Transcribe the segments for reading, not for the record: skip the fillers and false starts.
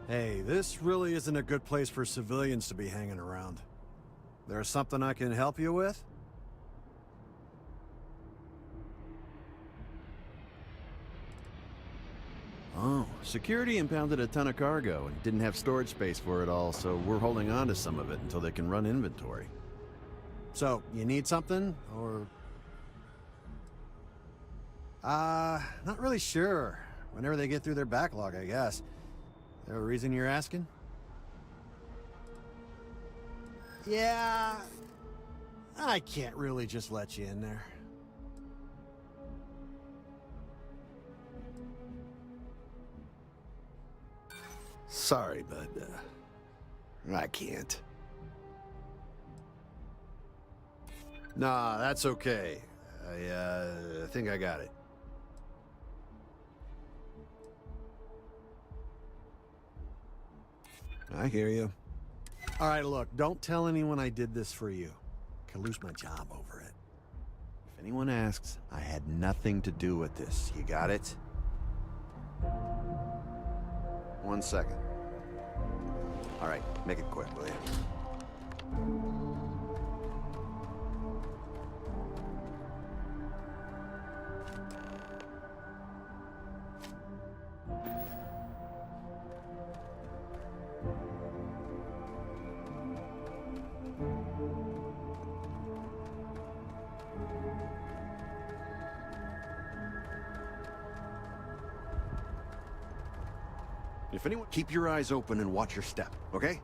Hey, this really isn't a good place for civilians to be hanging around. There's something I can help you with? Oh, security impounded a ton of cargo and didn't have storage space for it all, so we're holding on to some of it until they can run inventory. So, you need something, or... not really sure. Whenever they get through their backlog, I guess. There a reason you're asking? Yeah... I can't really just let you in there. Sorry, but, I can't. Nah, that's okay. I think I got it. I hear you. All right, look, don't tell anyone I did this for you. Could lose my job over it. If anyone asks, I had nothing to do with this. You got it? 1 second. All right, make it quick, will you? If anyone, keep your eyes open and watch your step, okay?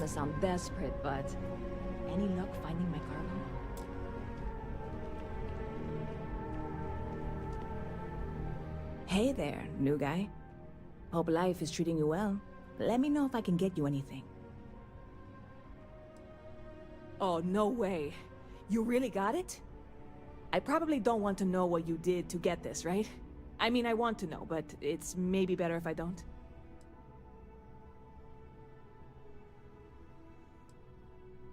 want to sound desperate, but any luck finding my cargo? Hey there, new guy. Hope life is treating you well. Let me know if I can get you anything. Oh, no way. You really got it? I probably don't want to know what you did to get this, right? I mean, I want to know, but it's maybe better if I don't.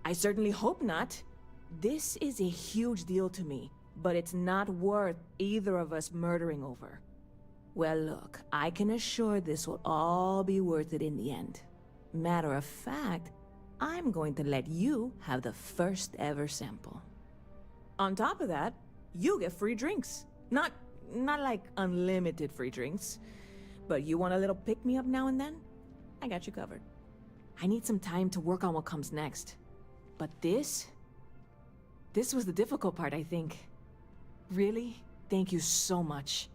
I certainly hope not. This is a huge deal to me, but it's not worth either of us murdering over. Well, look, I can assure this will all be worth it in the end. Matter of fact, I'm going to let you have the first ever sample. On top of that, you get free drinks. Not like unlimited free drinks, but you want a little pick-me-up now and then? I got you covered. I need some time to work on what comes next. But this was the difficult part, I think. Really, thank you so much.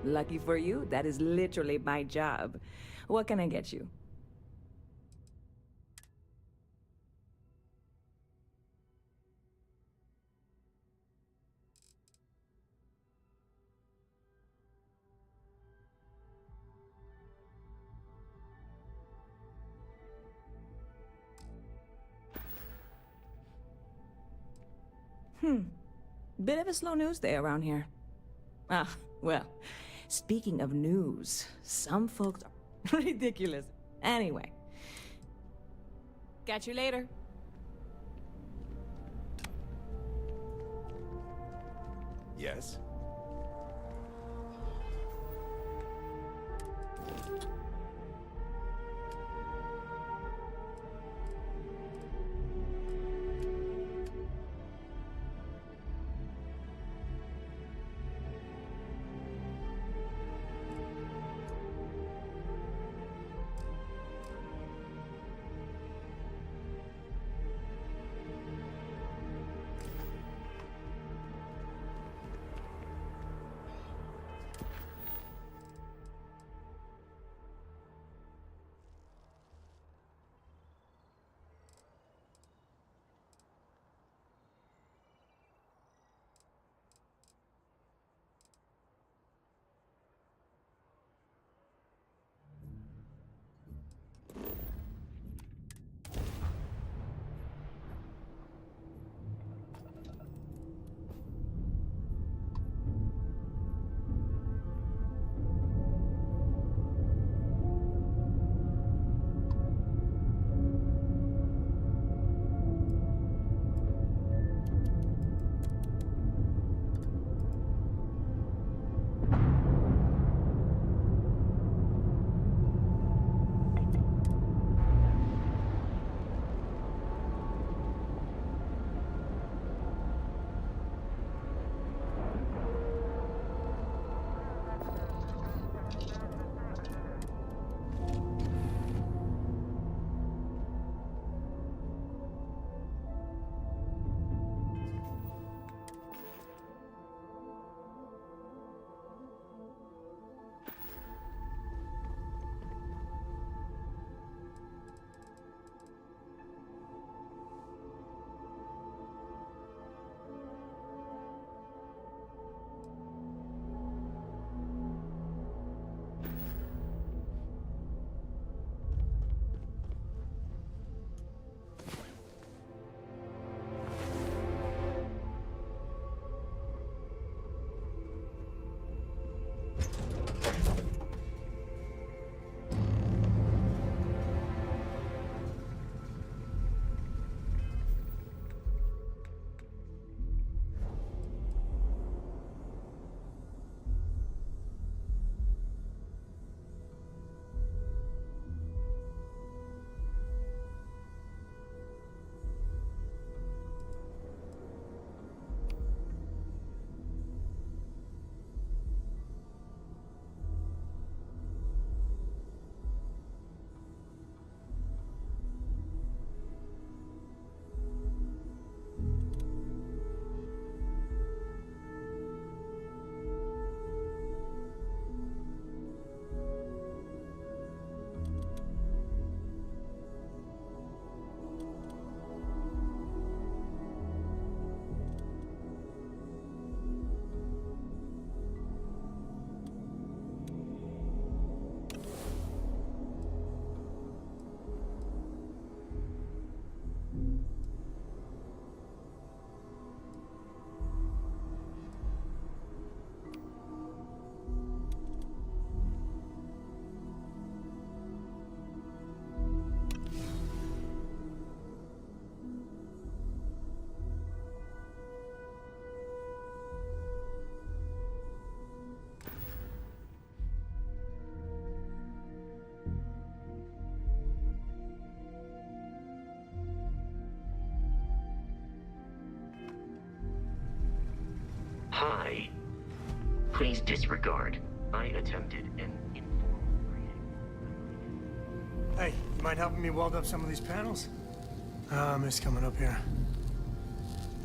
Lucky for you, that is literally my job. What can I get you? Bit of a slow news day around here. Ah, well, speaking of news, some folks are ridiculous. Anyway, catch you later. Yes? Hi. Please disregard. I attempted an informal greeting. Hey, you mind helping me weld up some of these panels? I miss coming up here.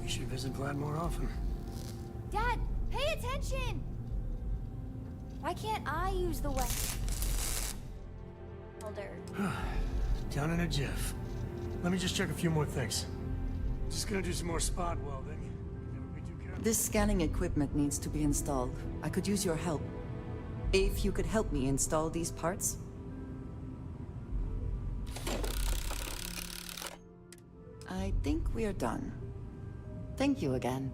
We should visit Vlad more often. Dad, pay attention! Why can't I use the welder? Down in a jiff. Let me just check a few more things. Just gonna do some more spot welding. Never be too careful. This scanning equipment needs to be installed. I could use your help. If you could help me install these parts. I think we are done. Thank you again.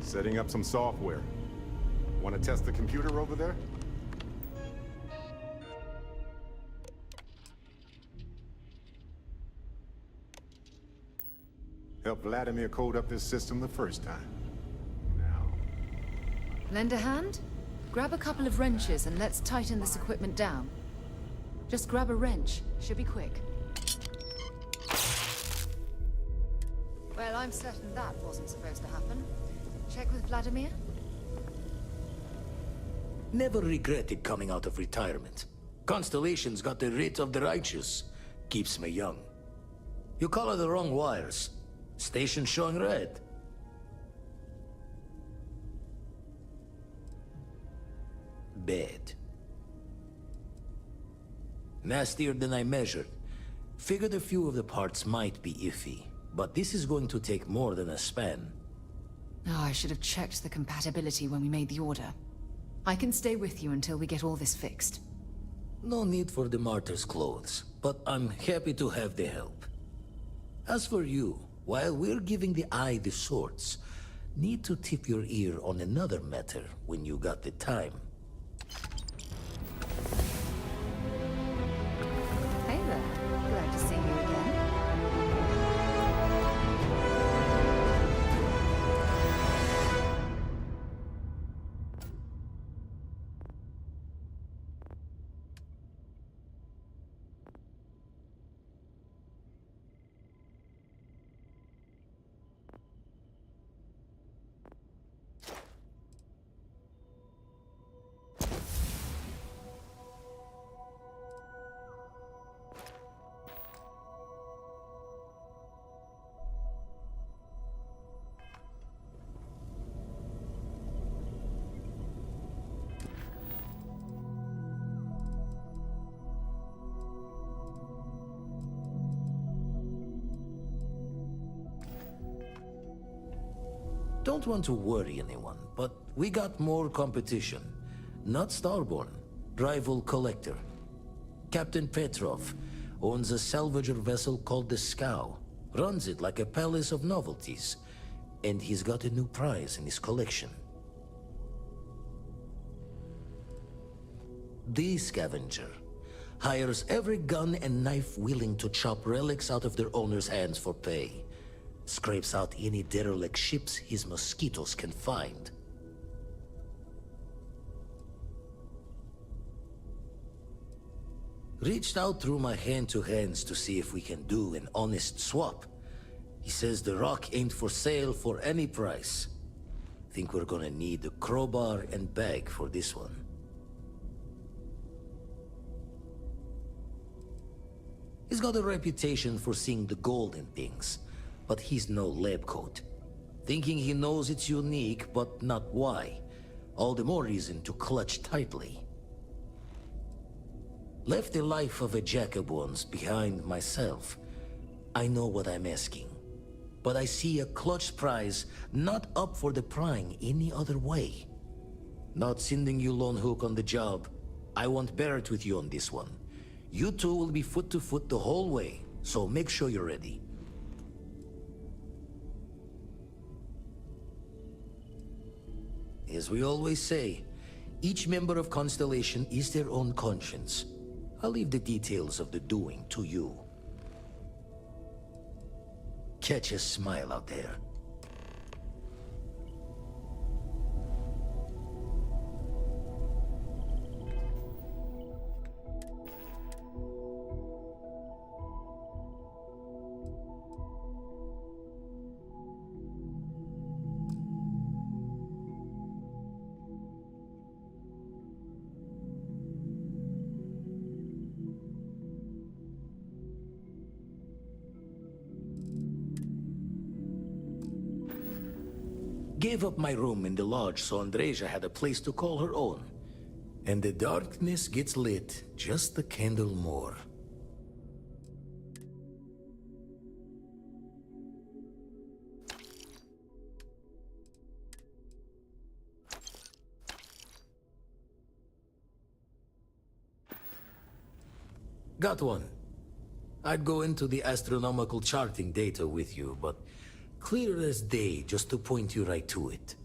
Setting up some software. Want to test the computer over there? Help Vladimir code up this system the first time. Now, Lend a hand? Grab a couple of wrenches and let's tighten this equipment down. Just grab a wrench. Should be quick. Well, I'm certain that wasn't supposed to happen. Check with Vladimir? Never regretted coming out of retirement. Constellation's got the writ of the righteous. Keeps me young. You color the wrong wires. Station showing red. Bad. Nastier than I measured. Figured a few of the parts might be iffy, but this is going to take more than a span. Oh, I should have checked the compatibility when we made the order. I can stay with you until we get all this fixed. No need for the martyr's clothes, but I'm happy to have the help. As for you, while we're giving the eye the sorts, need to tip your ear on another matter when you got the time. Hey there. Glad to see you again. Don't want to worry anyone, but we got more competition. Not Starborn, rival collector. Captain Petrov owns a salvager vessel called the Scow. Runs it like a palace of novelties. And he's got a new prize in his collection. The Scavenger hires every gun and knife willing to chop relics out of their owner's hands for pay. Scrapes out any derelict ships his mosquitoes can find. Reached out through my hand-to-hands to see if we can do an honest swap. He says the rock ain't for sale for any price. Think we're gonna need a crowbar and bag for this one. He's got a reputation for seeing the gold in things. But he's no lab coat. Thinking he knows it's unique, but not why. All the more reason to clutch tightly. Left the life of a jacob once behind myself. I know what I'm asking. But I see a clutch prize not up for the prying any other way. Not sending you lone hook on the job. I won't bear it with you on this one. You two will be foot to foot the whole way, so make sure you're ready. As we always say, each member of Constellation is their own conscience. I'll leave the details of the doing to you. catch a smile out there. Gave up my room in the lodge so Andreja had a place to call her own. And the darkness gets lit just a candle more. Got one. I'd go into the astronomical charting data with you, but clear as day just to point you right to it.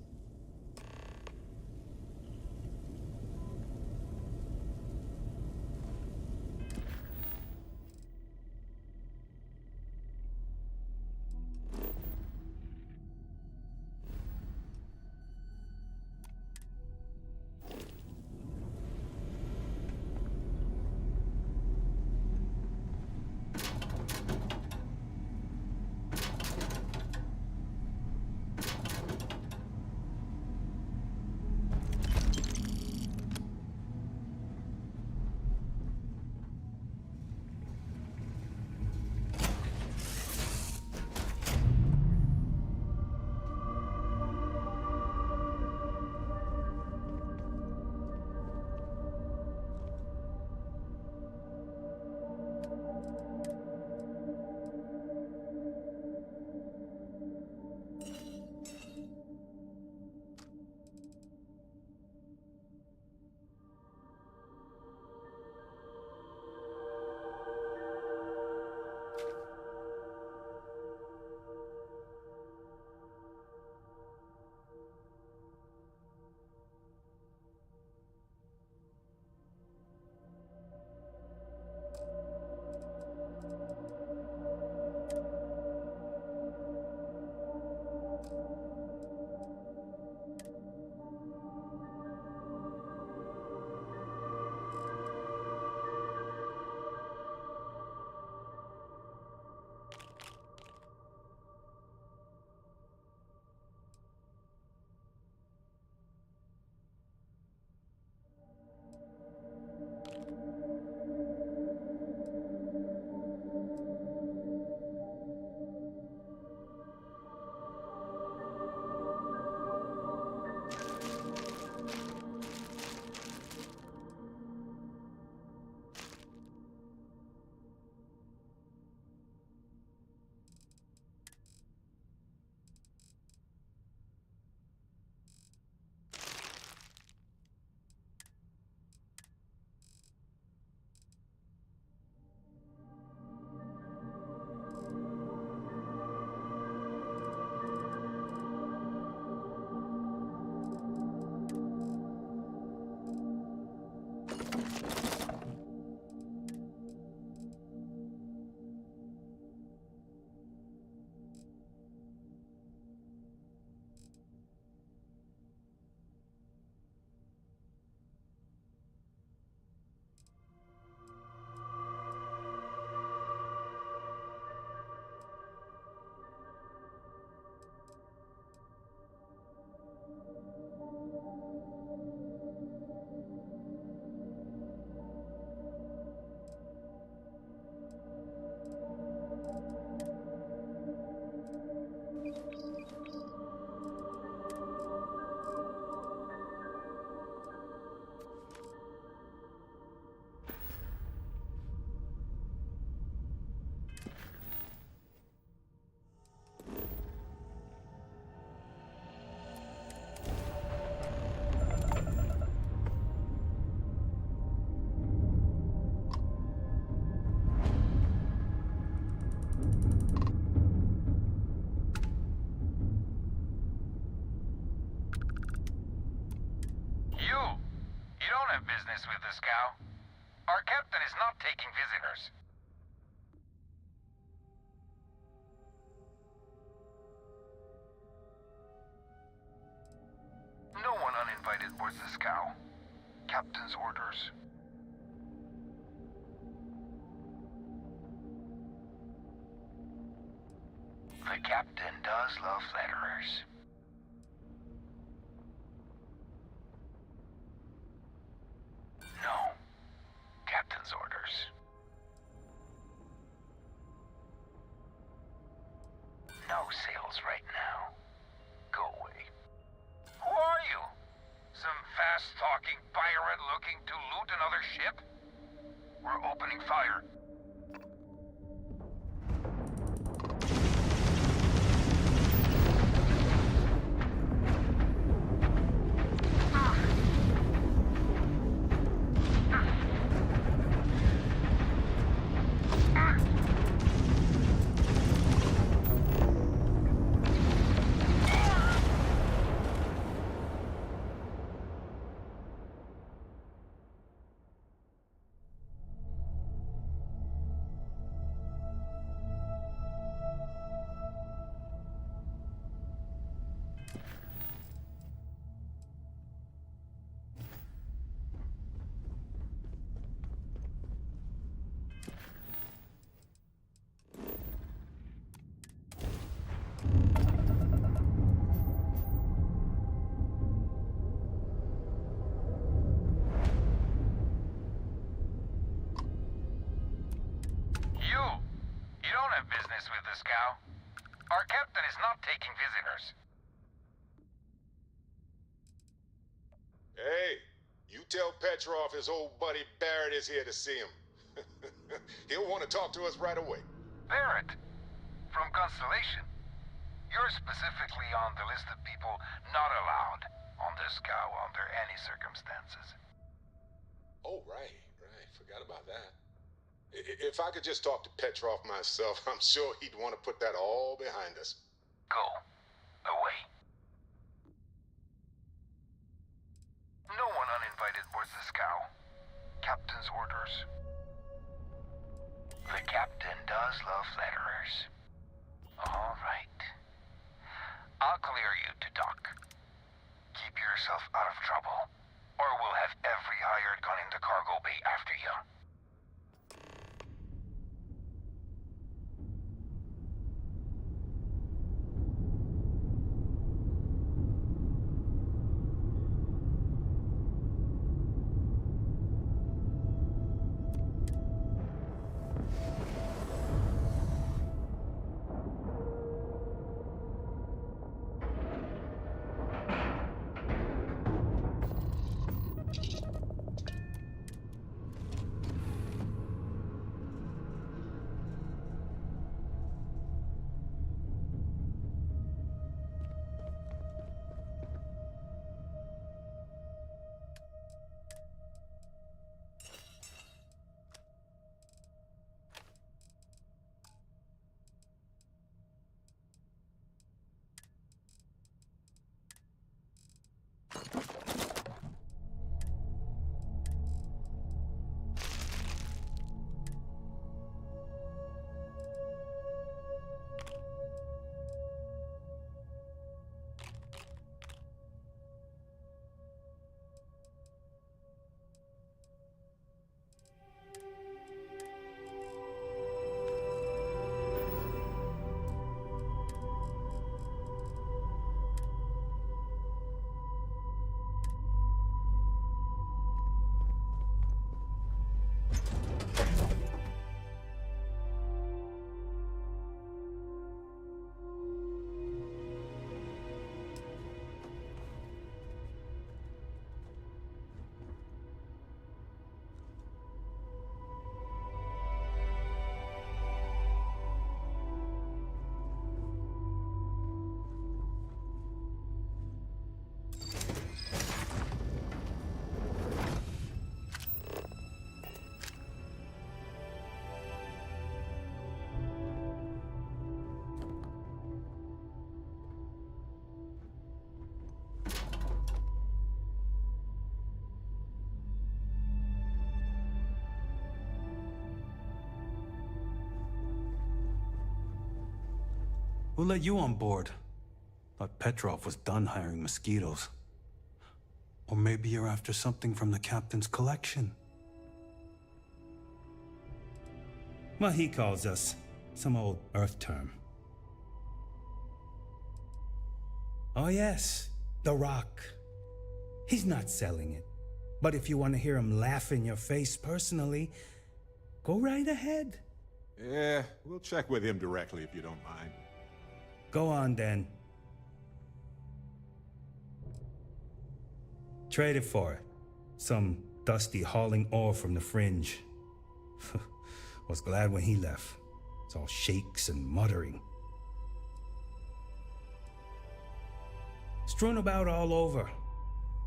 business with the scow. Our captain is not taking visitors. Captain's orders. The Captain does love flatterers. No. Captain's orders. No sales right now. Go away. Who are you? Some fast-talking pirate looking to loot another ship? We're opening fire. You don't have business with this cow. Our captain is not taking visitors. Hey, you tell Petrov his old buddy Barrett is here to see him. He'll want to talk to us right away. Barrett, from Constellation. You're specifically on the list of people not allowed on this cow under any circumstances. Oh, right. Forgot about that. If I could just talk to Petrov myself, I'm sure he'd want to put that all behind us. Go. Away. No one uninvited boards this cow. Captain's orders. The captain does love flatterers. All right. I'll clear you to dock. Keep yourself out of trouble, or we'll have every hired gun in the cargo bay after you. Who let you on board? Thought Petrov was done hiring mosquitoes. Or maybe you're after something from the captain's collection. Well, he calls us. Some old Earth term. Oh yes, the Rock. He's not selling it. But if you want to hear him laugh in your face personally, go right ahead. Yeah, we'll check with him directly if you don't mind. Go on then. Trade it for it. Some dusty hauling ore from the fringe. Was glad when he left. It's all shakes and muttering. Strewn about all over.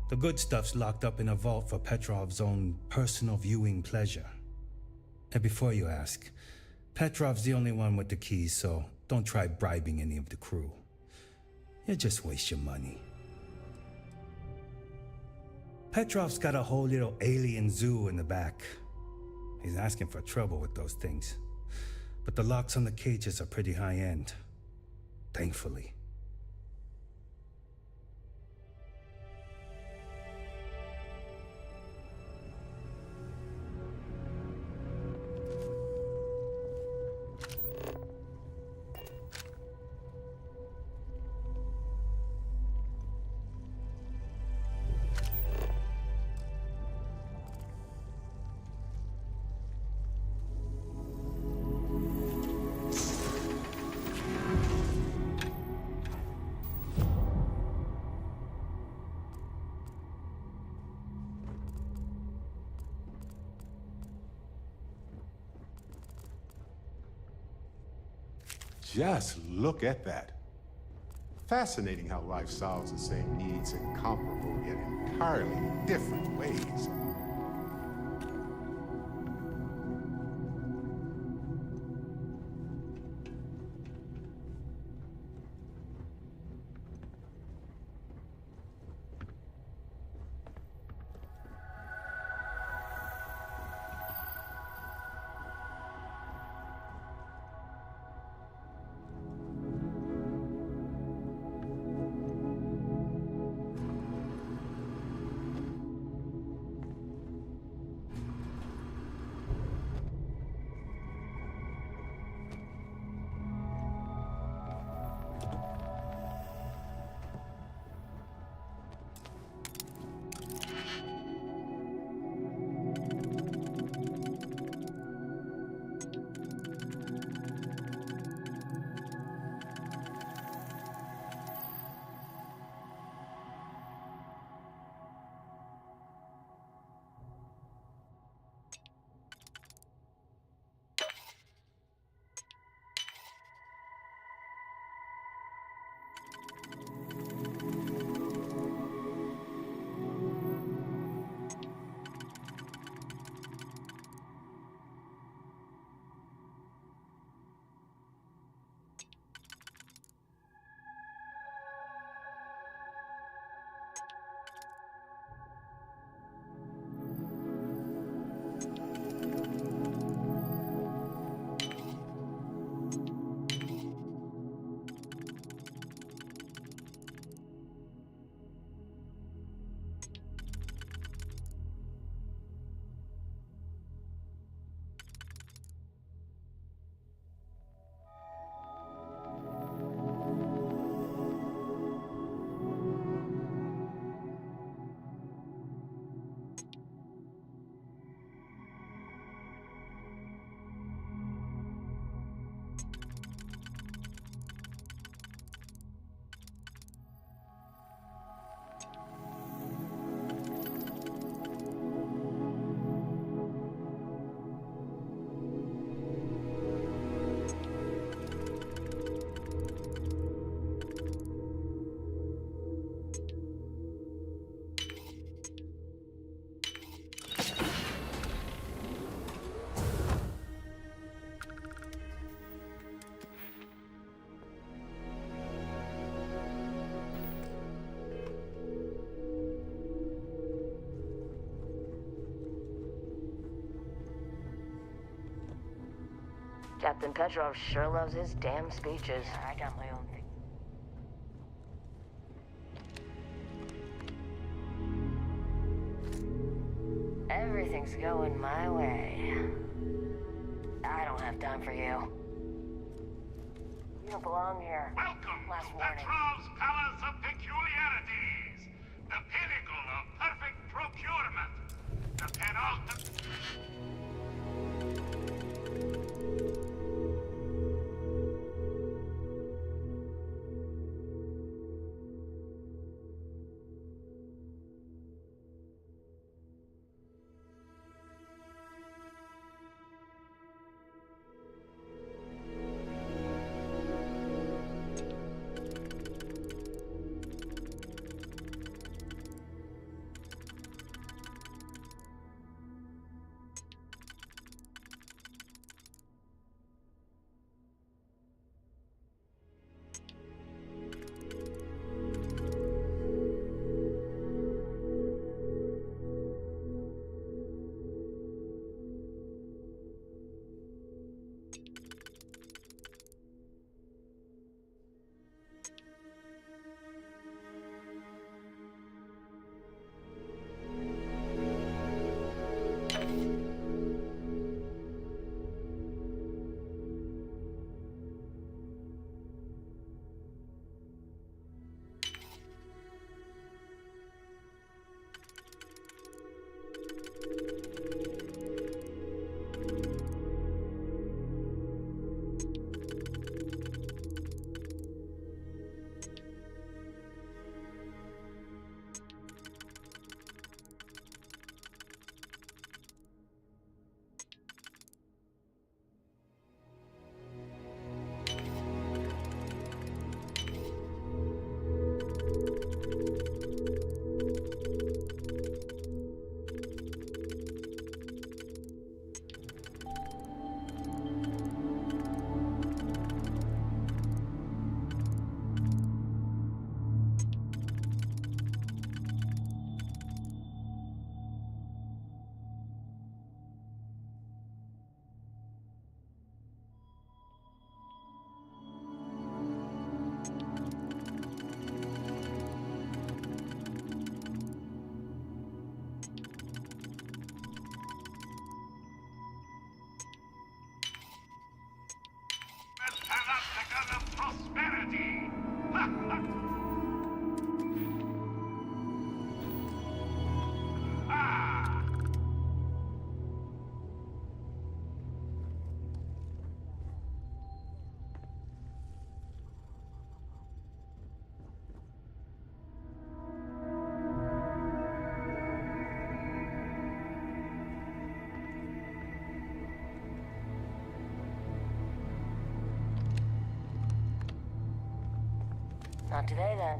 The good stuff's locked up in a vault for Petrov's own personal viewing pleasure. And before you ask, Petrov's the only one with the keys, so don't try bribing any of the crew. You'll just waste your money. Petrov's got a whole little alien zoo in the back. He's asking for trouble with those things. But the locks on the cages are pretty high-end. Thankfully. Just look at that. Fascinating how life solves the same needs in comparable yet entirely different ways. Captain Petrov sure loves his damn speeches. Yeah, I got my own thing. Everything's going my way. I don't have time for you. You don't belong here. Welcome Last to warning. Petrov's Palace of Peculiarities, the pinnacle of perfect procurement. The penultimate... Panopticon of prosperity! Ah! Not today, then.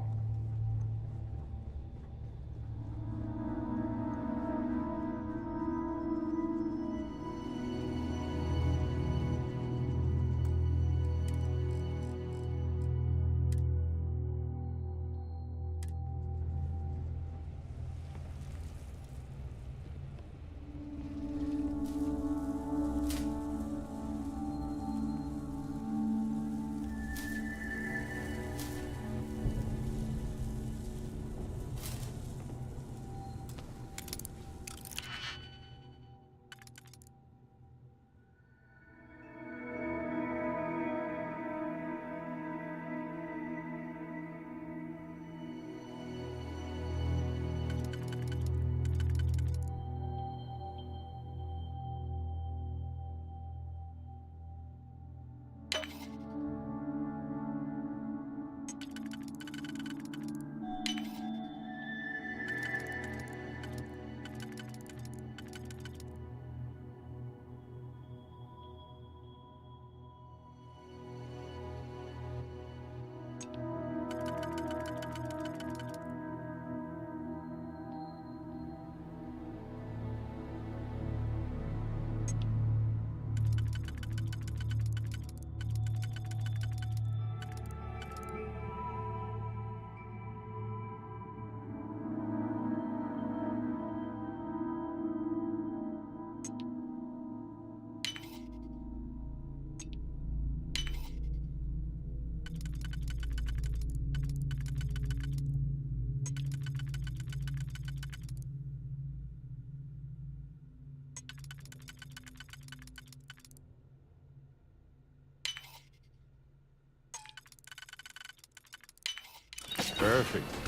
Perfect.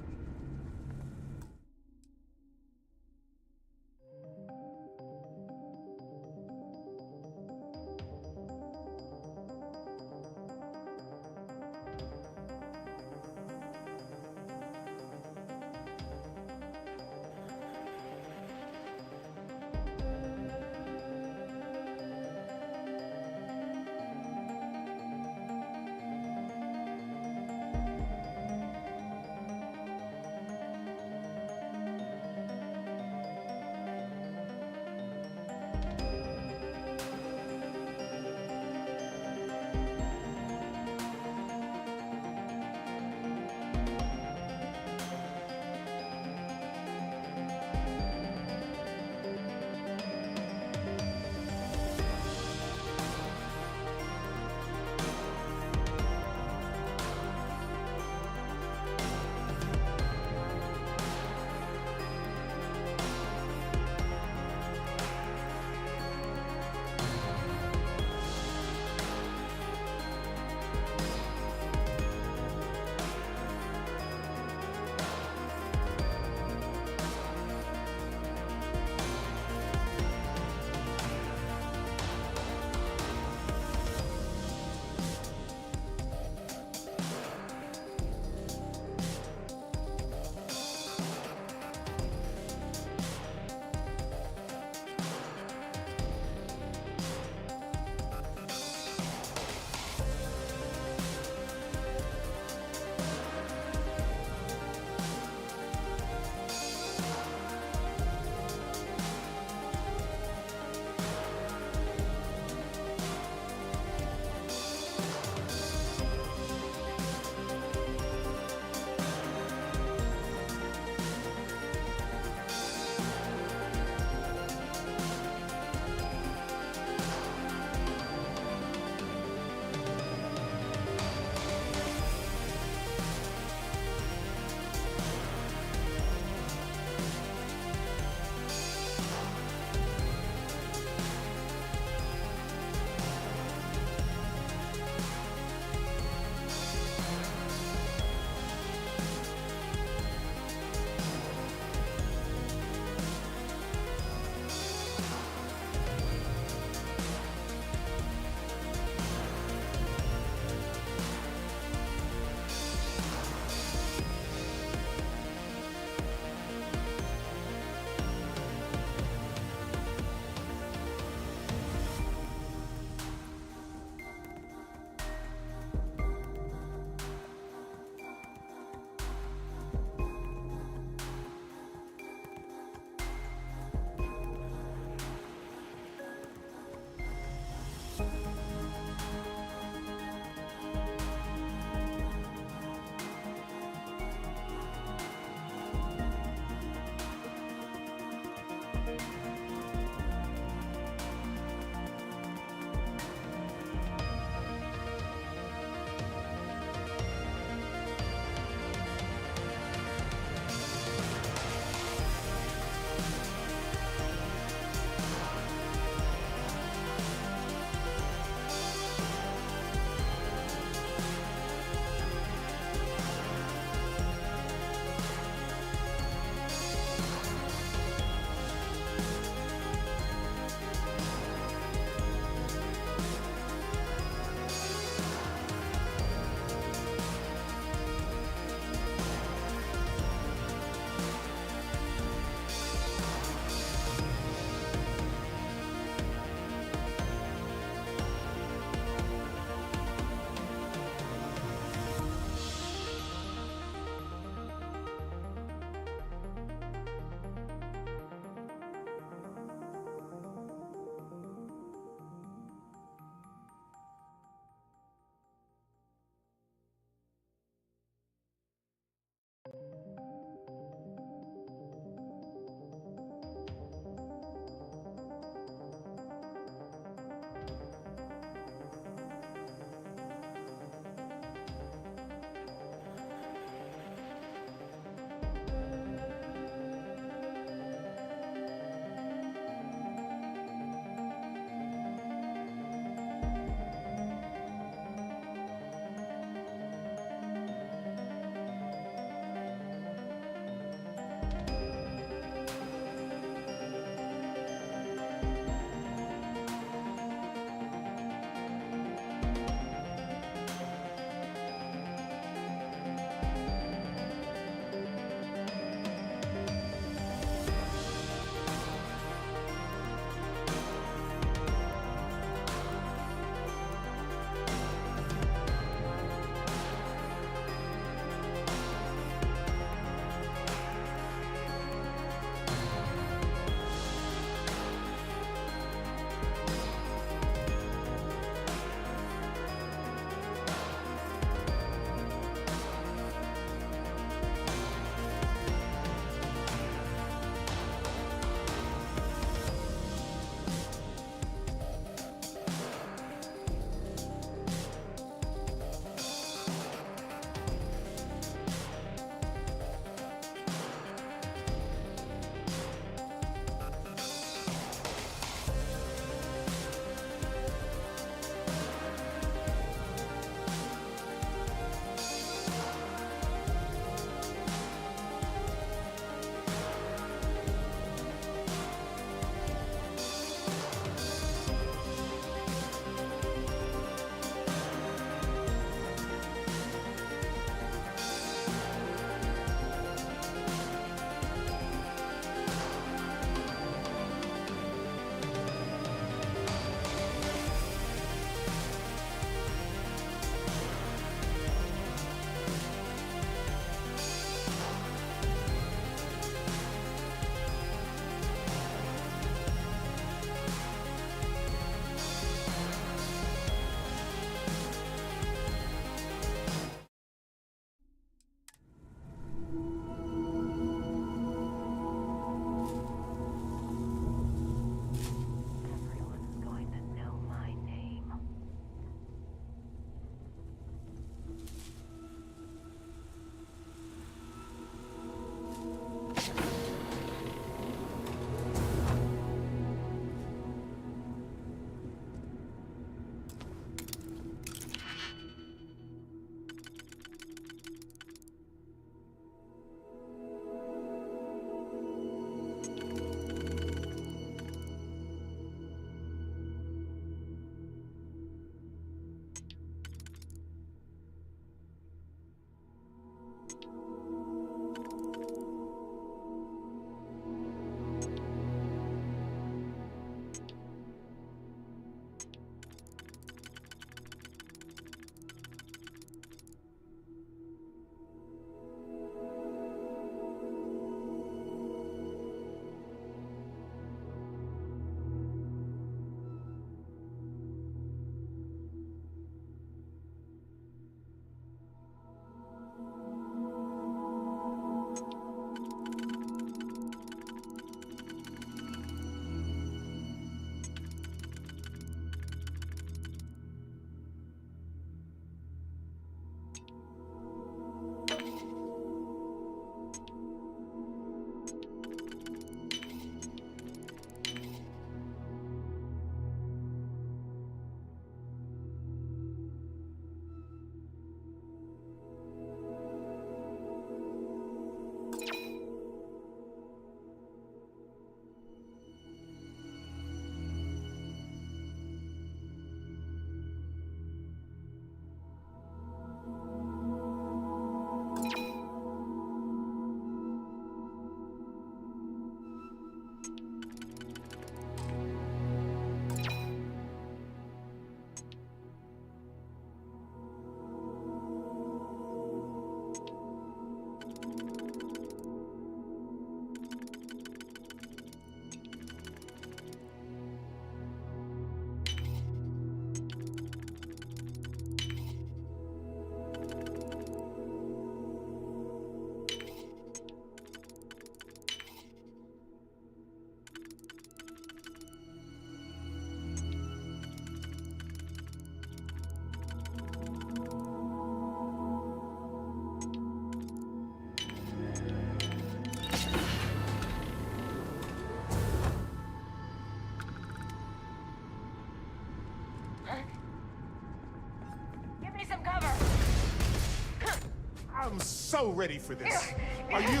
so ready for this. Are you...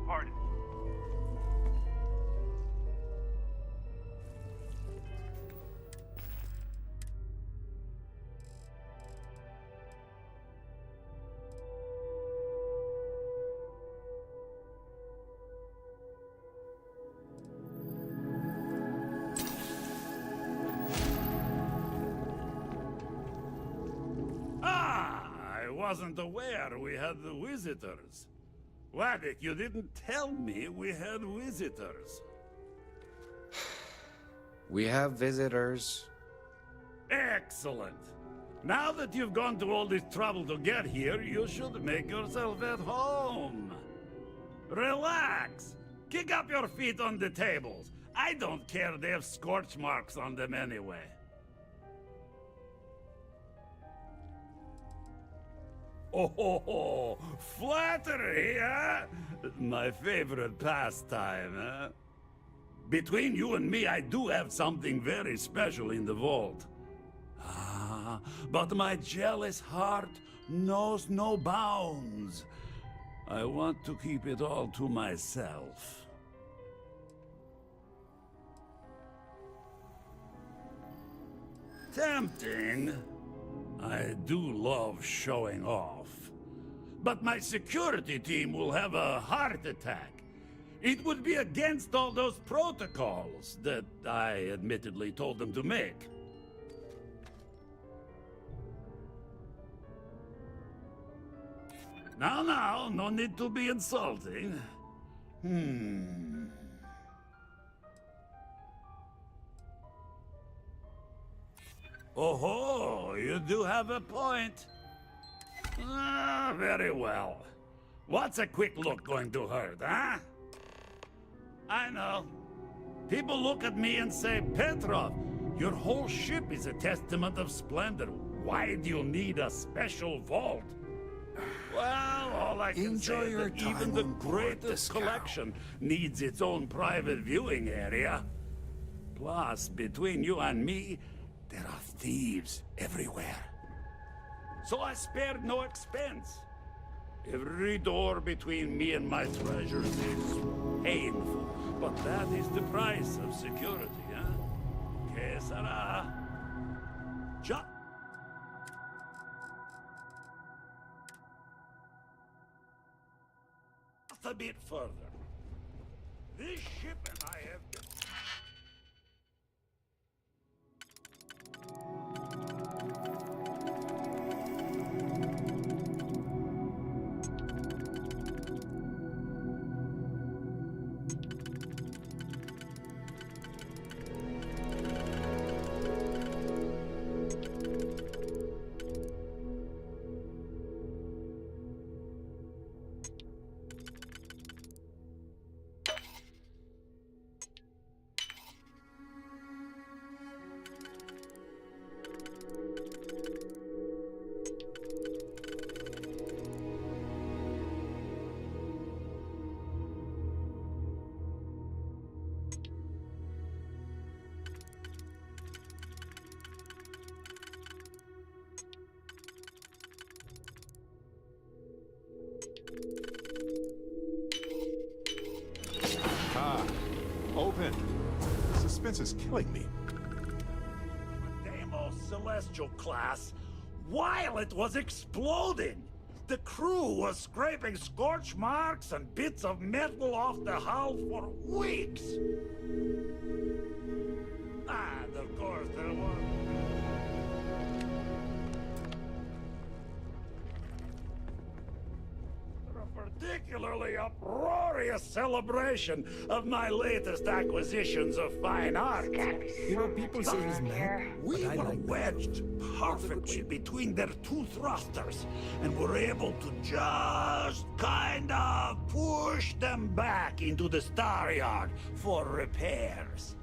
Pardon. I wasn't aware we had the visitors. Waddick, you didn't tell me we had visitors. We have visitors. Excellent. Now that you've gone to all this trouble to get here, you should make yourself at home. Relax. Kick up your feet on the tables. I don't care, they have scorch marks on them anyway. Oh, flattery, huh? My favorite pastime, huh? Between you and me, I do have something very special in the vault. Ah, but my jealous heart knows no bounds. I want to keep it all to myself. Tempting. I do love showing off. But my security team will have a heart attack. It would be against all those protocols that I admittedly told them to make. Now, no need to be insulting. Oh, you do have a point. Ah, very well. What's a quick look going to hurt, huh? I know. People look at me and say, Petrov, your whole ship is a testament of splendor. Why do you need a special vault? Well, all I can Enjoy say is your that even time the on board greatest this cow. collection needs its own private viewing area. Plus, between you and me, there are thieves everywhere. So I spared no expense. Every door between me and my treasures is painful, but that is the price of security, huh? Que sera? Ja. Just a bit further. This ship and I have... Open. Suspense is killing me. Deimos Celestial class, while it was exploding, the crew was scraping scorch marks and bits of metal off the hull for weeks. And of course there was... particularly uproarious celebration of my latest acquisitions of fine art. You know, people say he's mad, We but I were like that. wedged perfectly between their two thrusters and were able to just kind of push them back into the star yard for repairs.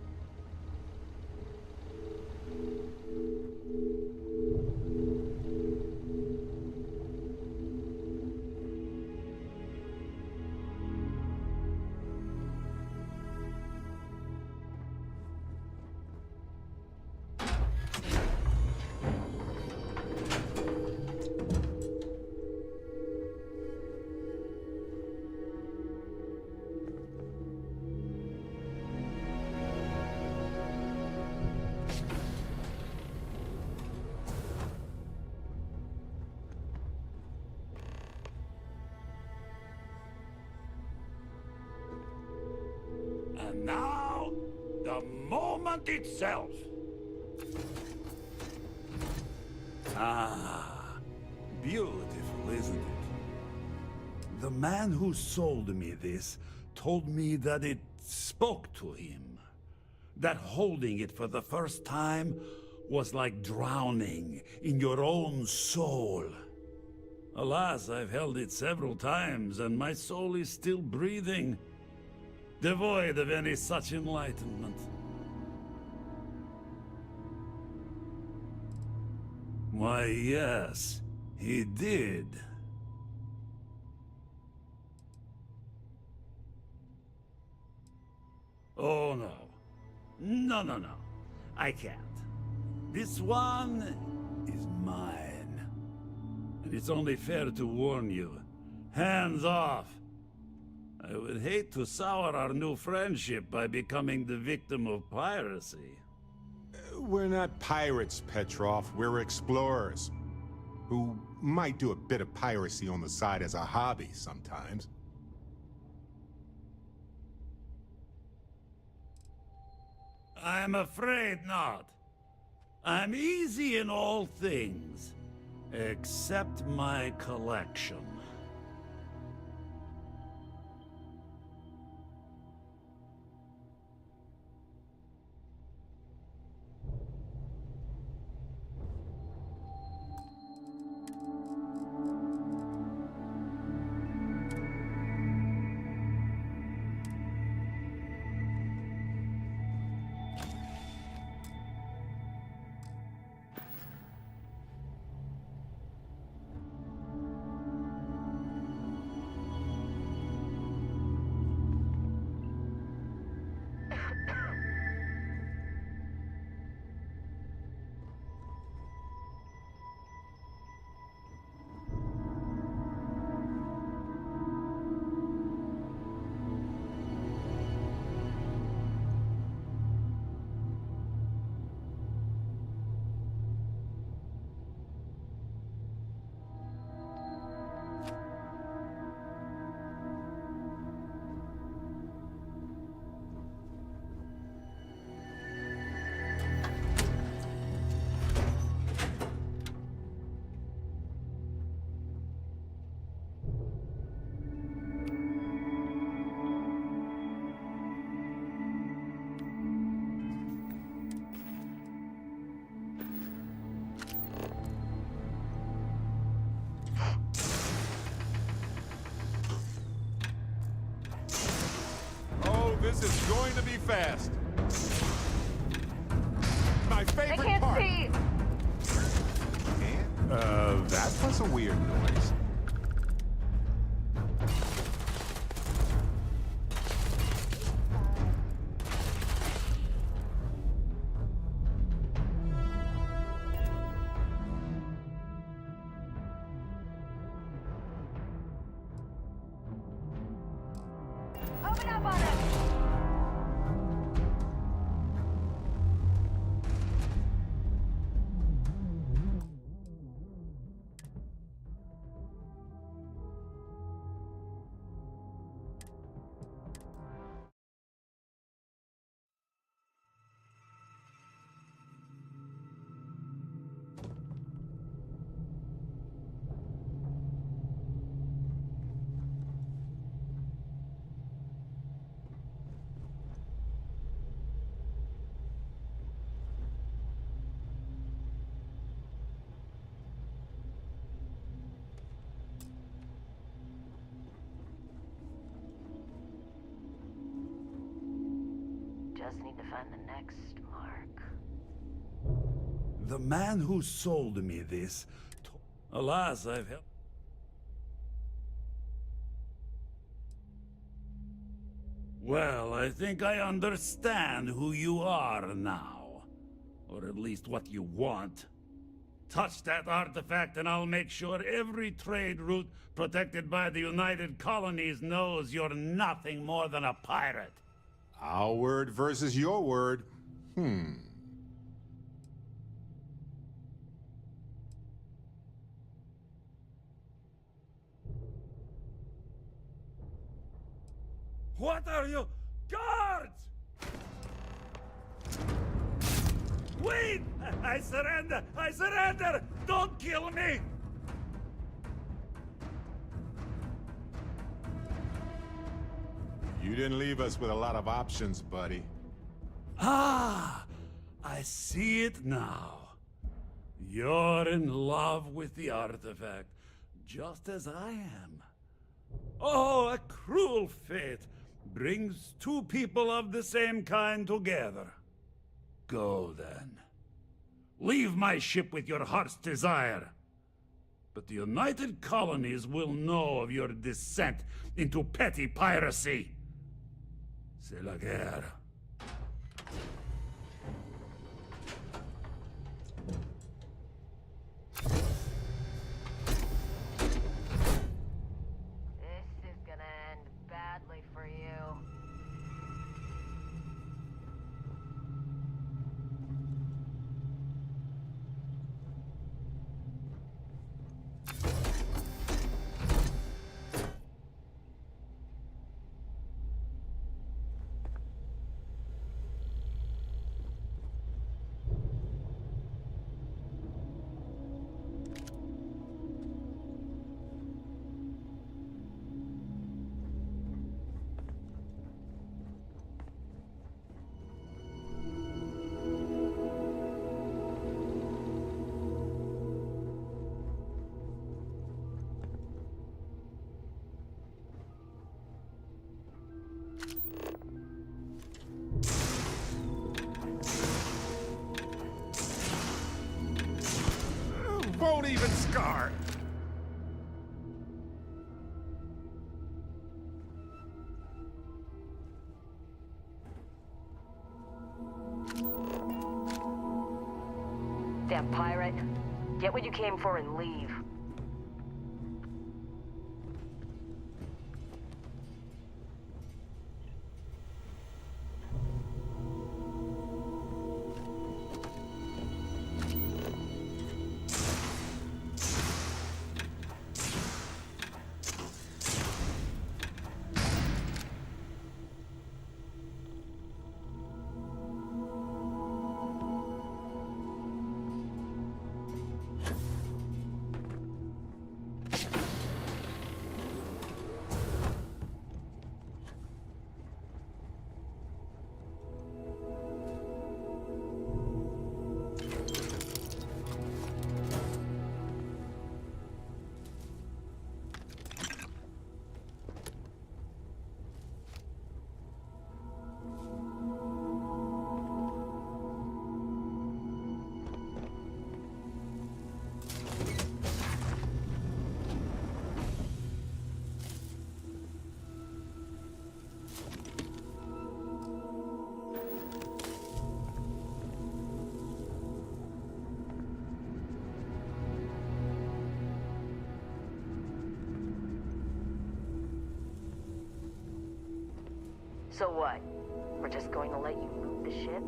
And now, the moment itself. Ah, beautiful, isn't it? The man who sold me this told me that it spoke to him. That holding it for the first time was like drowning in your own soul. Alas, I've held it several times, and my soul is still breathing, devoid of any such enlightenment. Why, yes, he did. Oh, no. No, no, no. I can't. This one is mine. And it's only fair to warn you. Hands off. I would hate to sour our new friendship by becoming the victim of piracy. We're not pirates, Petrov. We're explorers. Who might do a bit of piracy on the side as a hobby sometimes. I'm afraid not. I'm easy in all things, except my collection. fast. My favorite I can't part. see! That was a weird noise. Open up on him! Just need to find the next mark. The man who sold me this... Alas, I've helped... Well, I think I understand who you are now. Or at least what you want. Touch that artifact and I'll make sure every trade route protected by the United Colonies knows you're nothing more than a pirate. Our word versus your word. What are you? Guards! Wait! I surrender! I surrender! Don't kill me! You didn't leave us with a lot of options, buddy. Ah! I see it now. You're in love with the artifact, just as I am. Oh, a cruel fate brings two people of the same kind together. Go then. Leave my ship with your heart's desire. But the United Colonies will know of your descent into petty piracy. C'est la guerre. This is gonna end badly for you. Won't even scar. Damn pirate. Get what you came for and leave. So what? We're just going to let you loot the ship?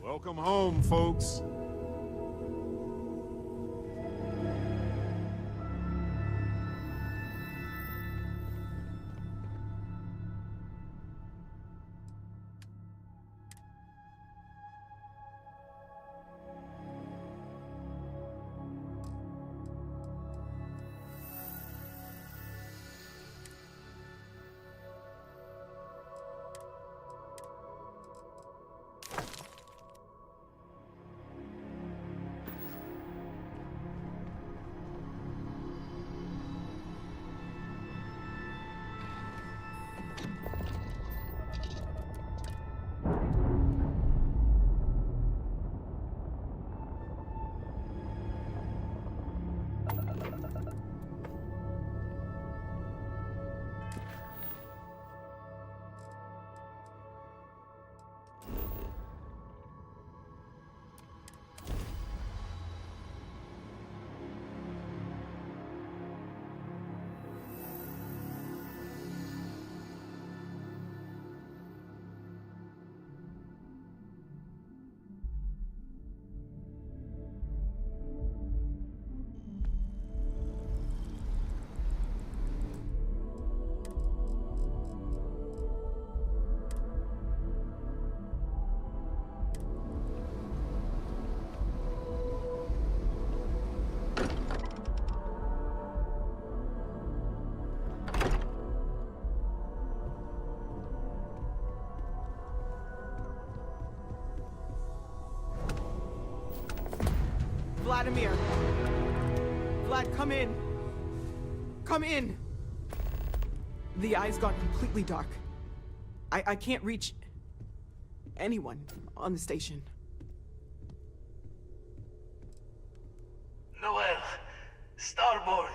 Welcome home, folks. Vladimir! Vlad, come in! Come in! The eye's gone completely dark. I can't reach anyone on the station. Noel, Starborn,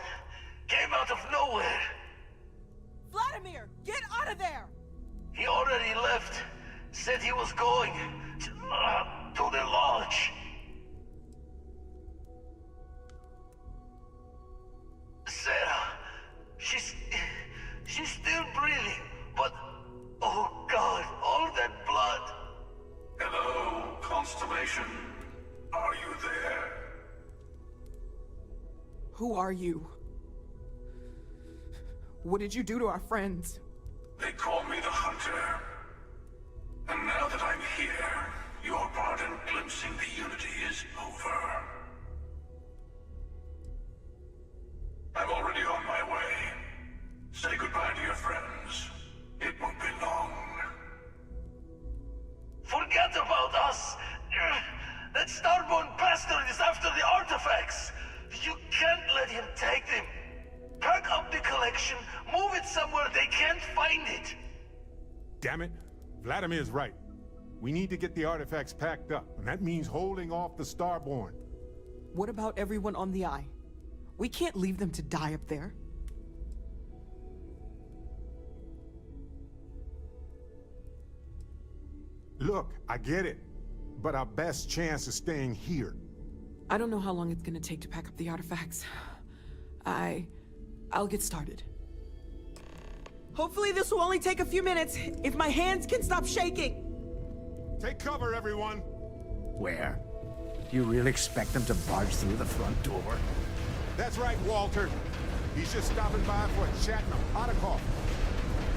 came out of nowhere. Vladimir, get out of there! He already left. Said he was going to the lodge. Sarah, she's still breathing, but oh God, all that blood. Hello, Constellation. Are you there? Who are you? What did you do to our friends? They call me the Hunter. And now that I'm here, your part in glimpsing the Unity is over. I'm already on my way. Say goodbye to your friends. It won't be long. Forget about us! That Starborn bastard is after the artifacts! You can't let him take them! Pack up the collection, move it somewhere they can't find it! Damn it. Vladimir's right. We need to get the artifacts packed up, and that means holding off the Starborn. What about everyone on the Eye? We can't leave them to die up there. Look, I get it, but our best chance is staying here. I don't know how long it's gonna take to pack up the artifacts. I'll get started. Hopefully this will only take a few minutes, if my hands can stop shaking! Take cover, everyone! Where? Do you really expect them to barge through the front door? That's right, Walter. He's just stopping by for a chat and a pot of coffee.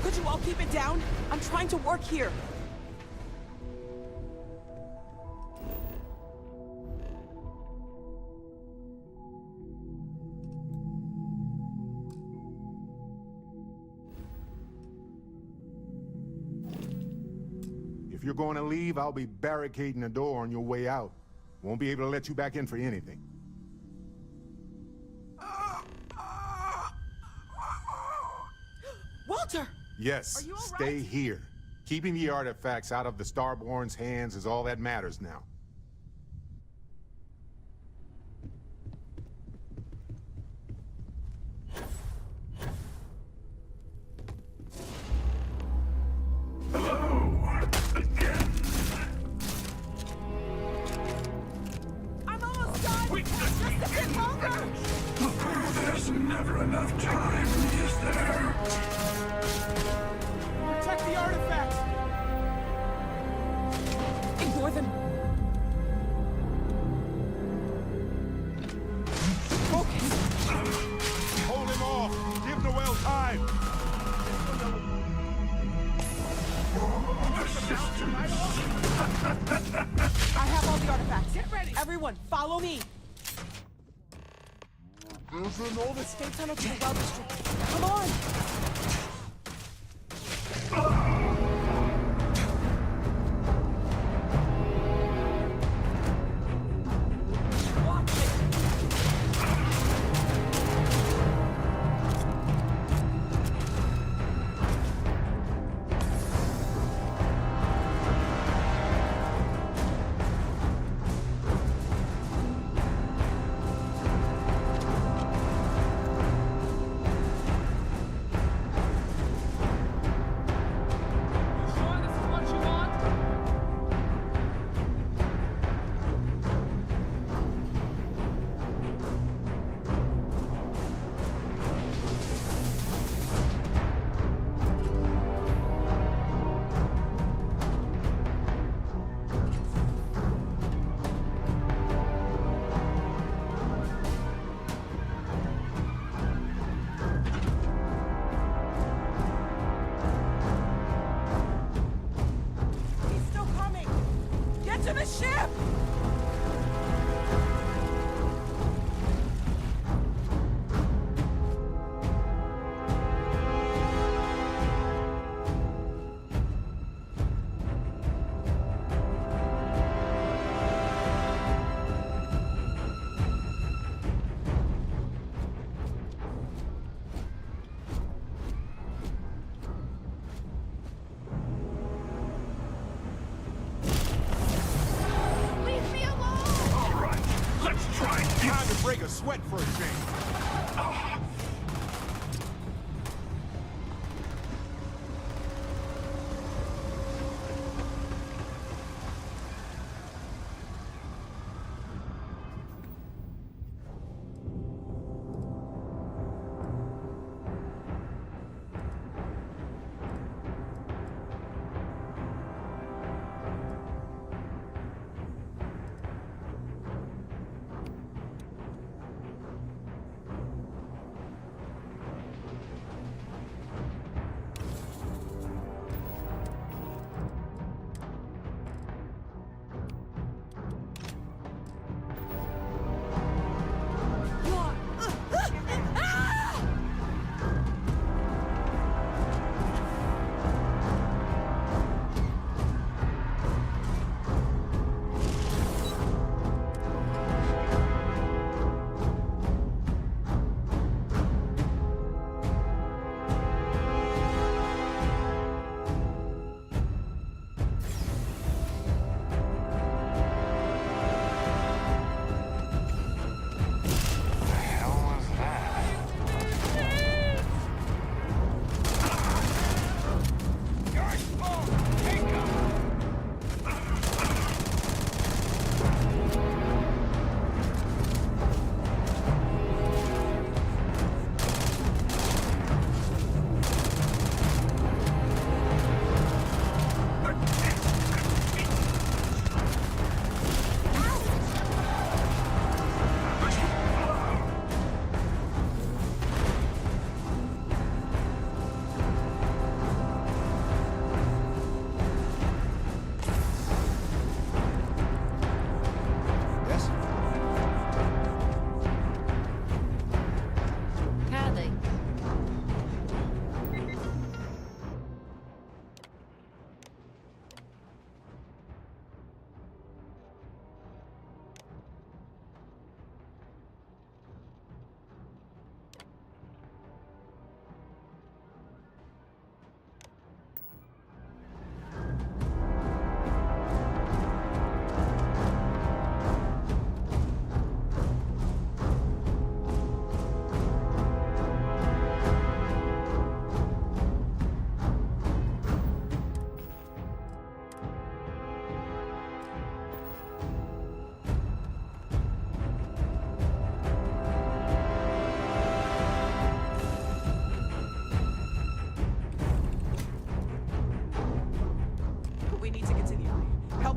Could you all keep it down? I'm trying to work here. If you're going to leave, I'll be barricading the door on your way out. Won't be able to let you back in for anything. Walter! Yes, Are you all stay right? here. Keeping the artifacts out of the Starborn's hands is all that matters now. I'm almost done! Just a bit longer! There's never enough time, is there? Protect the artifact! Ignore them. Hold him off! Give Noel time! I have all the artifacts. Get ready! Everyone, follow me! All the escape tunnel to the well district. Come on! To the ship! Time to break a sweat for a change.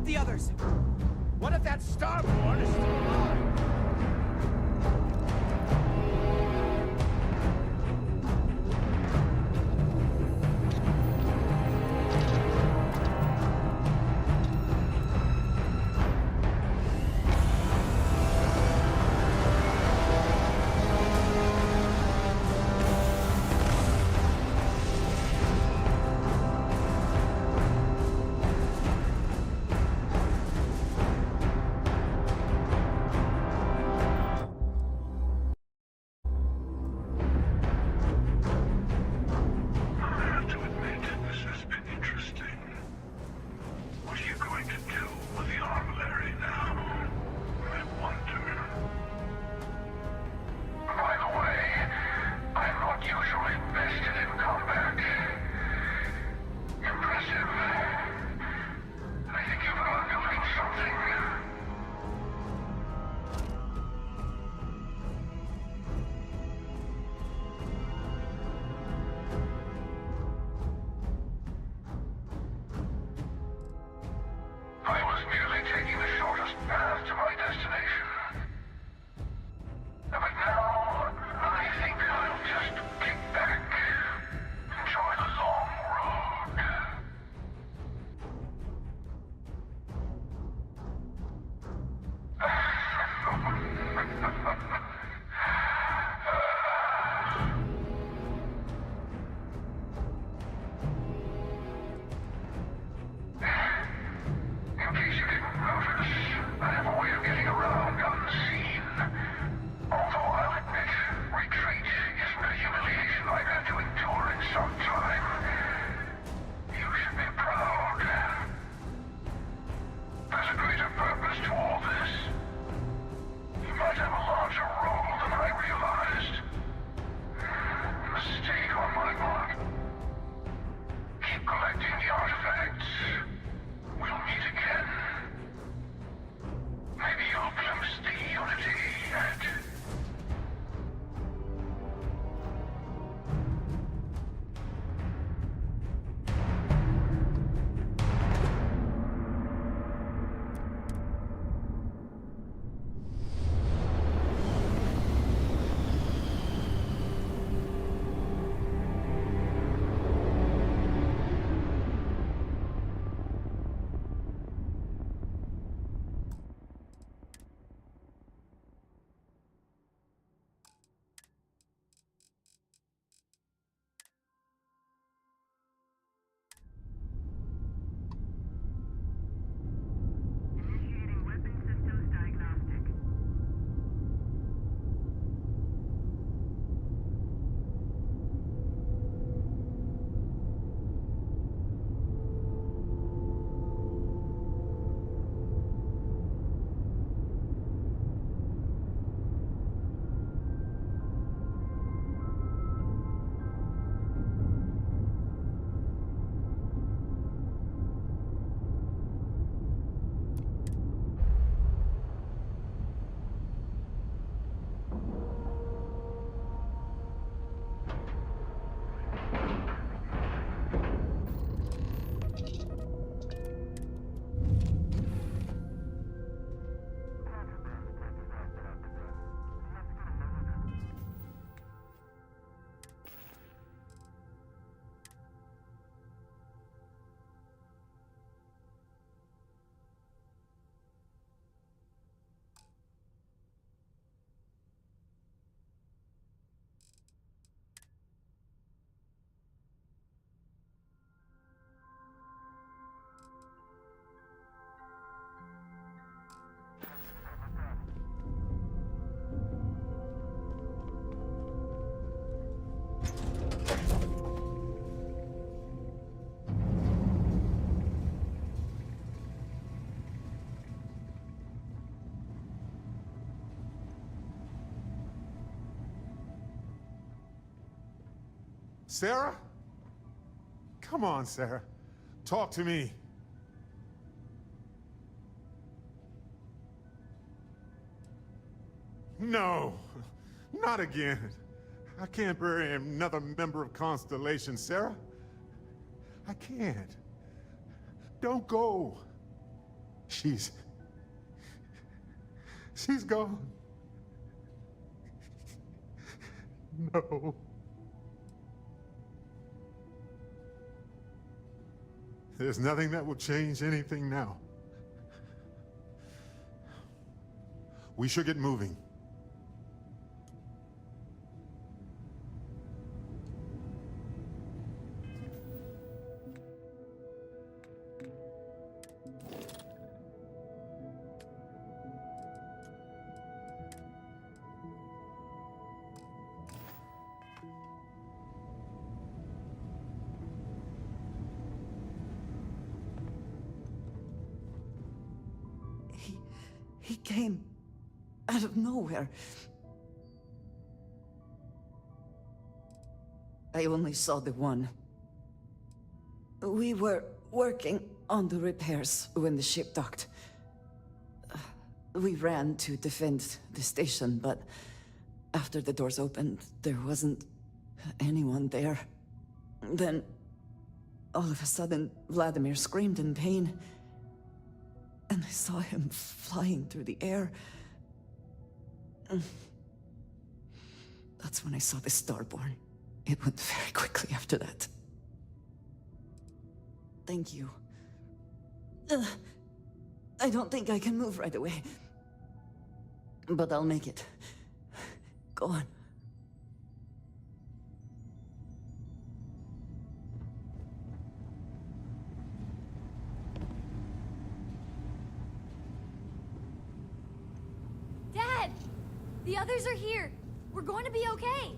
Drop the others! What if that Starborn is still alive? Sarah? Come on, Sarah. Talk to me. No, not again. I can't bury another member of Constellation, Sarah. I can't. Don't go. She's gone. No. There's nothing that will change anything now. We should get moving. He came out of nowhere. I only saw the one. We were working on the repairs when the ship docked. We ran to defend the station, but after the doors opened, there wasn't anyone there. Then, all of a sudden, Vladimir screamed in pain. And I saw him flying through the air. That's when I saw the Starborn. It went very quickly after that. Thank you. I don't think I can move right away. But I'll make it. Go on. The others are here. We're going to be okay.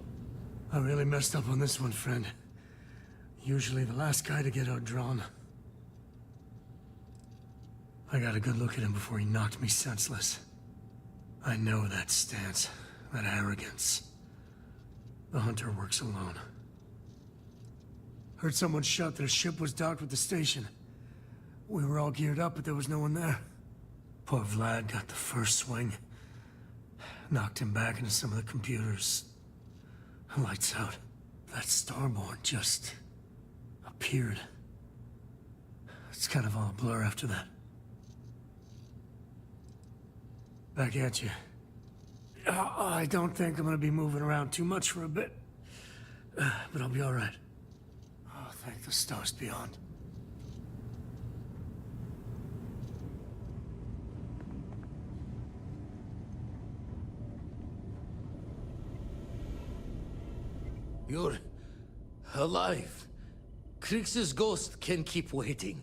I really messed up on this one, friend. Usually the last guy to get outdrawn. I got a good look at him before he knocked me senseless. I know that stance, that arrogance. The hunter works alone. Heard someone shout that a ship was docked with the station. We were all geared up, but there was no one there. Poor Vlad got the first swing. Knocked him back into some of the computers. Lights out. That Starborn just appeared. It's kind of all a blur after that. Back at you. I don't think I'm gonna be moving around too much for a bit. But I'll be alright. Oh, thank the stars beyond. You're alive. Krix's ghost can keep waiting.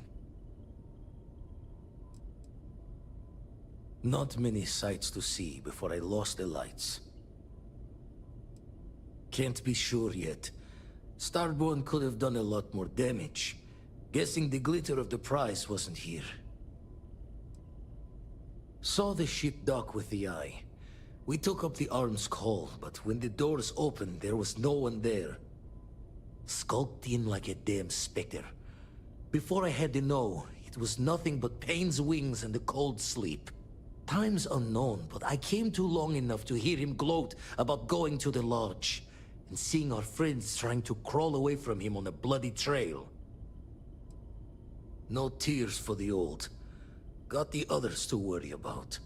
Not many sights to see before I lost the lights. Can't be sure yet. Starborn could have done a lot more damage. Guessing the glitter of the prize wasn't here. Saw the ship dock with the eye. We took up the arm's call, but when the doors opened, there was no one there. Skulked in like a damn specter. Before I had to know, it was nothing but pain's wings and a cold sleep. Time's unknown, but I came too long enough to hear him gloat about going to the lodge, and seeing our friends trying to crawl away from him on a bloody trail. No tears for the old. Got the others to worry about.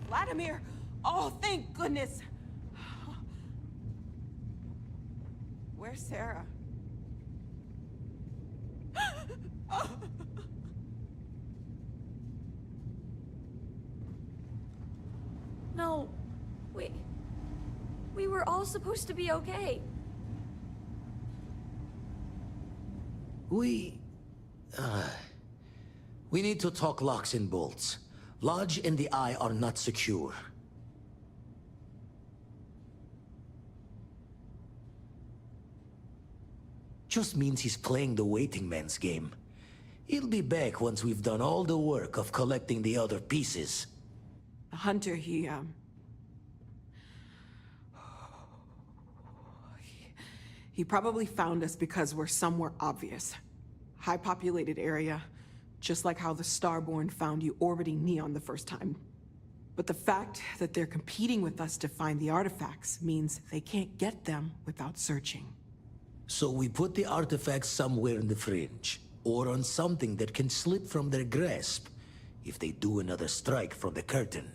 Vladimir! Oh, thank goodness! Where's Sarah? No. We were all supposed to be okay. We need to talk locks and bolts. Lodge and the Eye are not secure. Just means he's playing the waiting man's game. He'll be back once we've done all the work of collecting the other pieces. The hunter, he probably found us because we're somewhere obvious. High-populated area, just like how the Starborn found you orbiting Neon the first time. But the fact that they're competing with us to find the artifacts means they can't get them without searching. So we put the artifacts somewhere in the fringe, or on something that can slip from their grasp if they do another strike from the curtain.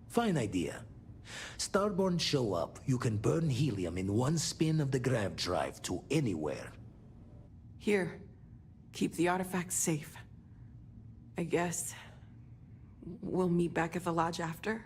Fine idea. Starborn show up, you can burn helium in one spin of the grav drive to anywhere. Here, keep the artifacts safe. I guess we'll meet back at the lodge after?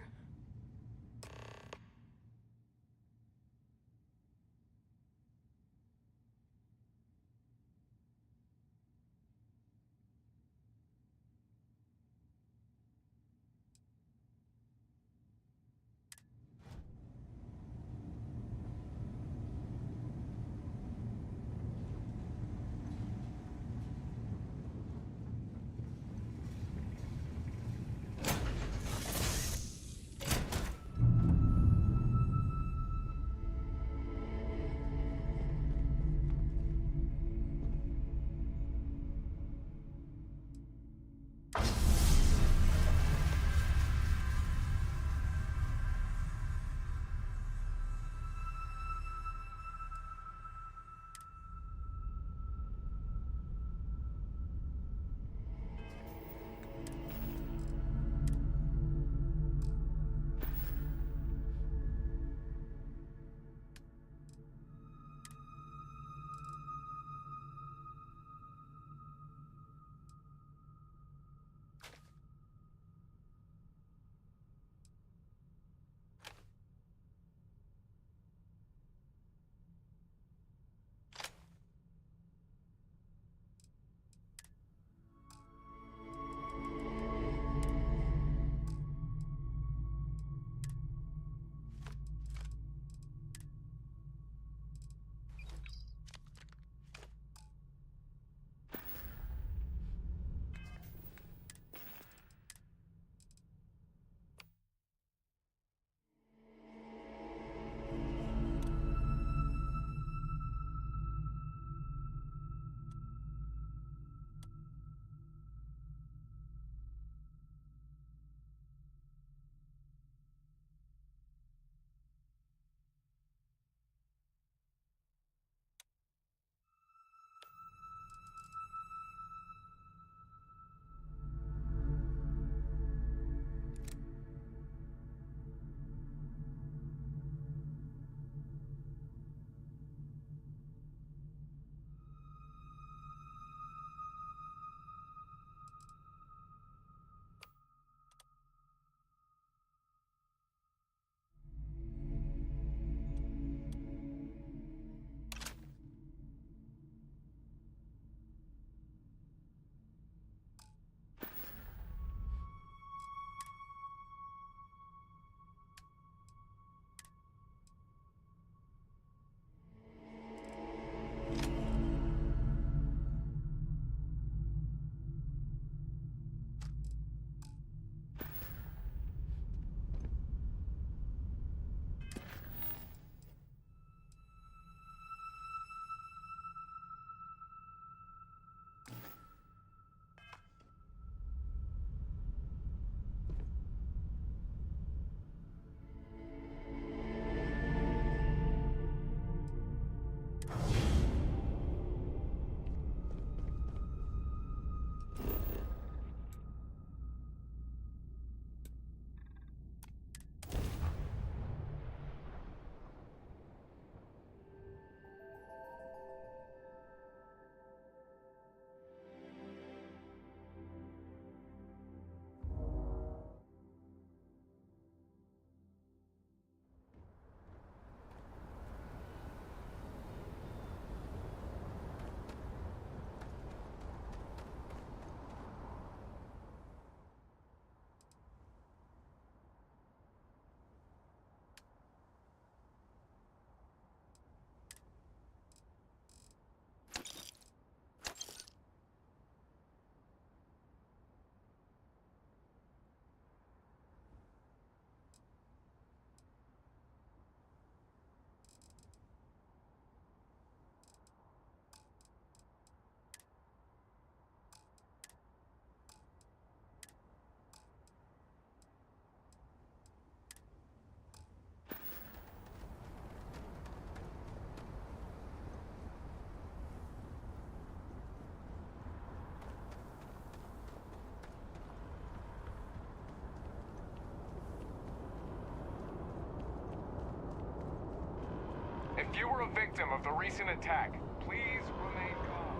If you were a victim of the recent attack, please remain calm.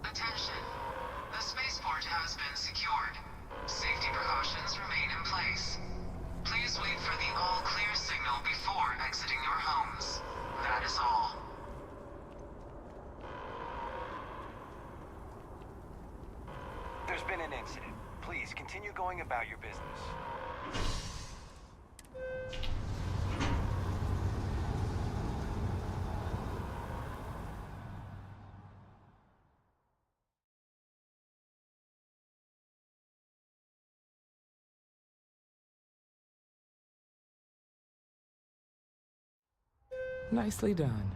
Attention. The spaceport has been secured. Safety precautions remain in place. Please wait for the all-clear signal before exiting your homes. That is all. There's been an incident. Please continue going about your business. Nicely done.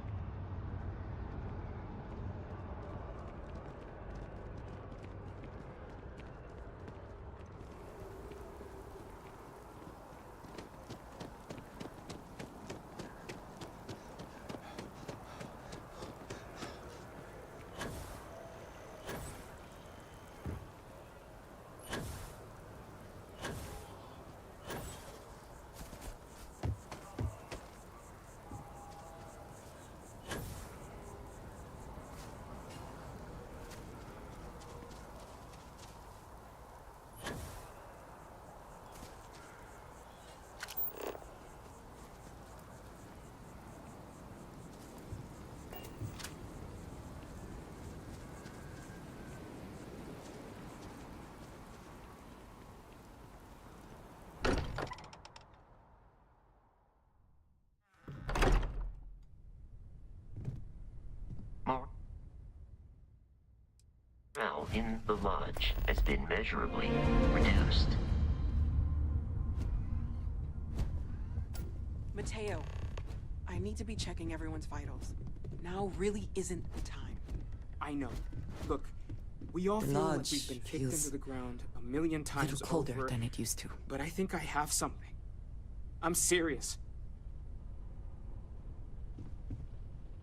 Morale in the lodge has been measurably reduced. Mateo, I need to be checking everyone's vitals. Now really isn't the time. I know. Look, we all The feel like lodge we've been kicked feels into the ground a million A times little colder over, than it used to. but I think I have something. I'm serious.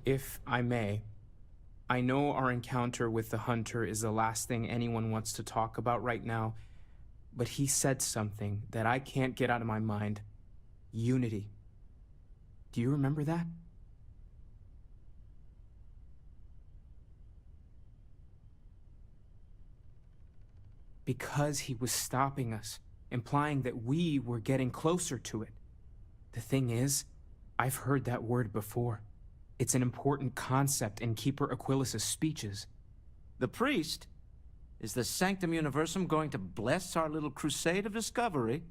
If I may, I know our encounter with the Hunter is the last thing anyone wants to talk about right now, but he said something that I can't get out of my mind. Unity. Do you remember that? Because he was stopping us, implying that we were getting closer to it. The thing is, I've heard that word before. It's an important concept in Keeper Aquilas's speeches. The priest? Is the Sanctum Universum going to bless our little crusade of discovery?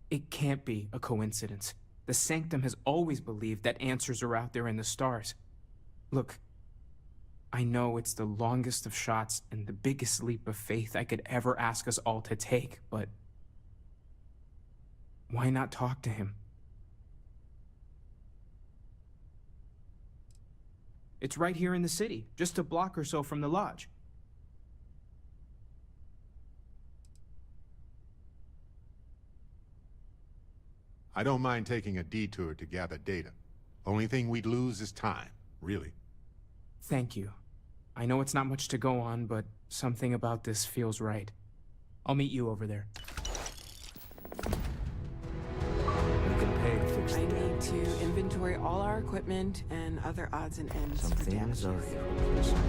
It can't be a coincidence. The Sanctum has always believed that answers are out there in the stars. Look, I know it's the longest of shots and the biggest leap of faith I could ever ask us all to take, but why not talk to him? It's right here in the city, just a block or so from the lodge. I don't mind taking a detour to gather data. Only thing we'd lose is time, really. Thank you. I know it's not much to go on, but something about this feels right. I'll meet you over there. We can pay to fix I the need to inventory all our equipment and other odds and ends Some for things damages. are irreplaceable.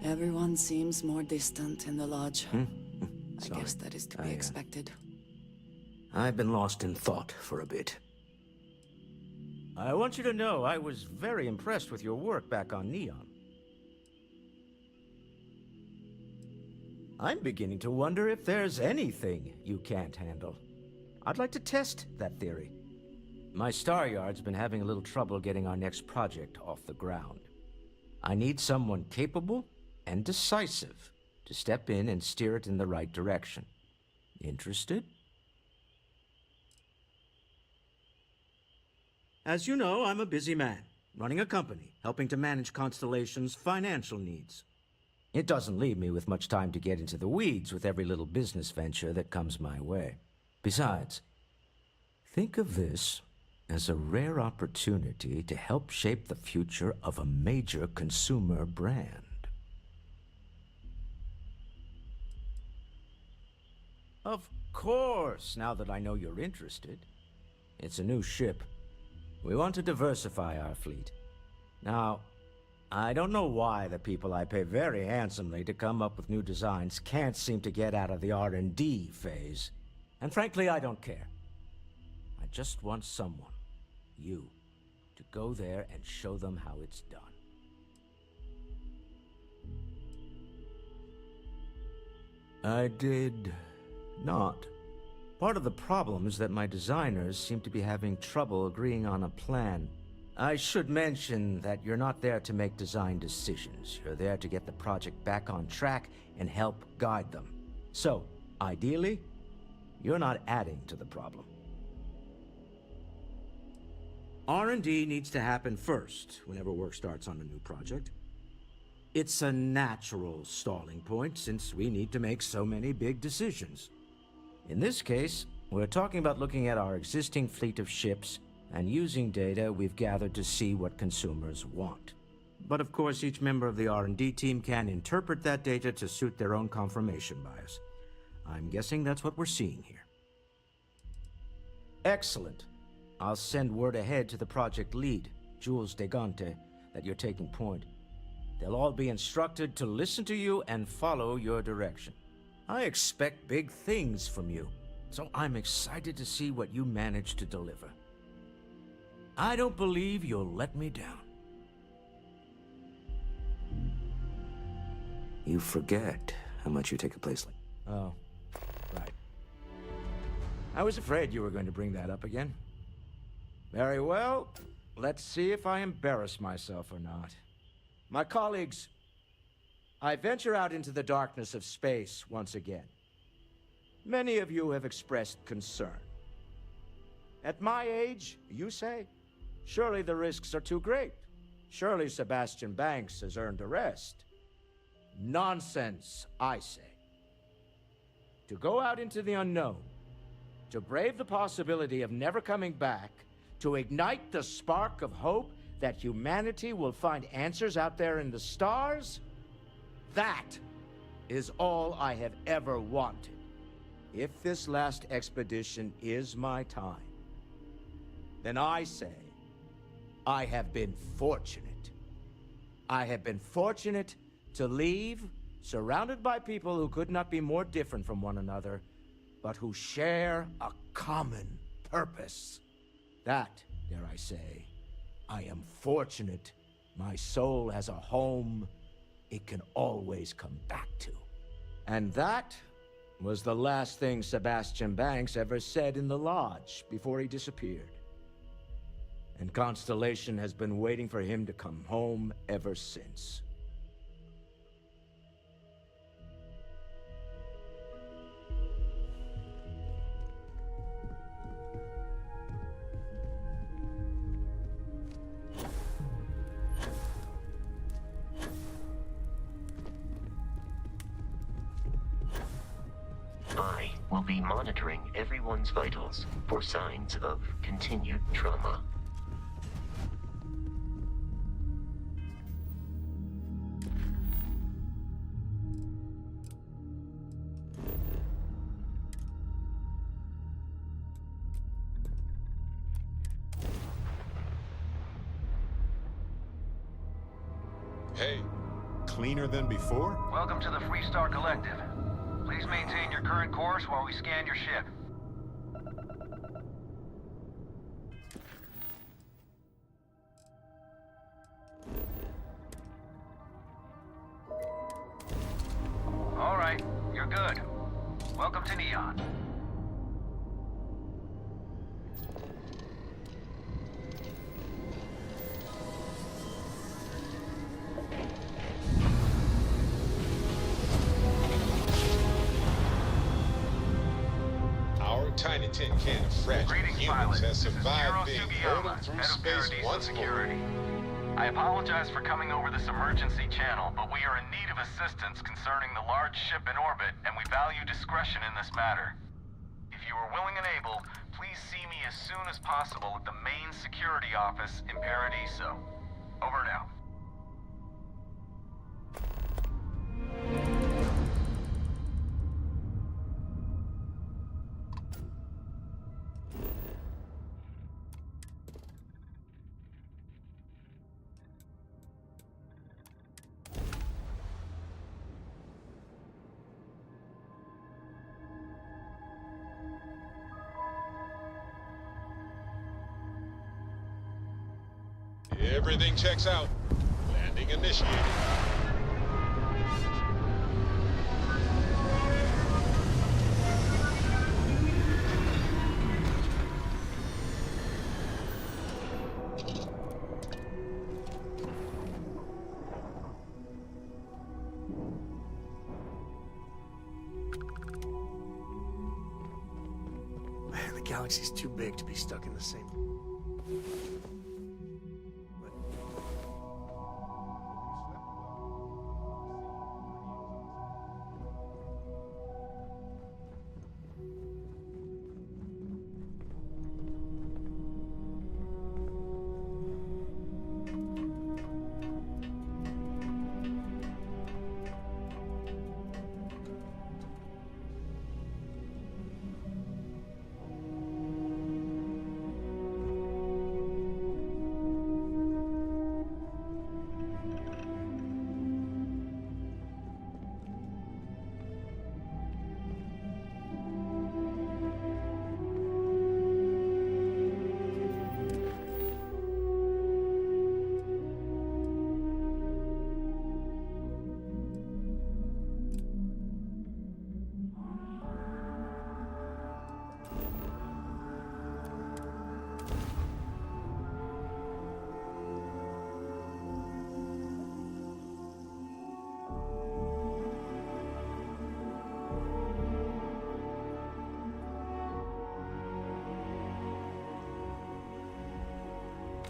Everyone seems more distant in the lodge. I Sorry. guess that is to be expected. I've been lost in thought for a bit. I want you to know I was very impressed with your work back on Neon. I'm beginning to wonder if there's anything you can't handle. I'd like to test that theory. My Star Yard's been having a little trouble getting our next project off the ground. I need someone capable and decisive to step in and steer it in the right direction. Interested? As you know, I'm a busy man, running a company, helping to manage Constellation's financial needs. It doesn't leave me with much time to get into the weeds with every little business venture that comes my way. Besides, think of this as a rare opportunity to help shape the future of a major consumer brand. Of course, now that I know you're interested. It's a new ship. We want to diversify our fleet. Now, I don't know why the people I pay very handsomely to come up with new designs can't seem to get out of the R&D phase. And frankly, I don't care. I just want someone, you, to go there and show them how it's done. I did not. Part of the problem is that my designers seem to be having trouble agreeing on a plan. I should mention that you're not there to make design decisions. You're there to get the project back on track and help guide them. So, ideally, you're not adding to the problem. R&D needs to happen first whenever work starts on a new project. It's a natural stalling point since we need to make so many big decisions. In this case, we're talking about looking at our existing fleet of ships and using data we've gathered to see what consumers want. But of course, each member of the R&D team can interpret that data to suit their own confirmation bias. I'm guessing that's what we're seeing here. Excellent. I'll send word ahead to the project lead, Jules Degante, that you're taking point. They'll all be instructed to listen to you and follow your direction. I expect big things from you, so I'm excited to see what you manage to deliver. I don't believe you'll let me down. You forget how much you take a place like... Oh, right. I was afraid you were going to bring that up again. Very well. Let's see if I embarrass myself or not. My colleagues, I venture out into the darkness of space once again. Many of you have expressed concern. At my age, you say, surely the risks are too great. Surely Sebastian Banks has earned a rest. Nonsense, I say. To go out into the unknown, to brave the possibility of never coming back, to ignite the spark of hope that humanity will find answers out there in the stars, that is all I have ever wanted. If this last expedition is my time, then I say, I have been fortunate. I have been fortunate to leave, surrounded by people who could not be more different from one another, but who share a common purpose. That, dare I say, I am fortunate. My soul has a home it can always come back to. And that was the last thing Sebastian Banks ever said in the lodge before he disappeared. And Constellation has been waiting for him to come home ever since. I will be monitoring everyone's vitals for signs of continued trauma. Hey, cleaner than before? Welcome to the Freestar Collective. Please maintain your current course while we scan your ship. All right, you're good. Welcome to Neon. Our tiny tin can of fragile humans has survived being hurtled through space once more. I apologize for coming over this emergency channel, but we are in need of assistance concerning the large ship in orbit, and we value discretion in this matter. If you are willing and able, please see me as soon as possible at the main security office in Paradiso. Over now. Everything checks out. Landing initiated. Man, the galaxy's too big to be stuck in the same...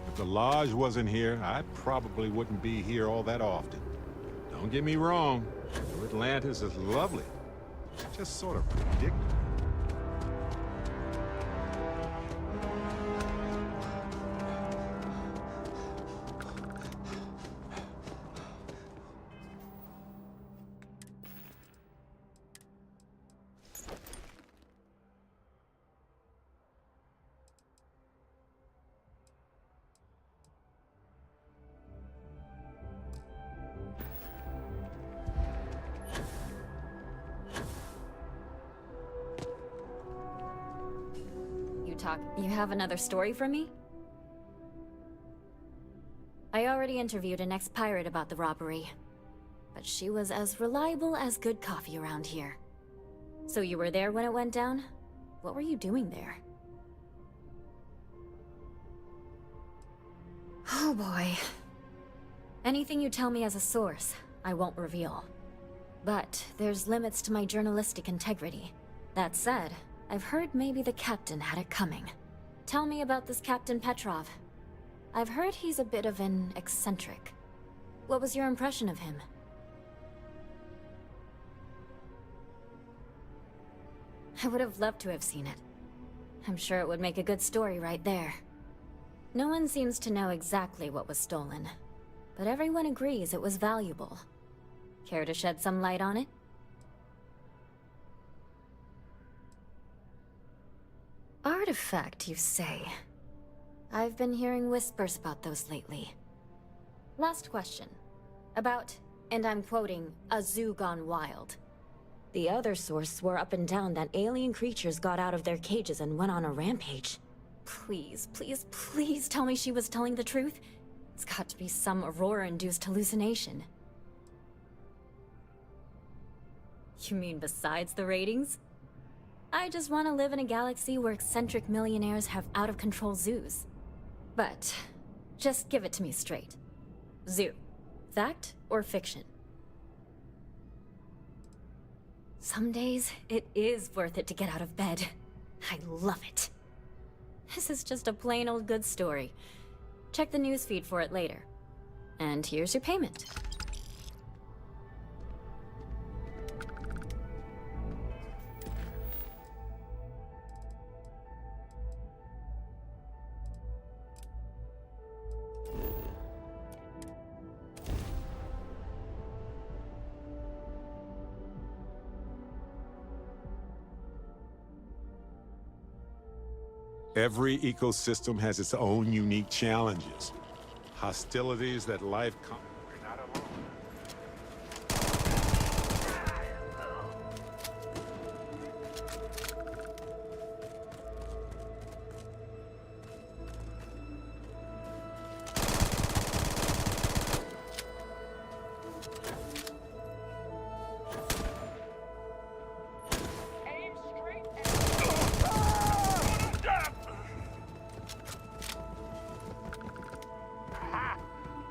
If the Lodge wasn't here, I probably wouldn't be here all that often. Don't get me wrong, New Atlantis is lovely. It's just sort of predictable. You have another story for me? I already interviewed an ex-pirate about the robbery, but she was as reliable as good coffee around here. So you were there when it went down? What were you doing there? Oh boy. Anything you tell me as a source, I won't reveal. But there's limits to my journalistic integrity. That said, I've heard maybe the captain had it coming. Tell me about this Captain Petrov. I've heard he's a bit of an eccentric. What was your impression of him? I would have loved to have seen it. I'm sure it would make a good story right there. No one seems to know exactly what was stolen, but everyone agrees it was valuable. Care to shed some light on it? Artifact, you say? I've been hearing whispers about those lately. Last question. About And I'm quoting, a zoo gone wild. The other source swore up and down that alien creatures got out of their cages and went on a rampage. Please, please, please tell me she was telling the truth. It's got to be some Aurora-induced hallucination. You mean besides the ratings? I just want to live in a galaxy where eccentric millionaires have out-of-control zoos. But, just give it to me straight. Zoo. Fact or fiction? Some days, it is worth it to get out of bed. I love it. This is just a plain old good story. Check the newsfeed for it later. And here's your payment. Every ecosystem has its own unique challenges. Hostilities that life comes. We're not alone.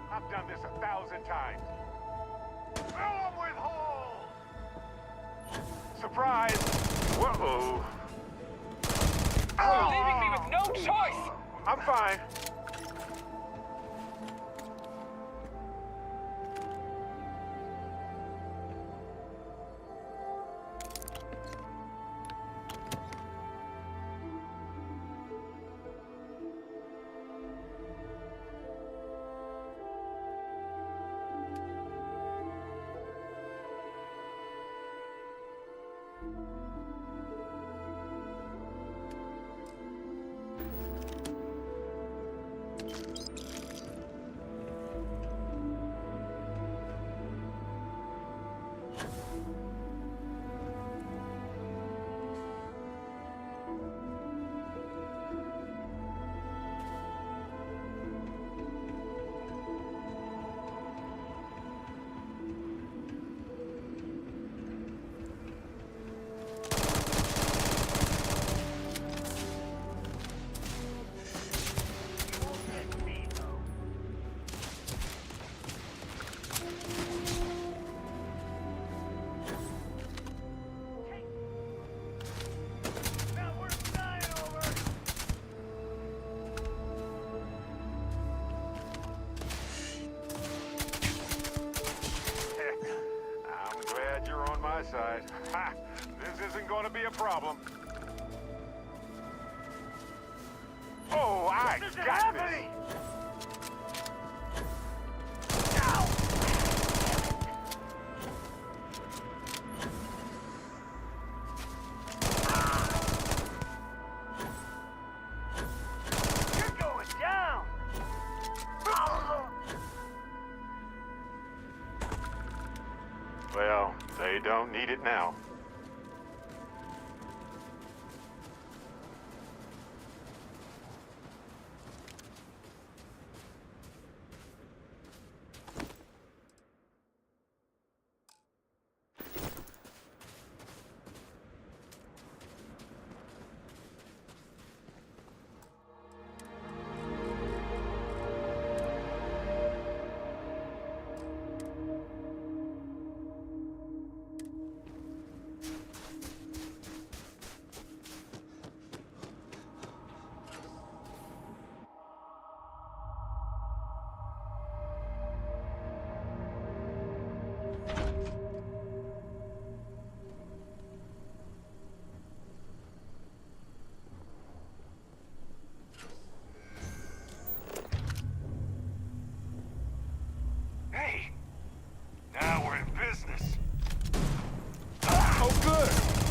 I've done this 1,000 times. Fill them with holes! Surprise! Whoa! You're leaving me with no choice! I'm fine. Side. Ha! This isn't going to be a problem. Oh, I got this! You're going down! Well, they don't need it now.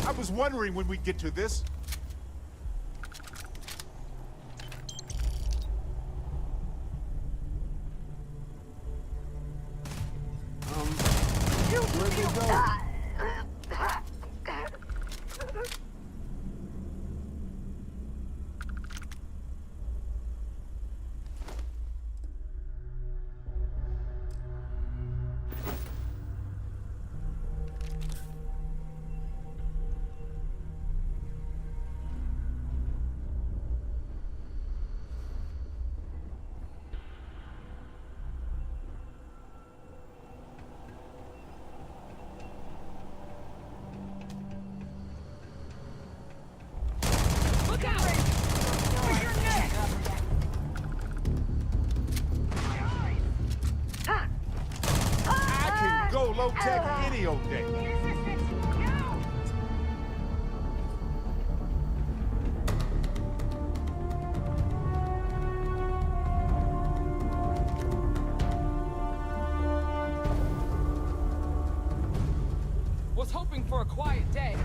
I was wondering when we'd get to this. Low-tech any old day. Was hoping for a quiet day.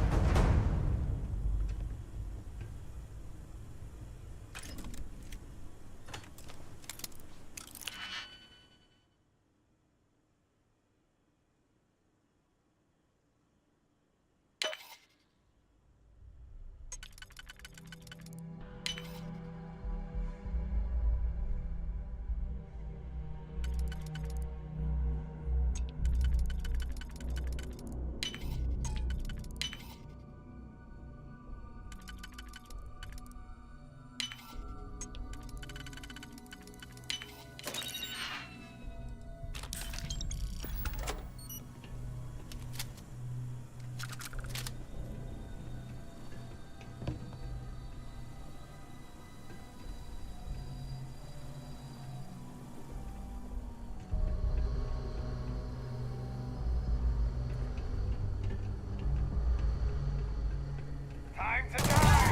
Time to die!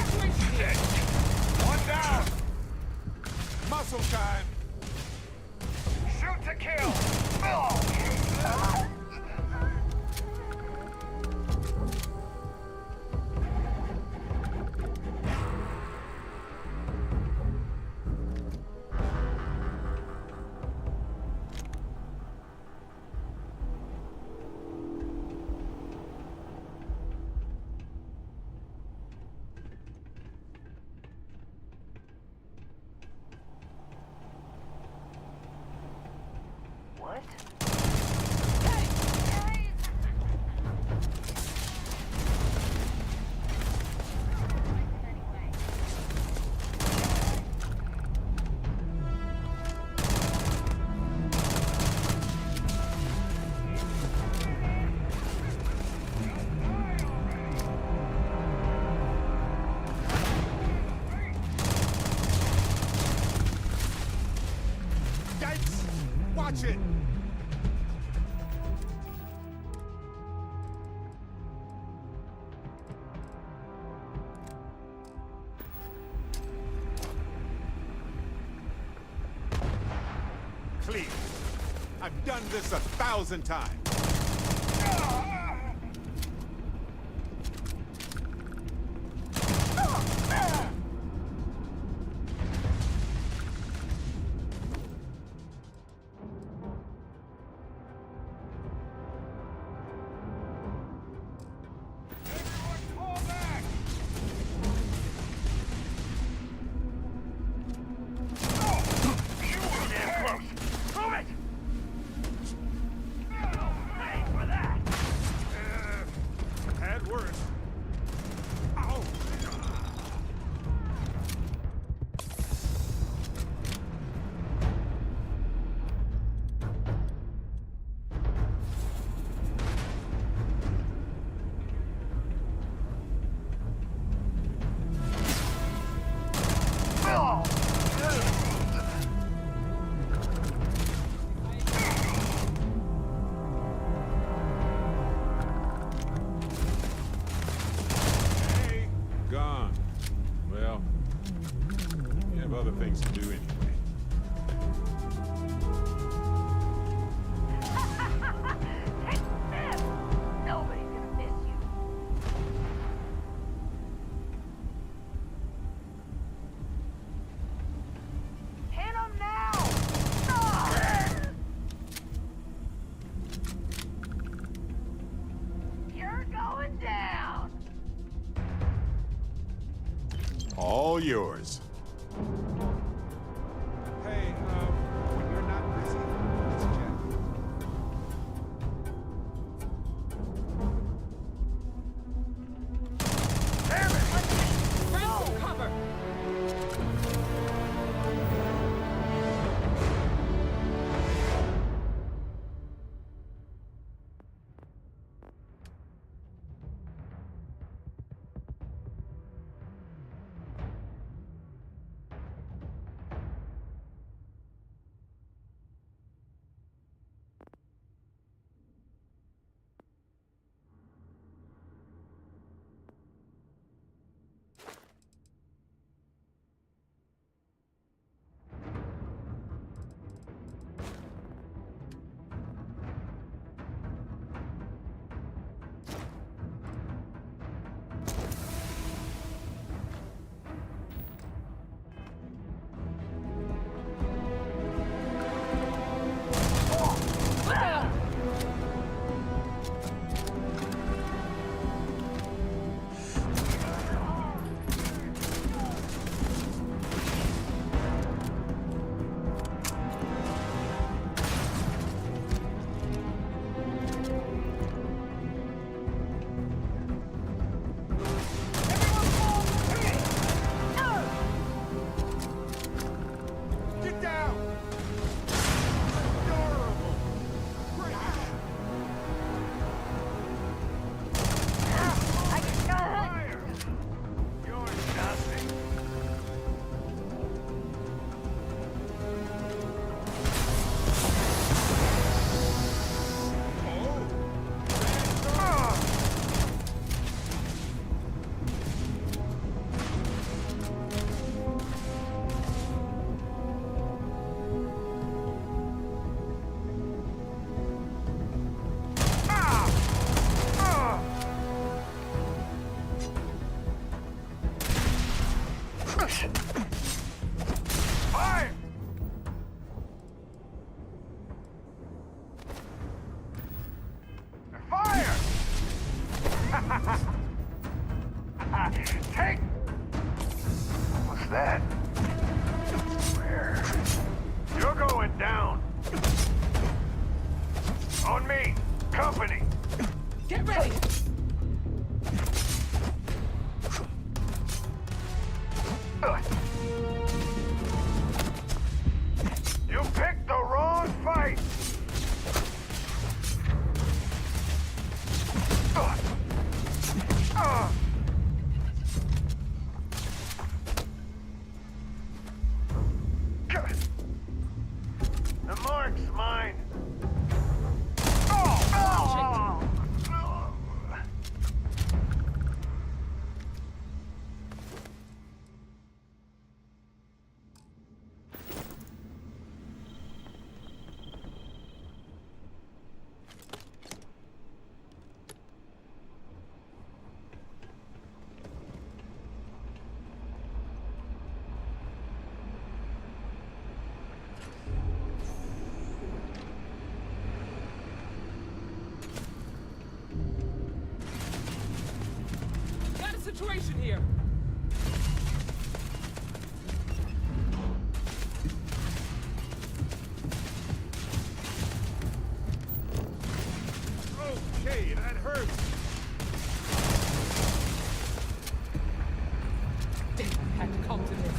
One down! Muscle time! Shoot to kill! Billow! What? Yikes! Watch it! Clear. I've done this 1,000 times. all yours. Hey, when you're not busy, let's chat. Damn it! Grab some cover! Fire! Fire! Take! What's that? Where? You're going down. On me. Company. Get ready! You picked the wrong fight! The mark's mine! Got a situation here! Okay, that hurts. Damn, I had to come to this.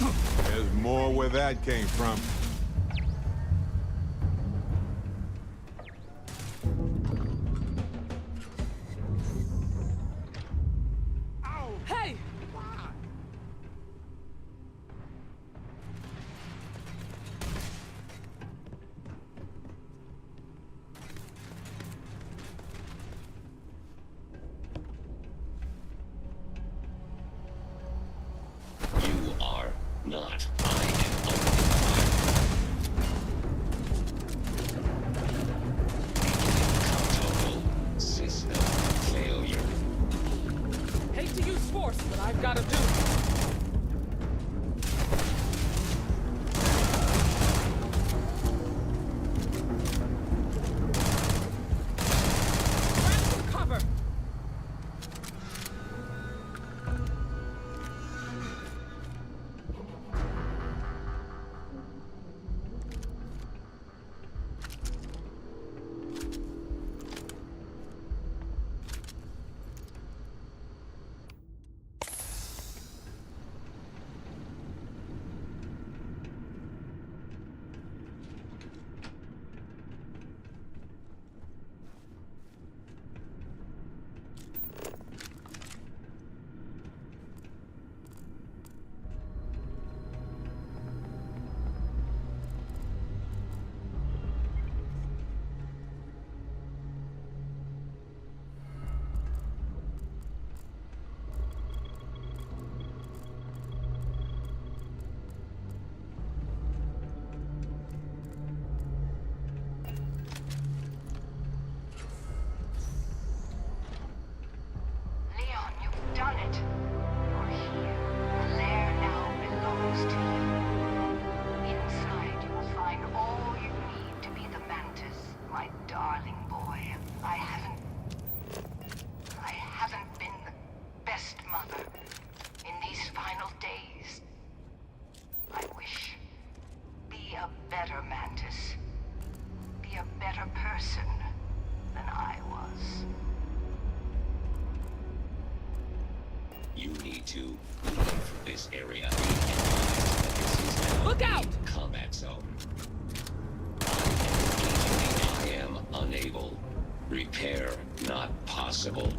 There's more where that came from. Hey! You are not. I am total system failure. Hate to use force, but I've got to do it. Grab some cover! Leon, you've done it. You're here. The lair now belongs to you. Inside, you will find all you need to be the Mantis, my darling boy. I haven't been the best mother in these final days. I wish. Be a better Mantis. Be a better person than I was. You need to leave this area. This is now Look out! a combat zone. I am unable. Repair not possible.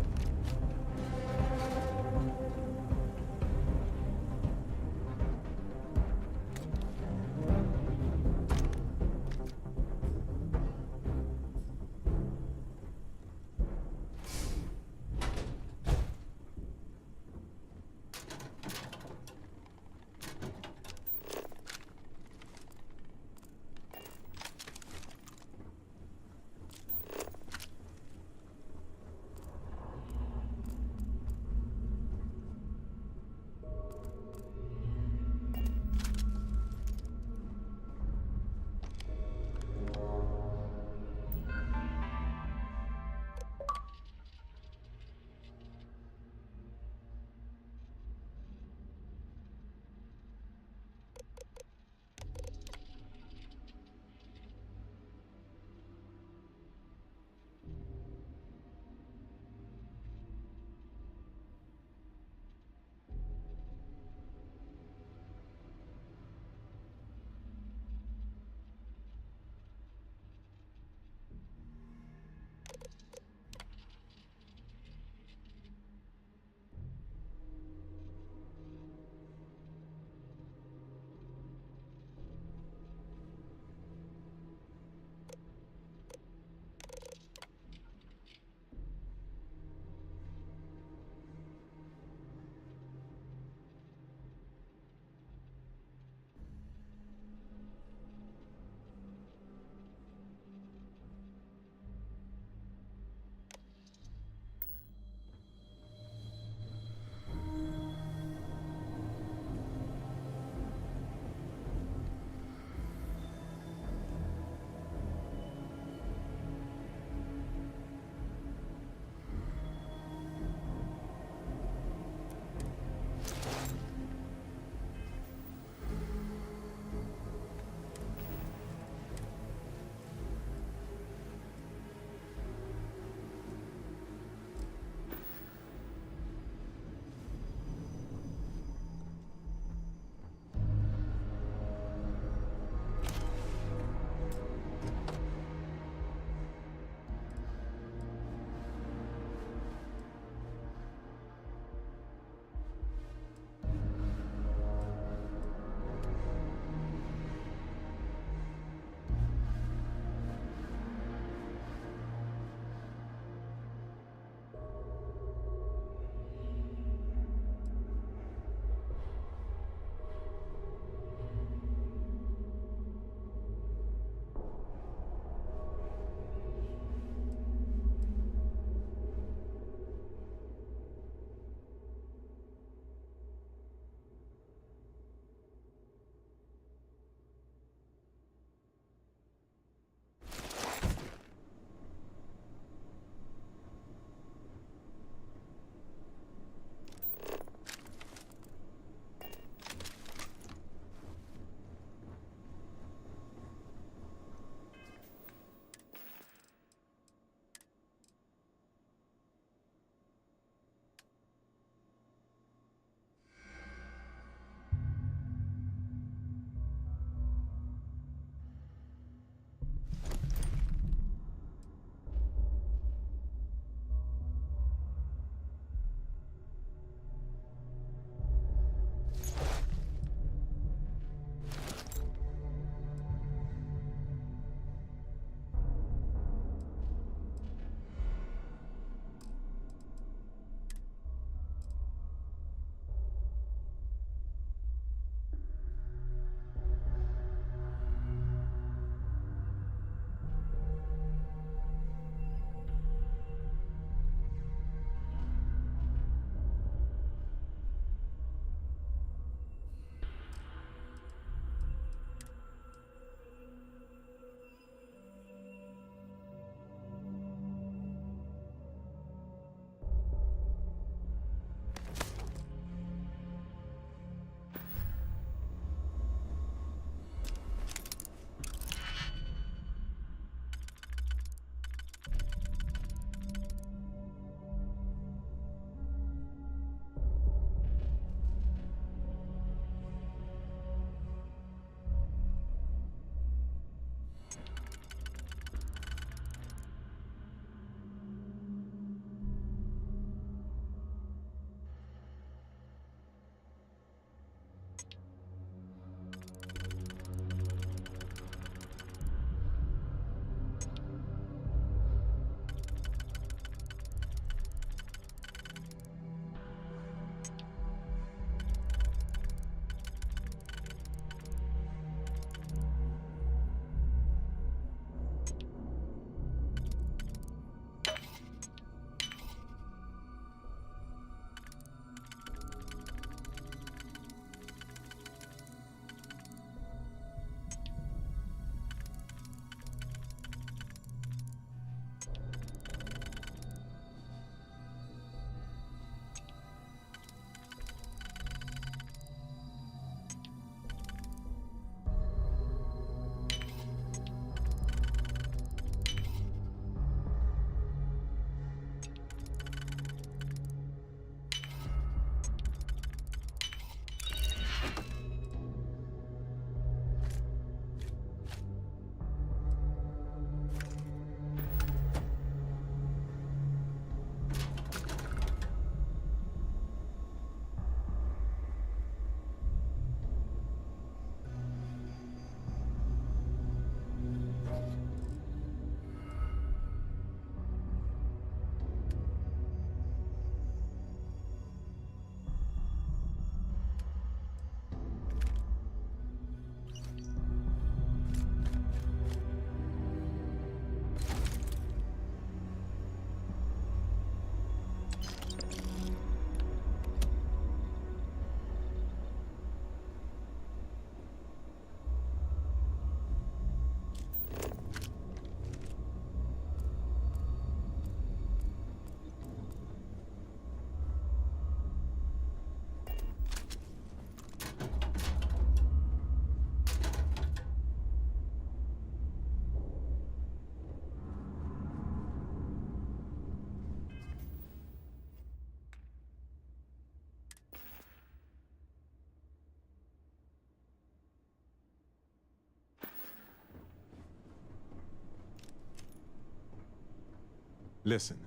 Listen,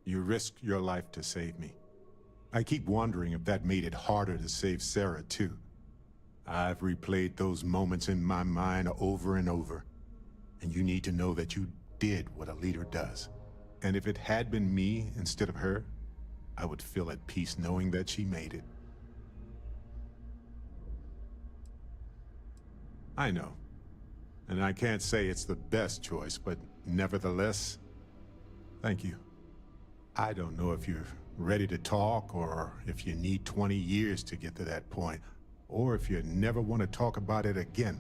you risked your life to save me. I keep wondering if that made it harder to save Sarah, too. I've replayed those moments in my mind over and over. And you need to know that you did what a leader does. And if it had been me instead of her, I would feel at peace knowing that she made it. I know. And I can't say it's the best choice, but nevertheless, thank you. I don't know if you're ready to talk, or if you need 20 years to get to that point, or if you never want to talk about it again.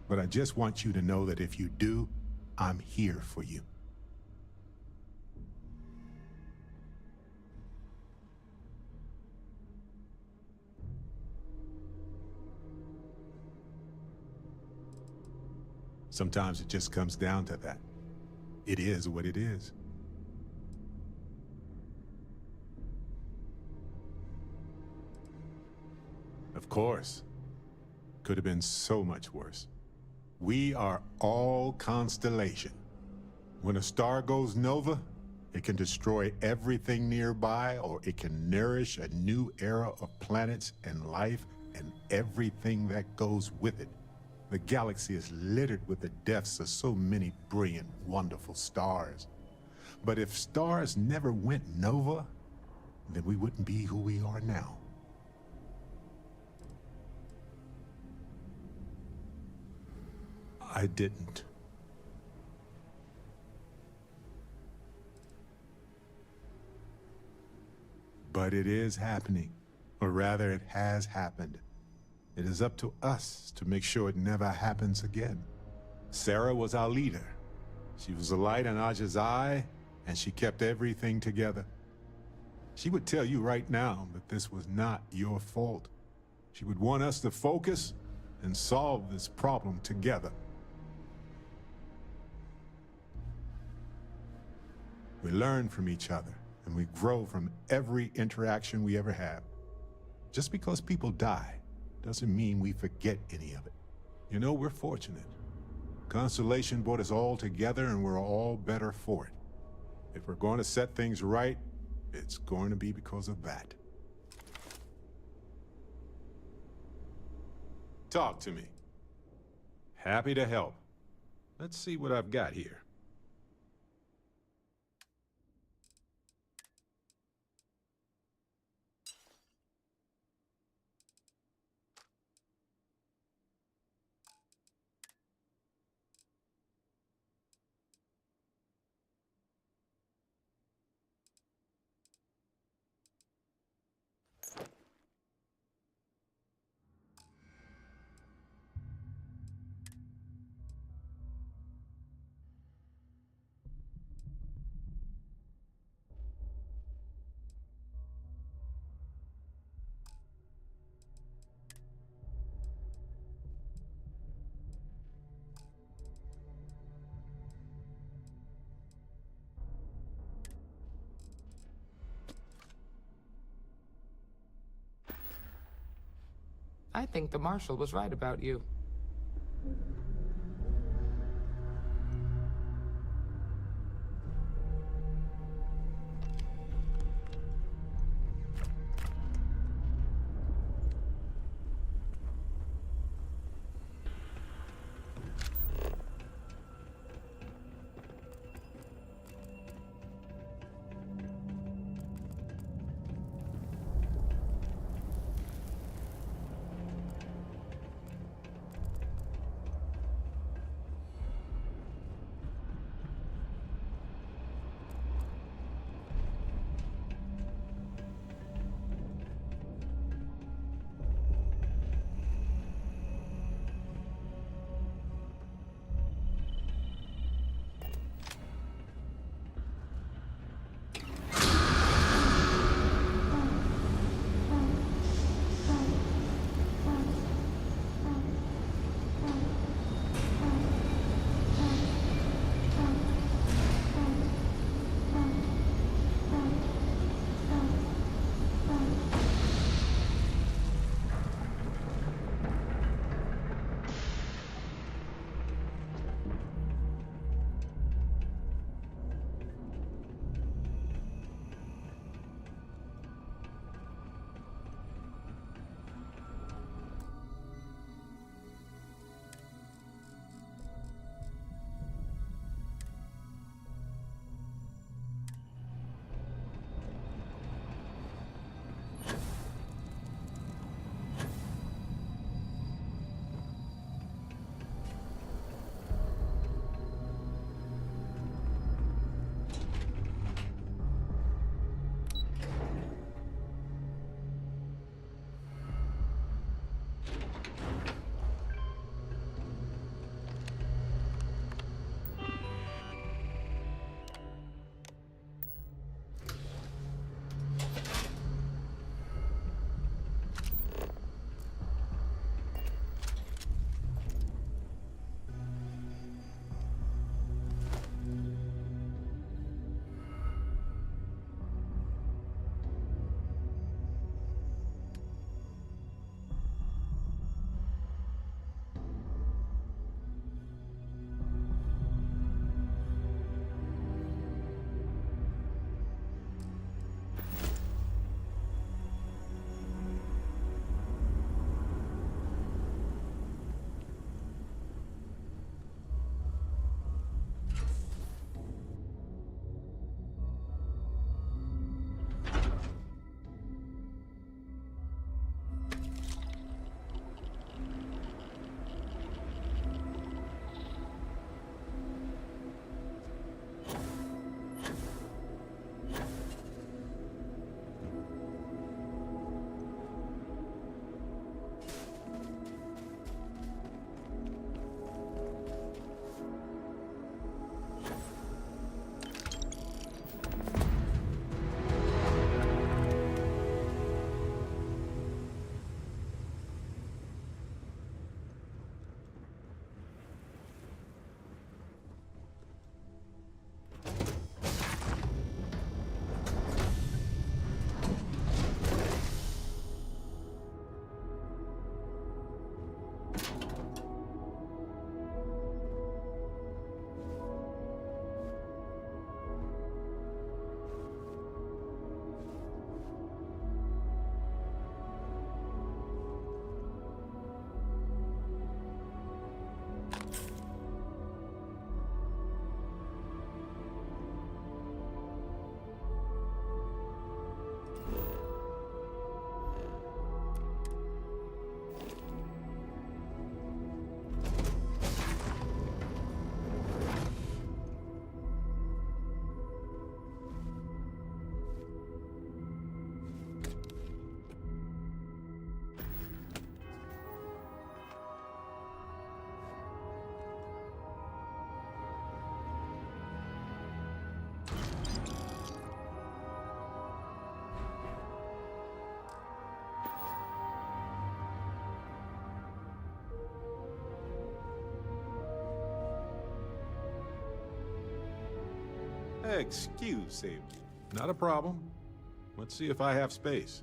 But I just want you to know that if you do, I'm here for you. Sometimes it just comes down to that. It is what it is. Of course. Could have been so much worse. We are all constellation. When a star goes nova, it can destroy everything nearby, or it can nourish a new era of planets and life and everything that goes with it. The galaxy is littered with the deaths of so many brilliant, wonderful stars. But if stars never went nova, then we wouldn't be who we are now. I didn't. But it is happening, or rather it has happened. It is up to us to make sure it never happens again. Sarah was our leader. She was a light in Aja's eye, and she kept everything together. She would tell you right now that this was not your fault. She would want us to focus and solve this problem together. We learn from each other, and we grow from every interaction we ever have. Just because people die doesn't mean we forget any of it. You know, we're fortunate. Constellation brought us all together, and we're all better for it. If we're going to set things right, it's going to be because of that. Talk to me. Happy to help. Let's see what I've got here. I think the Marshal was right about you. Excuse me. Not a problem. Let's see if I have space.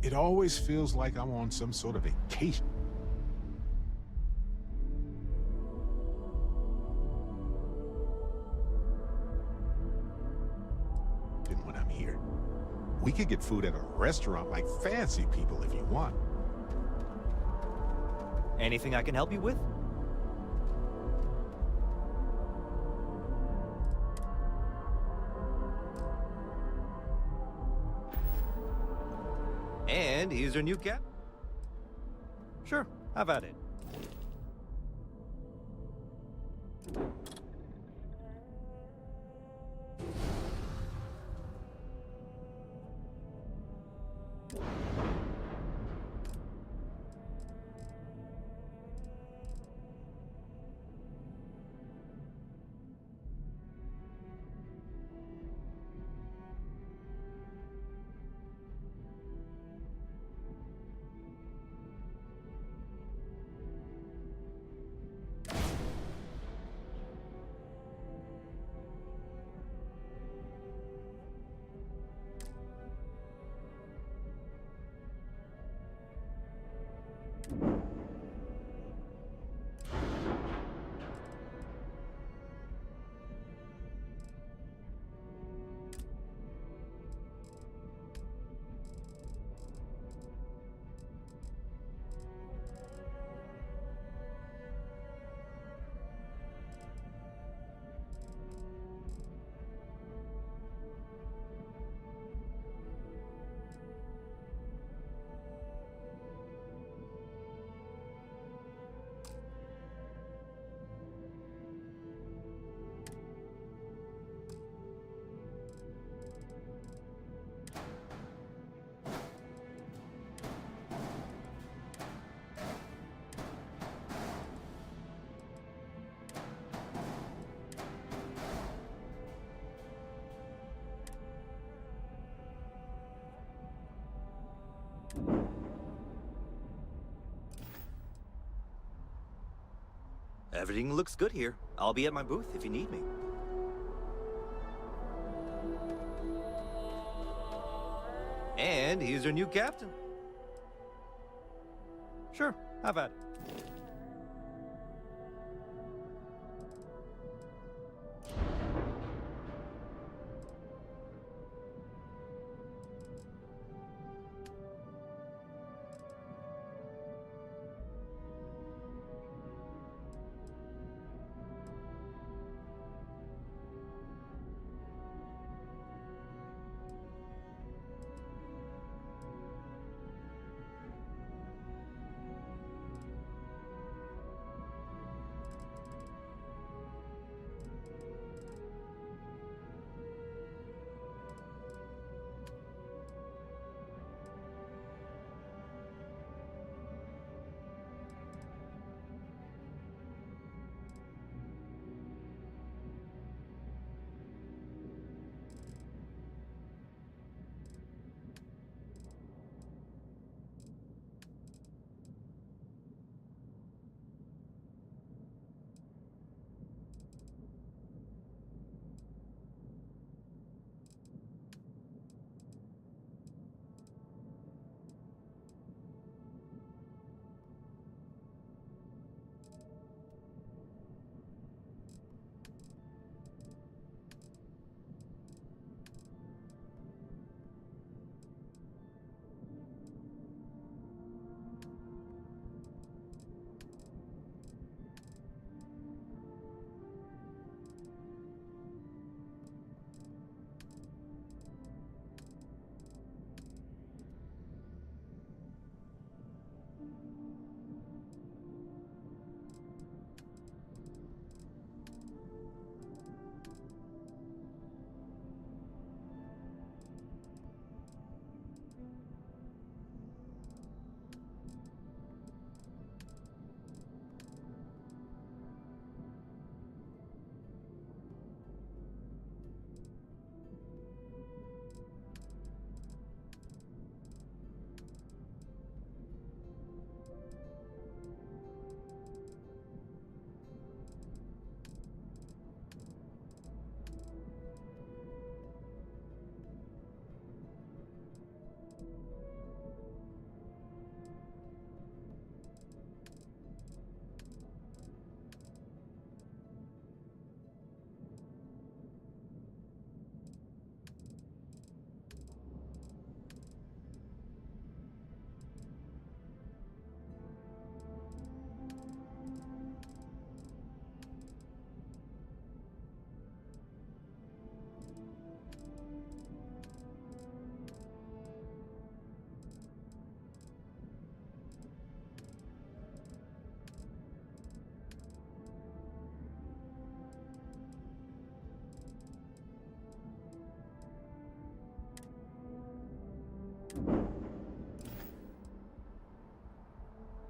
It always feels like I'm on some sort of vacation. When I'm here, we could get food at a restaurant like fancy people if you want. Anything I can help you with? And here's your new cap. Sure, have at it. Everything looks good here. I'll be at my booth if you need me. And here's your new captain. Sure, have at it.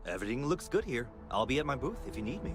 Everything looks good here. I'll be at my booth if you need me.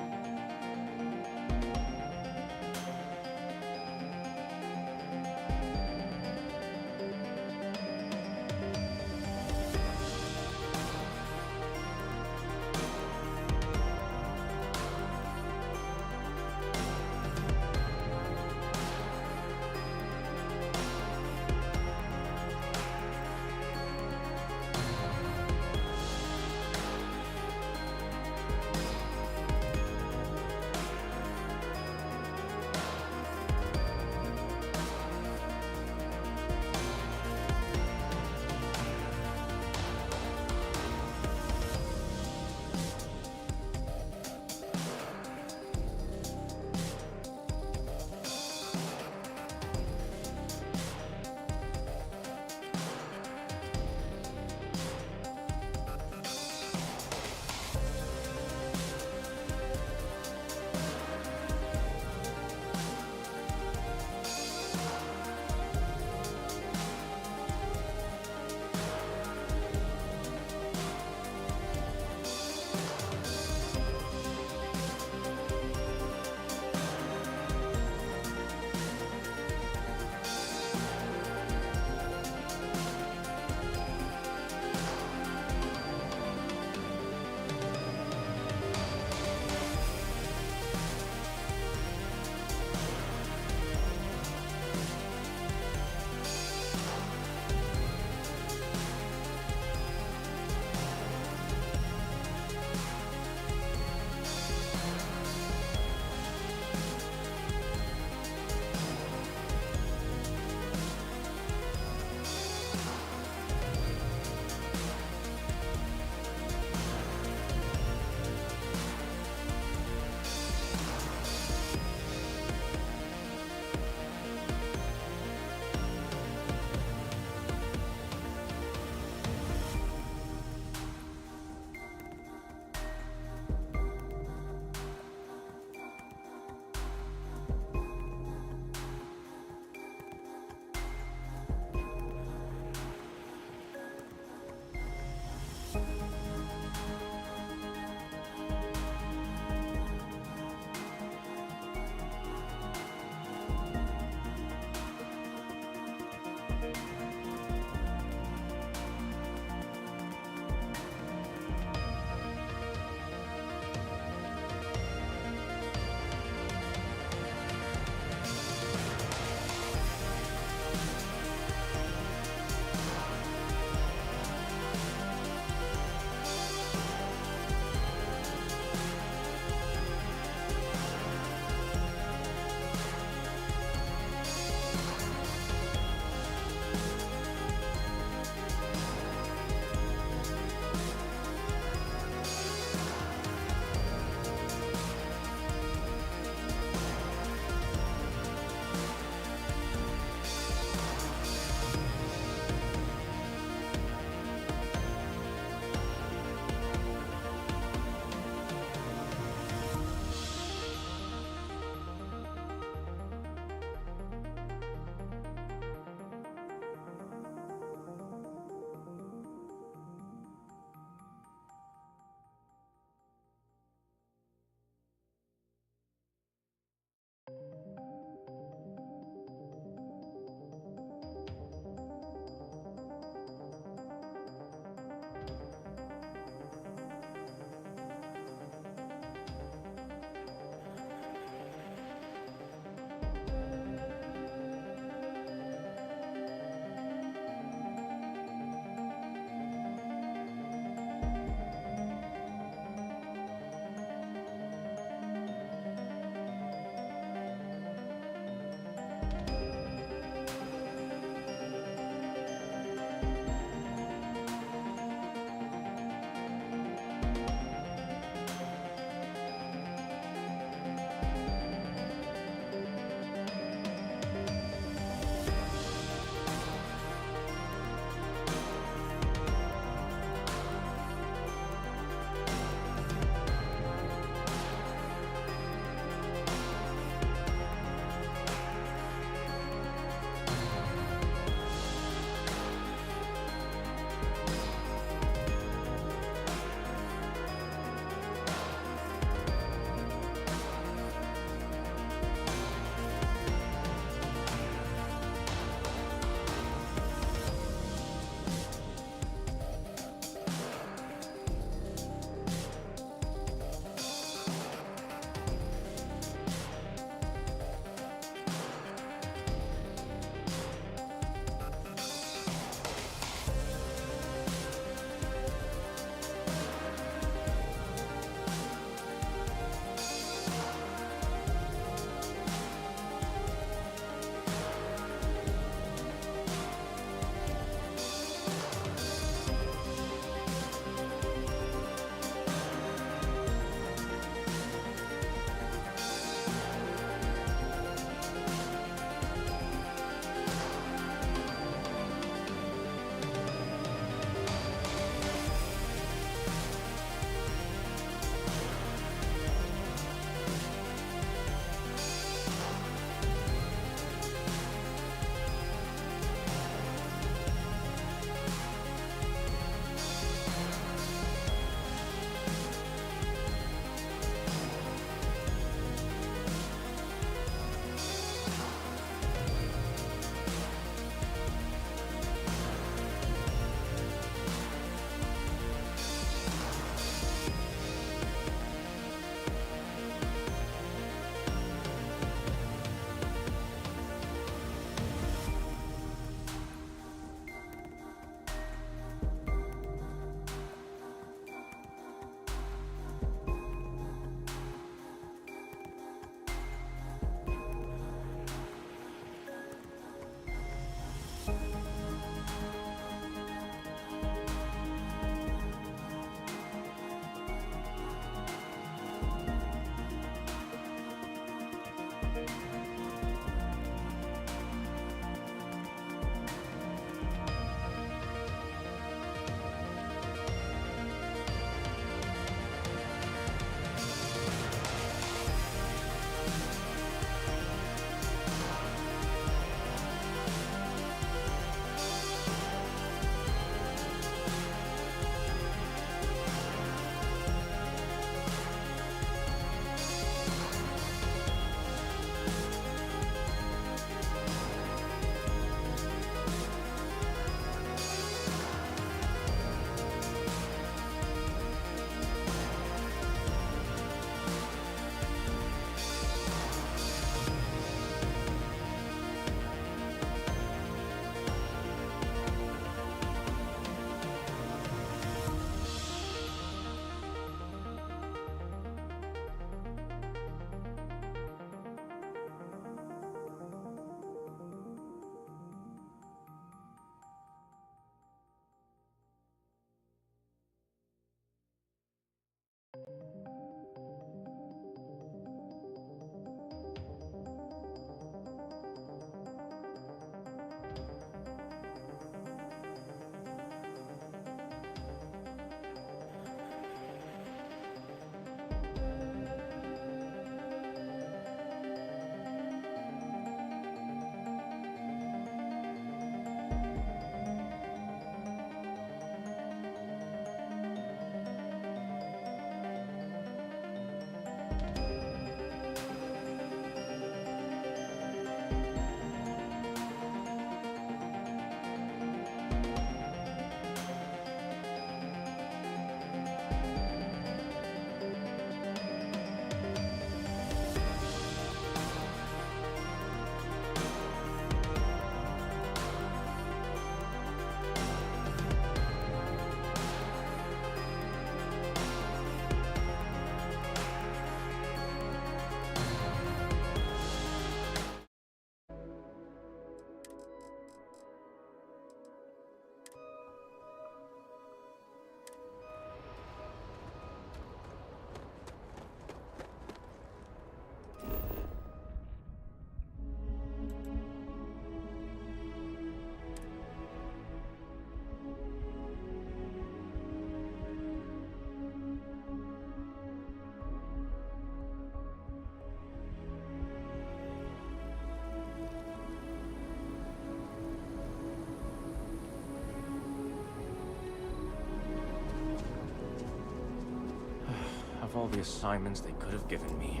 all the assignments they could have given me.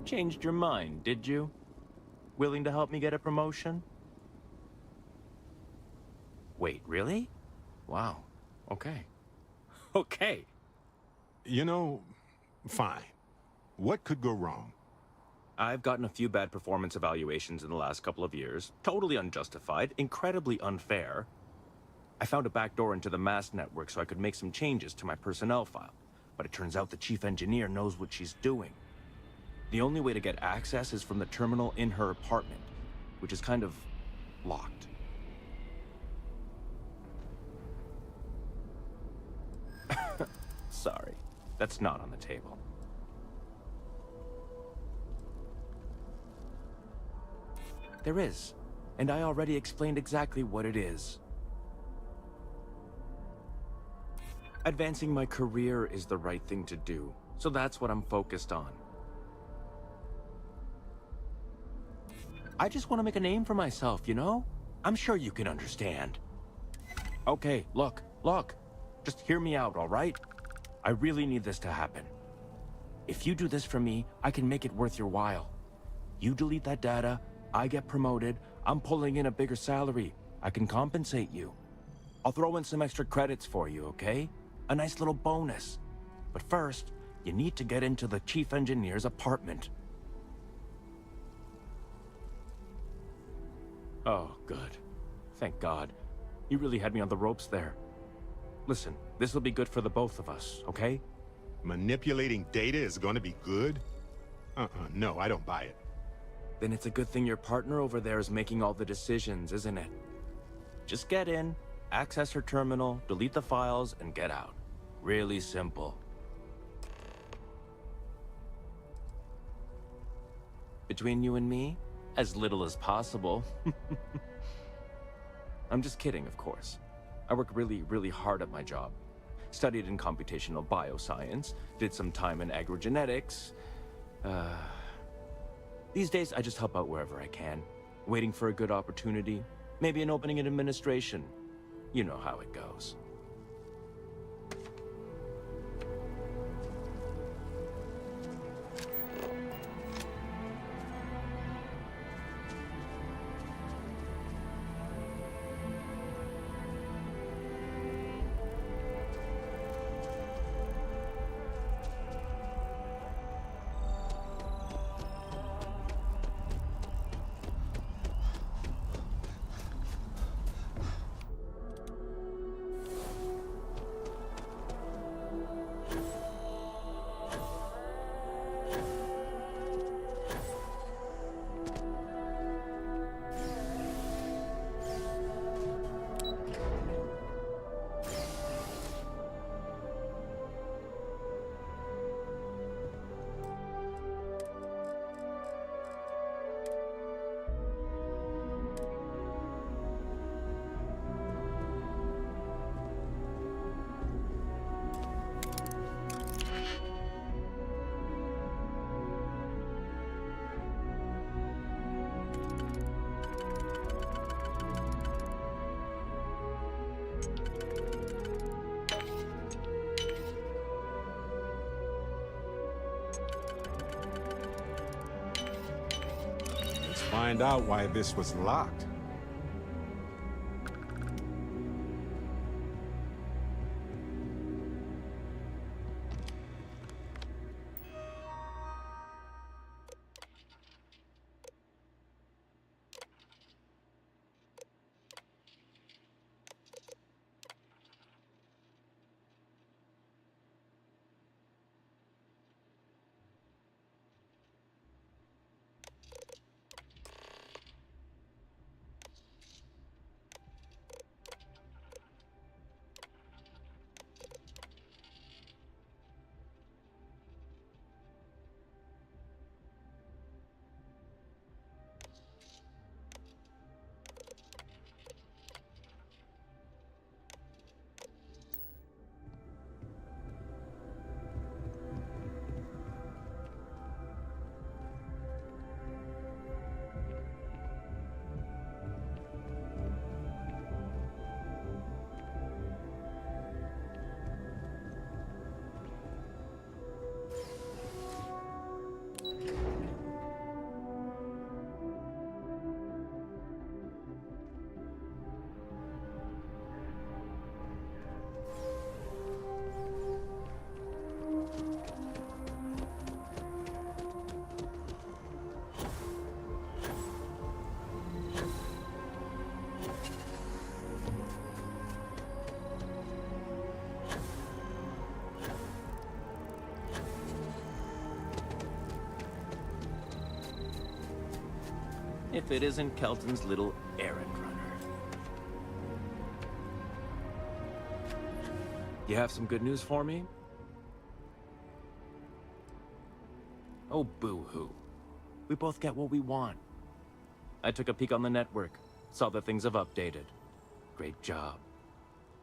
Changed your mind, did you? Willing to help me get a promotion? Wait, really? Wow. Okay. Okay. You know, fine. What could go wrong? I've gotten a few bad performance evaluations in the last couple of years. Totally unjustified, incredibly unfair. I found a backdoor into the mass network so I could make some changes to my personnel file. But it turns out the chief engineer knows what she's doing. The only way to get access is from the terminal in her apartment, which is kind of locked. Sorry, that's not on the table. There is, and I already explained exactly what it is. Advancing my career is the right thing to do, so that's what I'm focused on. I just want to make a name for myself, you know? I'm sure you can understand. Okay, look. Just hear me out, all right? I really need this to happen. If you do this for me, I can make it worth your while. You delete that data, I get promoted, I'm pulling in a bigger salary. I can compensate you. I'll throw in some extra credits for you, okay? A nice little bonus. But first, you need to get into the chief engineer's apartment. Oh, good. Thank God. You really had me on the ropes there. Listen, this will be good for the both of us, okay? Manipulating data is going to be good? No, I don't buy it. Then it's a good thing your partner over there is making all the decisions, isn't it? Just get in, access her terminal, delete the files, and get out. Really simple. Between you and me, as little as possible. I'm just kidding, of course. I work really, really hard at my job. Studied in computational bioscience, did some time in agrogenetics. These days, I just help out wherever I can. Waiting for a good opportunity, maybe an opening in administration. You know how it goes. Find out why this was locked. if it isn't Kelton's little errand runner. You have some good news for me? Oh, boo-hoo. We both get what we want. I took a peek on the network, saw that things have updated. Great job.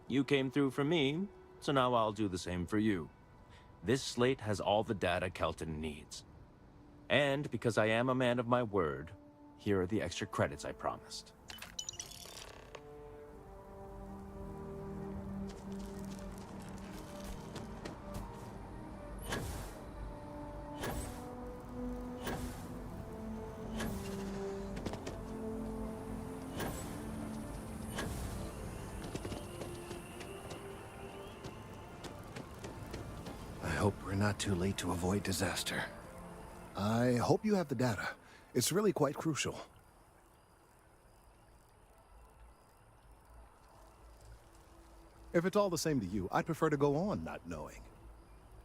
You came through for me, so now I'll do the same for you. This slate has all the data Kelton needs. And because I am a man of my word, here are the extra credits I promised. I hope we're not too late to avoid disaster. I hope you have the data. It's really quite crucial. If it's all the same to you, I'd prefer to go on not knowing.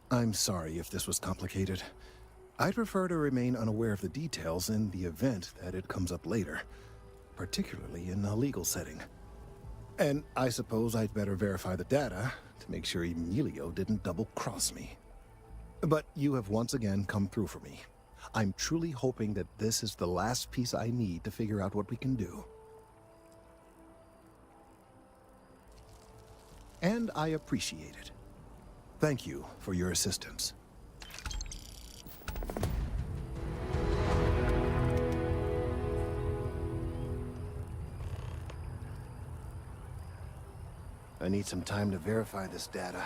I'm sorry if this was complicated. I'd prefer to remain unaware of the details in the event that it comes up later, particularly in a legal setting. And I suppose I'd better verify the data to make sure Emilio didn't double-cross me. But you have once again come through for me. I'm truly hoping that this is the last piece I need to figure out what we can do. And I appreciate it. Thank you for your assistance. I need some time to verify this data.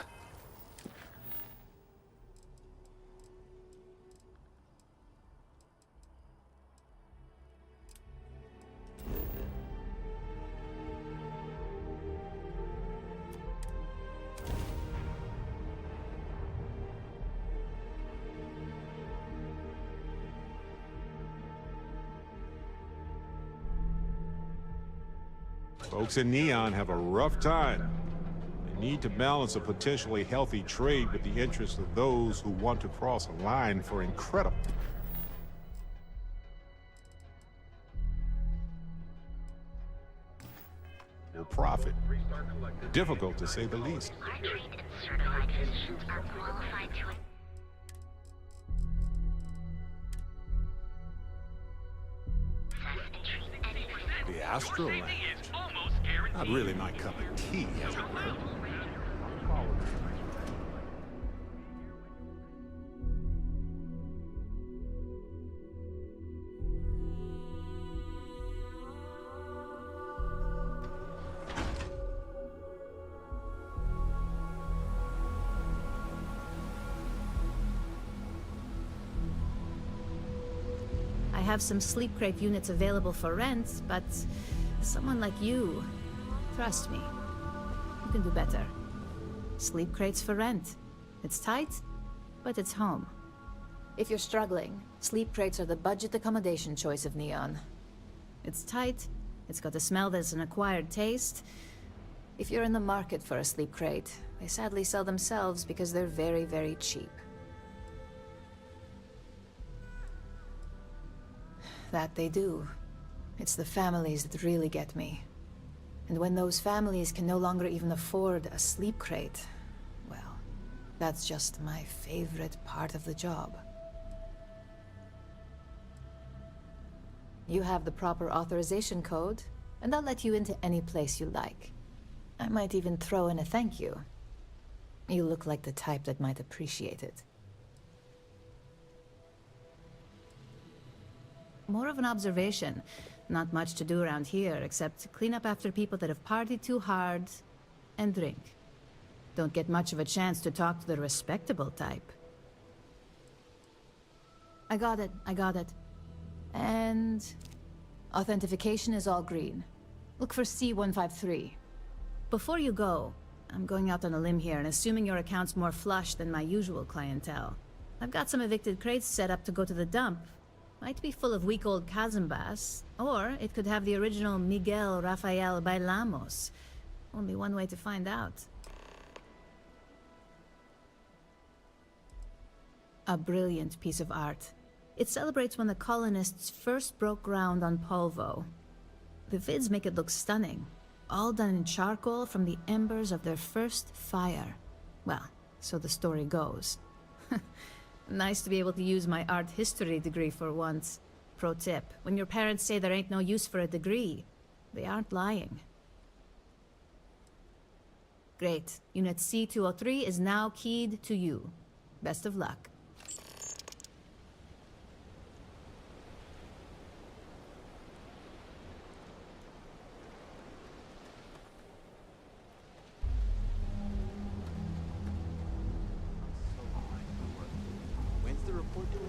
Folks in Neon have a rough time. They need to balance a potentially healthy trade with the interests of those who want to cross a line for incredible. Profit. Difficult to say the least. Our trained and certified physicians are qualified to... The Astronaut. Not really my cup of tea, as it were. I have some sleep crate units available for rent, but someone like you, trust me, you can do better. Sleep crates for rent. It's tight, but it's home. If you're struggling, sleep crates are the budget accommodation choice of Neon. It's tight, it's got a smell that's an acquired taste. If you're in the market for a sleep crate, they sadly sell themselves because they're very, very cheap. That they do. It's the families that really get me. And when those families can no longer even afford a sleep crate, well, that's just my favorite part of the job. You have the proper authorization code, and I'll let you into any place you like. I might even throw in a thank you. You look like the type that might appreciate it. More of an observation. Not much to do around here, except clean up after people that have partied too hard and drink. Don't get much of a chance to talk to the respectable type. I got it. And... authentication is all green. Look for C153. Before you go, I'm going out on a limb here and assuming your account's more flush than my usual clientele. I've got some evicted crates set up to go to the dump. Might be full of week old Cazimbas, or it could have the original Miguel Rafael Bailamos. Only one way to find out. A brilliant piece of art. It celebrates when the colonists first broke ground on Polvo. The vids make it look stunning, all done in charcoal from the embers of their first fire. Well, so the story goes. Nice to be able to use my art history degree for once. Pro tip, when your parents say there ain't no use for a degree, they aren't lying. Great. Unit C-203 is now keyed to you. Best of luck. When's the report due?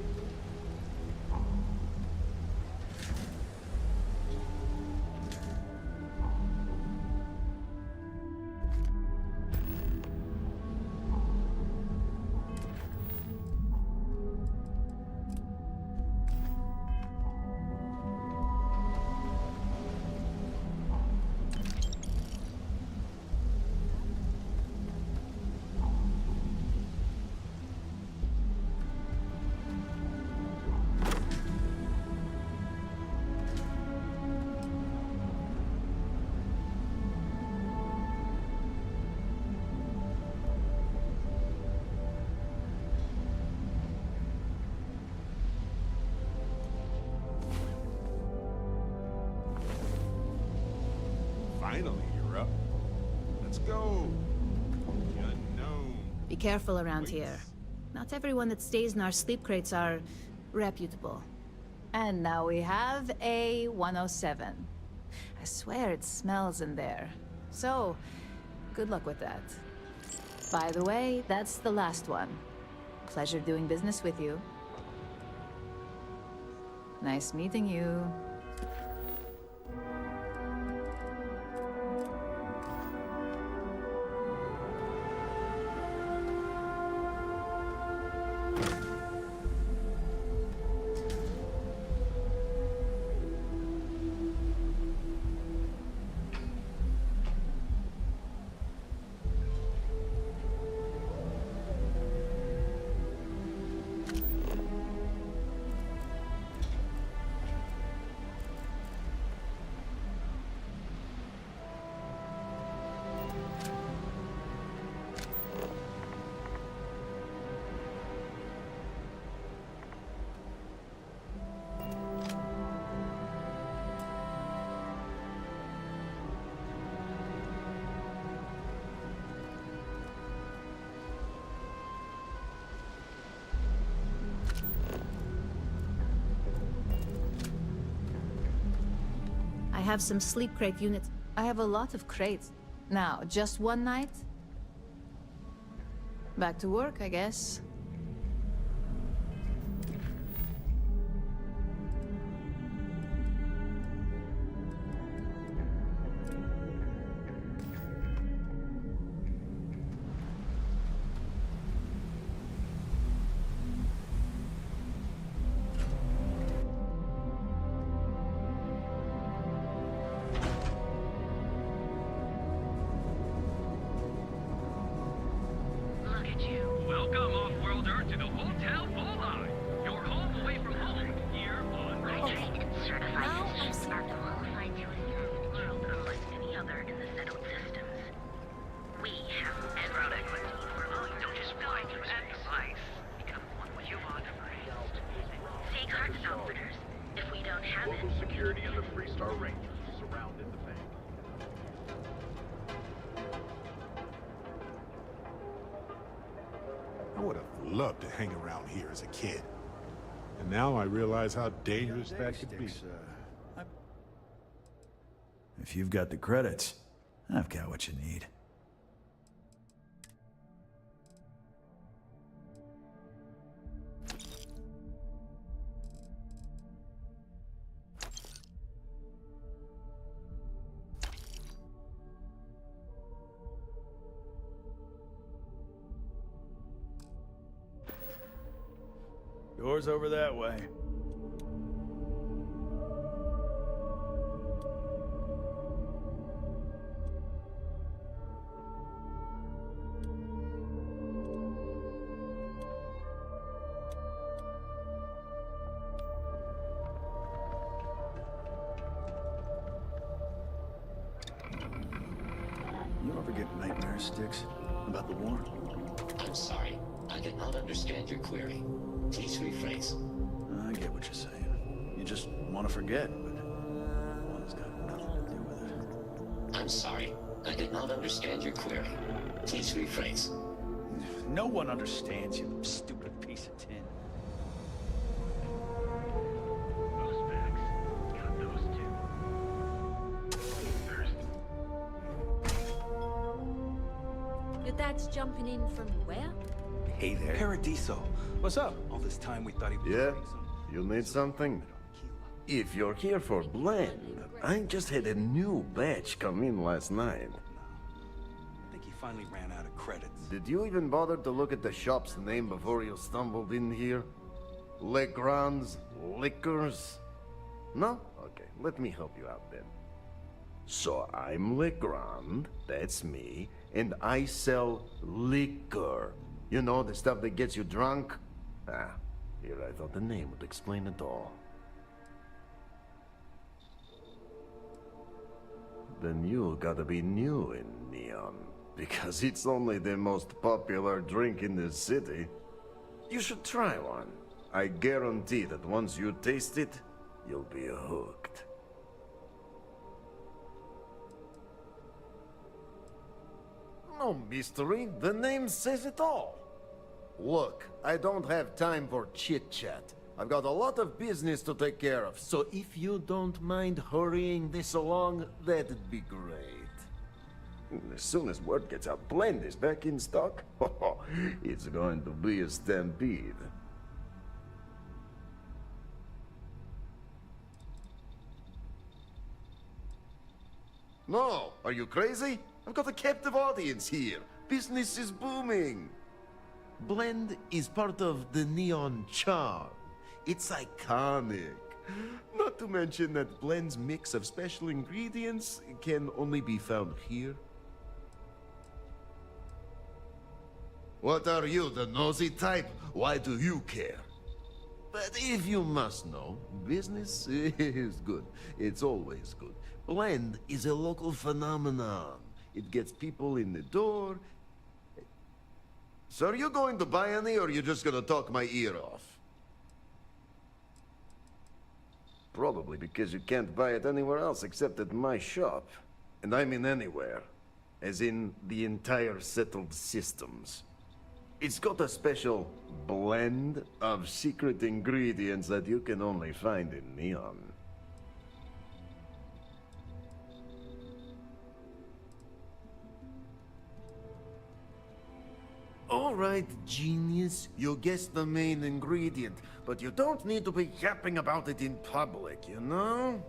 Finally, you're up. Let's go. The unknown. Be careful around here. Not everyone that stays in our sleep crates are reputable. And now we have a 107. I swear it smells in there. So, good luck with that. By the way, that's the last one. Pleasure doing business with you. Nice meeting you. I have some sleep crate units. I have a lot of crates. Now, just one night? Back to work, I guess. Welcome, off-worlder, to the Hotel Volai. Your home away from home, here on Rover. Now I'm Find you in your own world unlike any other in the settled systems. We have every equity for all your don't just fly to end life. Become one with your first. Seek hearts outfitters. If we don't have Local it, security and the Three-Star Rangers surrounded the bank. I would have loved to hang around here as a kid. And now I realize how dangerous that could be. If you've got the credits, I've got what you need. Doors over that way. ever get nightmare sticks about the war? I'm sorry. I did not understand your query. Please rephrase. I get what you're saying. You just want to forget, but well, it's got nothing to do with it. I'm sorry. I did not understand your query. Please rephrase. No one understands you, stupid piece of tin. Your dad's jumping in from where? Hey there. Paradiso. What's up? All this time we thought he was Yeah? You need something? If you're here for blend, I just had a new batch come in last night. I think he finally ran out of credits. Did you even bother to look at the shop's name before you stumbled in here? Legrand's Liquors? No? Okay, let me help you out then. So I'm Legrand, that's me, and I sell liquor. You know, the stuff that gets you drunk? Ah, here I thought the name would explain it all. Then you gotta be new in Neon, because it's only the most popular drink in the city. You should try one. I guarantee that once you taste it, you'll be hooked. No mystery, the name says it all. Look, I don't have time for chit-chat. I've got a lot of business to take care of, so if you don't mind hurrying this along, that'd be great. As soon as word gets out Blend is back in stock, it's going to be a stampede. No, are you crazy? I've got a captive audience here. Business is booming. Blend is part of the Neon charm. It's iconic. Not to mention that Blend's mix of special ingredients can only be found here. What are you, the nosy type? Why do you care? But if you must know, business is good. It's always good. Blend is a local phenomenon. It gets people in the door. So are you going to buy any, or are you just gonna talk my ear off? Probably because you can't buy it anywhere else except at my shop. And I mean anywhere. As in the entire settled systems. It's got a special blend of secret ingredients that you can only find in Neon. Alright, genius, you guessed the main ingredient, but you don't need to be yapping about it in public, you know?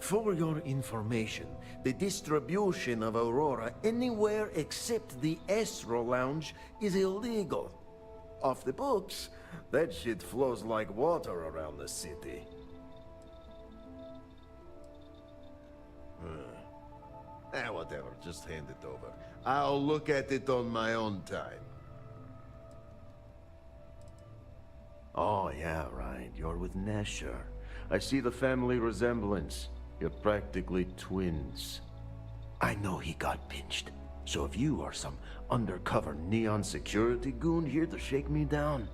For your information, the distribution of Aurora anywhere except the Astro Lounge is illegal. Off the books, that shit flows like water around the city. Whatever, just hand it over. I'll look at it on my own time. Oh, yeah, right. You're with Nasher. I see the family resemblance. You're practically twins. I know he got pinched. So if you are some undercover Neon security goon here to shake me down,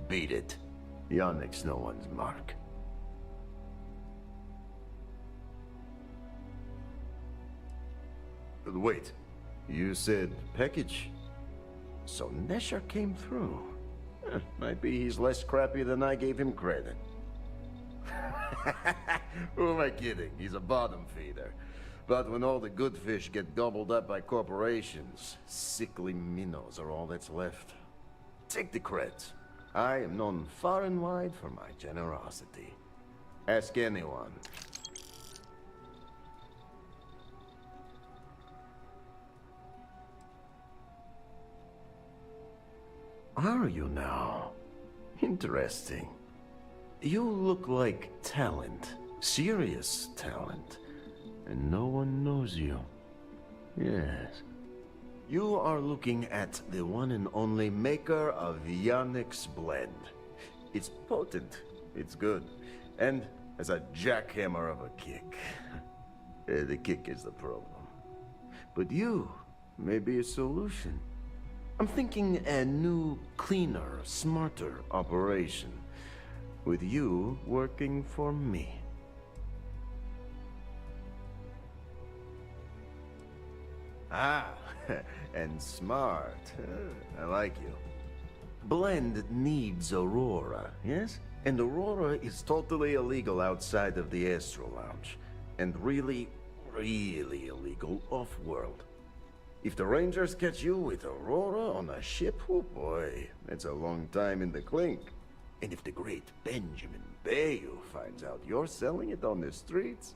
beat it. Yannick's no one's mark. Wait, you said package? So Nesher came through. Might be he's less crappy than I gave him credit. Who am I kidding? He's a bottom feeder. But when all the good fish get gobbled up by corporations, sickly minnows are all that's left. Take the creds. I am known far and wide for my generosity. Ask anyone. Are you now? Interesting. You look like talent. Serious talent. And no one knows you. Yes. You are looking at the one and only maker of Yannick's blend. It's potent. It's good. And has a jackhammer of a kick. The kick is the problem. But you maybe a solution. I'm thinking a new, cleaner, smarter operation. With you working for me. Ah, and smart. I like you. Blend needs Aurora, yes? And Aurora is totally illegal outside of the Astro Lounge. And really, really illegal off-world. If the Rangers catch you with Aurora on a ship, oh boy, that's a long time in the clink. And if the great Benjamin Bayou finds out you're selling it on the streets,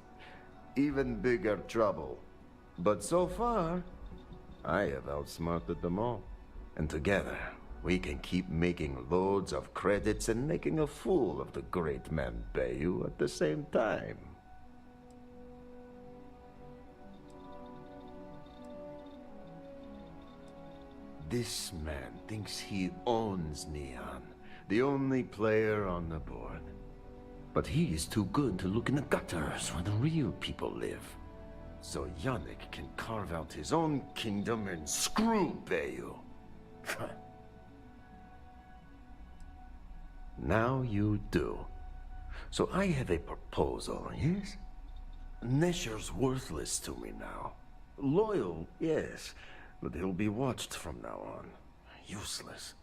even bigger trouble. But so far, I have outsmarted them all. And together, we can keep making loads of credits and making a fool of the great man Bayou at the same time. This man thinks he owns Neon, the only player on the board. But he is too good to look in the gutters where the real people live. So Yannick can carve out his own kingdom and screw Bayou. Now you do. So I have a proposal, yes? Nesher's worthless to me now. Loyal, yes, but he'll be watched from now on. Useless.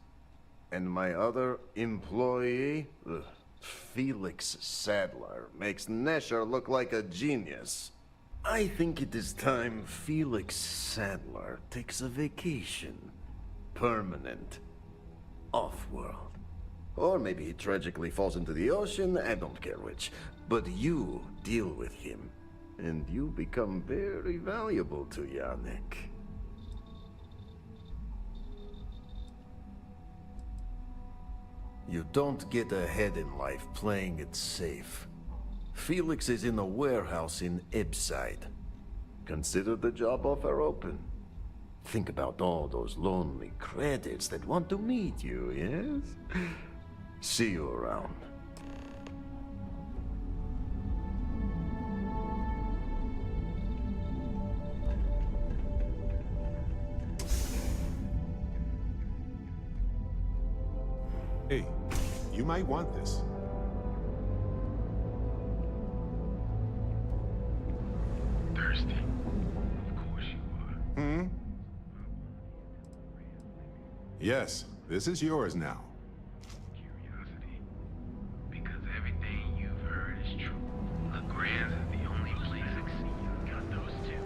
And my other employee, Felix Sadler, makes Nesher look like a genius. I think it is time Felix Sadler takes a vacation. Permanent. Off-world. Or maybe he tragically falls into the ocean, I don't care which. But you deal with him, and you become very valuable to Yannick. You don't get ahead in life playing it safe. Felix is in a warehouse in Ibside. Consider the job offer open. Think about all those lonely credits that want to meet you, yes? See you around. Hey, you might want this. Thirsty? Of course you are. Yes, this is yours now. Curiosity. Because everything you've heard is true. LeGrand's is the only place that's got those two.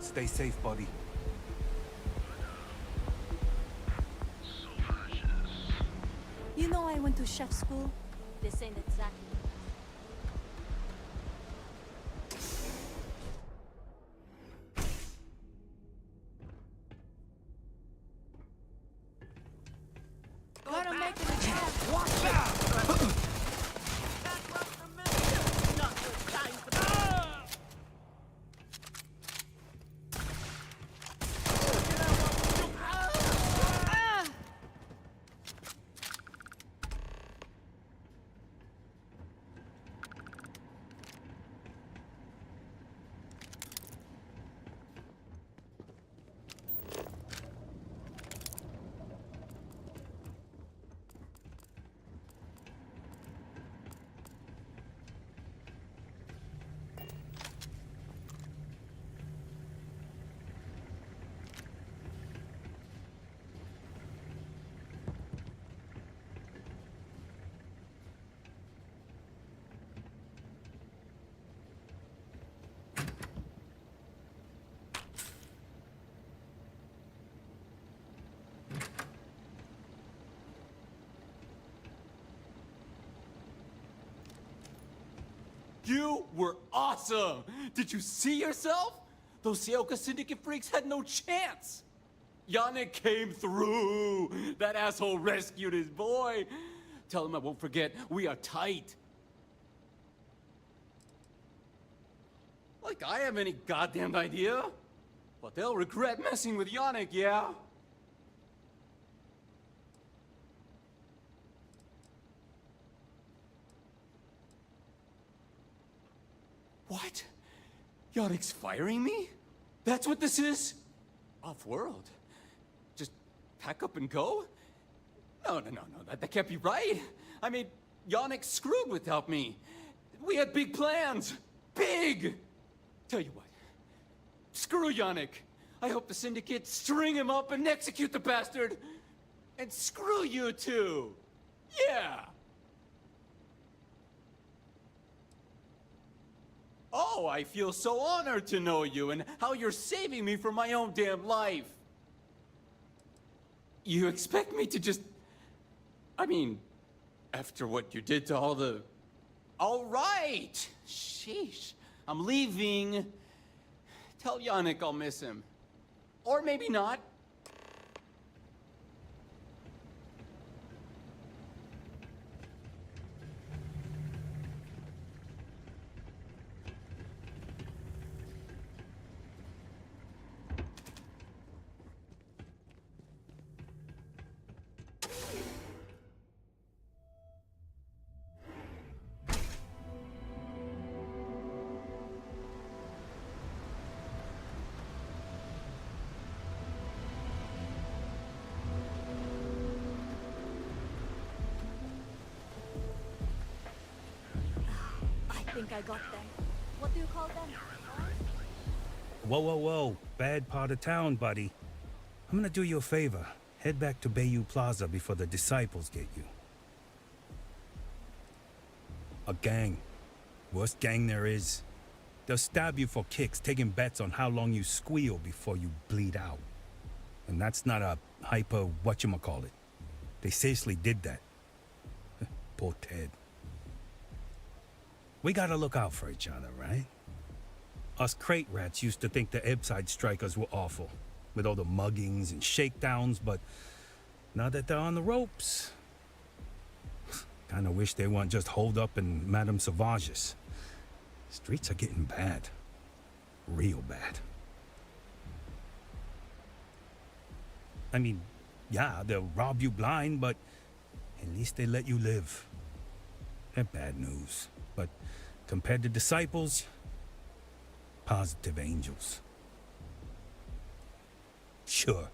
Stay safe, buddy. You know I went to chef school? This ain't exactly. Gotta make it a chef. Watch out! You were awesome! Did you see yourself? Those Seoka Syndicate freaks had no chance! Yannick came through! That asshole rescued his boy! Tell him I won't forget, we are tight! Like I have any goddamn idea. But they'll regret messing with Yannick, yeah? What? Yannick's firing me? That's what this is? Off-world? Just pack up and go? No, that can't be right. I mean, Yannick screwed without me. We had big plans. Big! Tell you what. Screw Yannick. I hope the Syndicate string him up and execute the bastard. And screw you too. Yeah! Oh, I feel so honored to know you and how you're saving me from my own damn life. You expect me to just... I mean, after what you did to all the... All right! Sheesh. I'm leaving. Tell Yannick I'll miss him. Or maybe not. I think I got them. What do you call them? Whoa. Bad part of town, buddy. I'm gonna do you a favor. Head back to Bayou Plaza before the disciples get you. A gang. Worst gang there is. They'll stab you for kicks, taking bets on how long you squeal before you bleed out. And that's not a hyper whatchamacallit. They seriously did that. Poor Ted. We gotta look out for each other, right? Us crate rats used to think the Ebbside strikers were awful, with all the muggings and shakedowns, but now that they're on the ropes, kinda wish they weren't just holed up in Madame Sauvage's. Streets are getting bad. Real bad. I mean, yeah, they'll rob you blind, but at least they let you live. They're bad news, but compared to disciples, positive angels. Sure.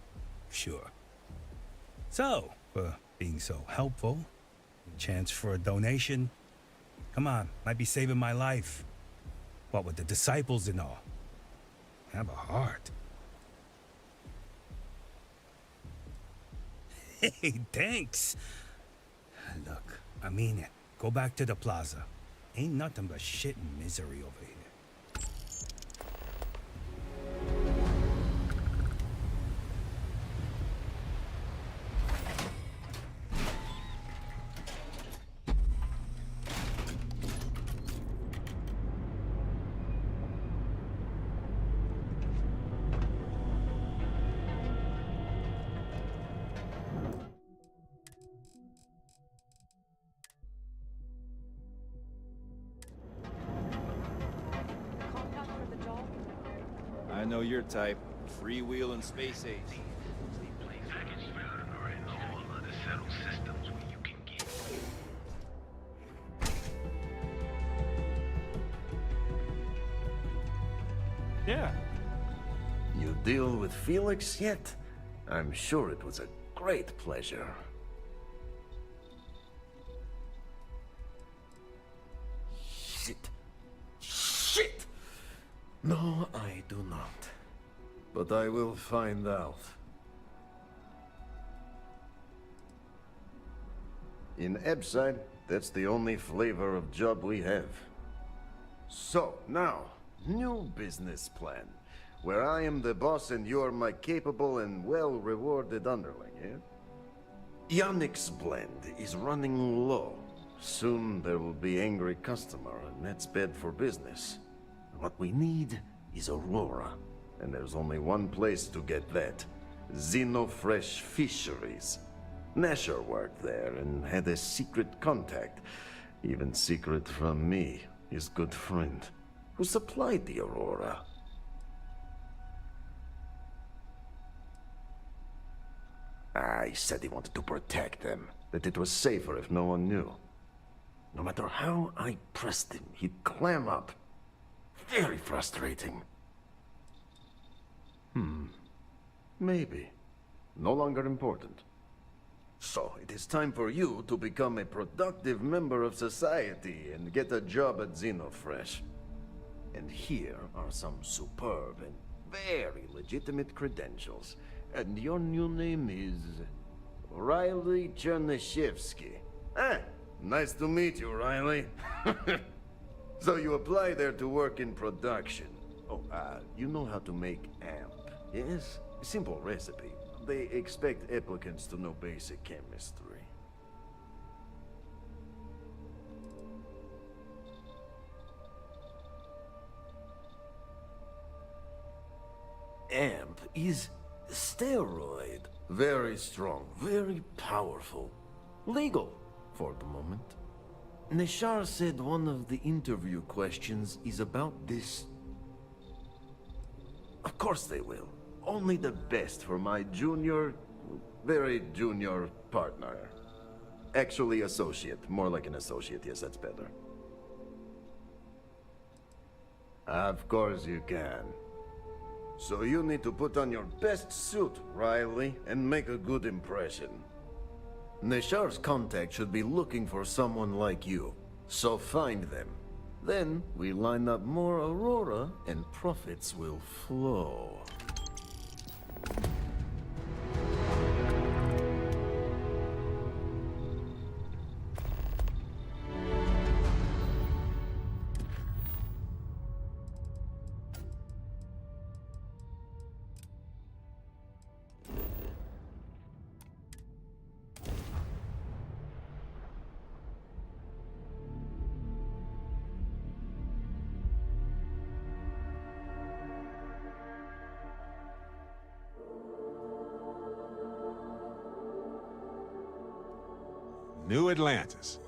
So, for being so helpful, chance for a donation. Come on, might be saving my life. What with the disciples and all. Have a heart. Hey, thanks. Look, I mean it. Go back to the plaza. Ain't nothing but shit and misery over here. I know your type. Freewheel and space age. Yeah. You deal with Felix yet? I'm sure it was a great pleasure. Shit! No, I do not. But I will find out. In Ebbside, that's the only flavor of job we have. So, now, new business plan. Where I am the boss and you're my capable and well-rewarded underling, yeah? Yannick's blend is running low. Soon there will be angry customer, and that's bad for business. What we need is Aurora, and there's only one place to get that. Xenofresh Fisheries. Nasher worked there and had a secret contact. Even secret from me, his good friend. who supplied the Aurora. He said he wanted to protect them, that it was safer if no one knew. No matter how I pressed him, he'd clam up. Very frustrating. Maybe. No longer important. So, it is time for you to become a productive member of society and get a job at Xenofresh. And here are some superb and very legitimate credentials. And your new name is... Riley Chernyshevsky. Nice to meet you, Riley. So you apply there to work in production. Oh, you know how to make amp, yes? Simple recipe. They expect applicants to know basic chemistry. Amp is steroid. Very strong, very powerful. Legal, for the moment. Nishar said one of the interview questions is about this. Of course they will. Only the best for my junior, very junior partner. Actually associate, more like an associate, yes, that's better. Of course you can. So you need to put on your best suit, Riley, and make a good impression. Nishar's contact should be looking for someone like you, so find them. Then we line up more Aurora and profits will flow. New Atlantis.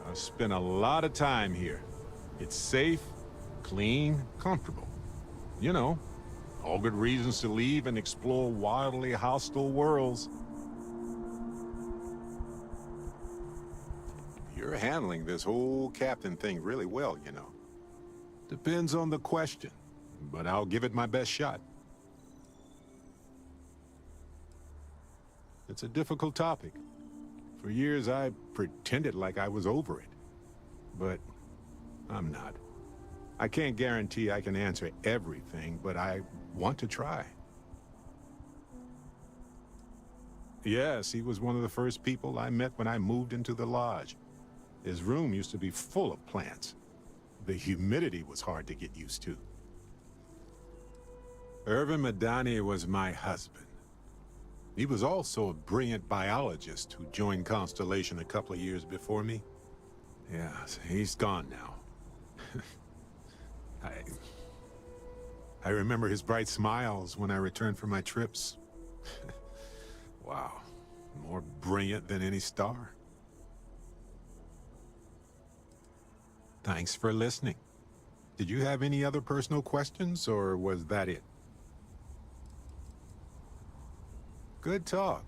I've spent a lot of time here. It's safe, clean, comfortable. You know, all good reasons to leave and explore wildly hostile worlds. You're handling this whole captain thing really well, you know. Depends on the question, but I'll give it my best shot. It's a difficult topic. For years, I pretended like I was over it. But I'm not. I can't guarantee I can answer everything, but I want to try. Yes, he was one of the first people I met when I moved into the lodge. His room used to be full of plants. The humidity was hard to get used to. Irvin Madani was my husband. He was also a brilliant biologist who joined Constellation a couple of years before me. Yes, he's gone now. I remember his bright smiles when I returned from my trips. Wow, more brilliant than any star. Thanks for listening. Did you have any other personal questions, or was that it? Good talk.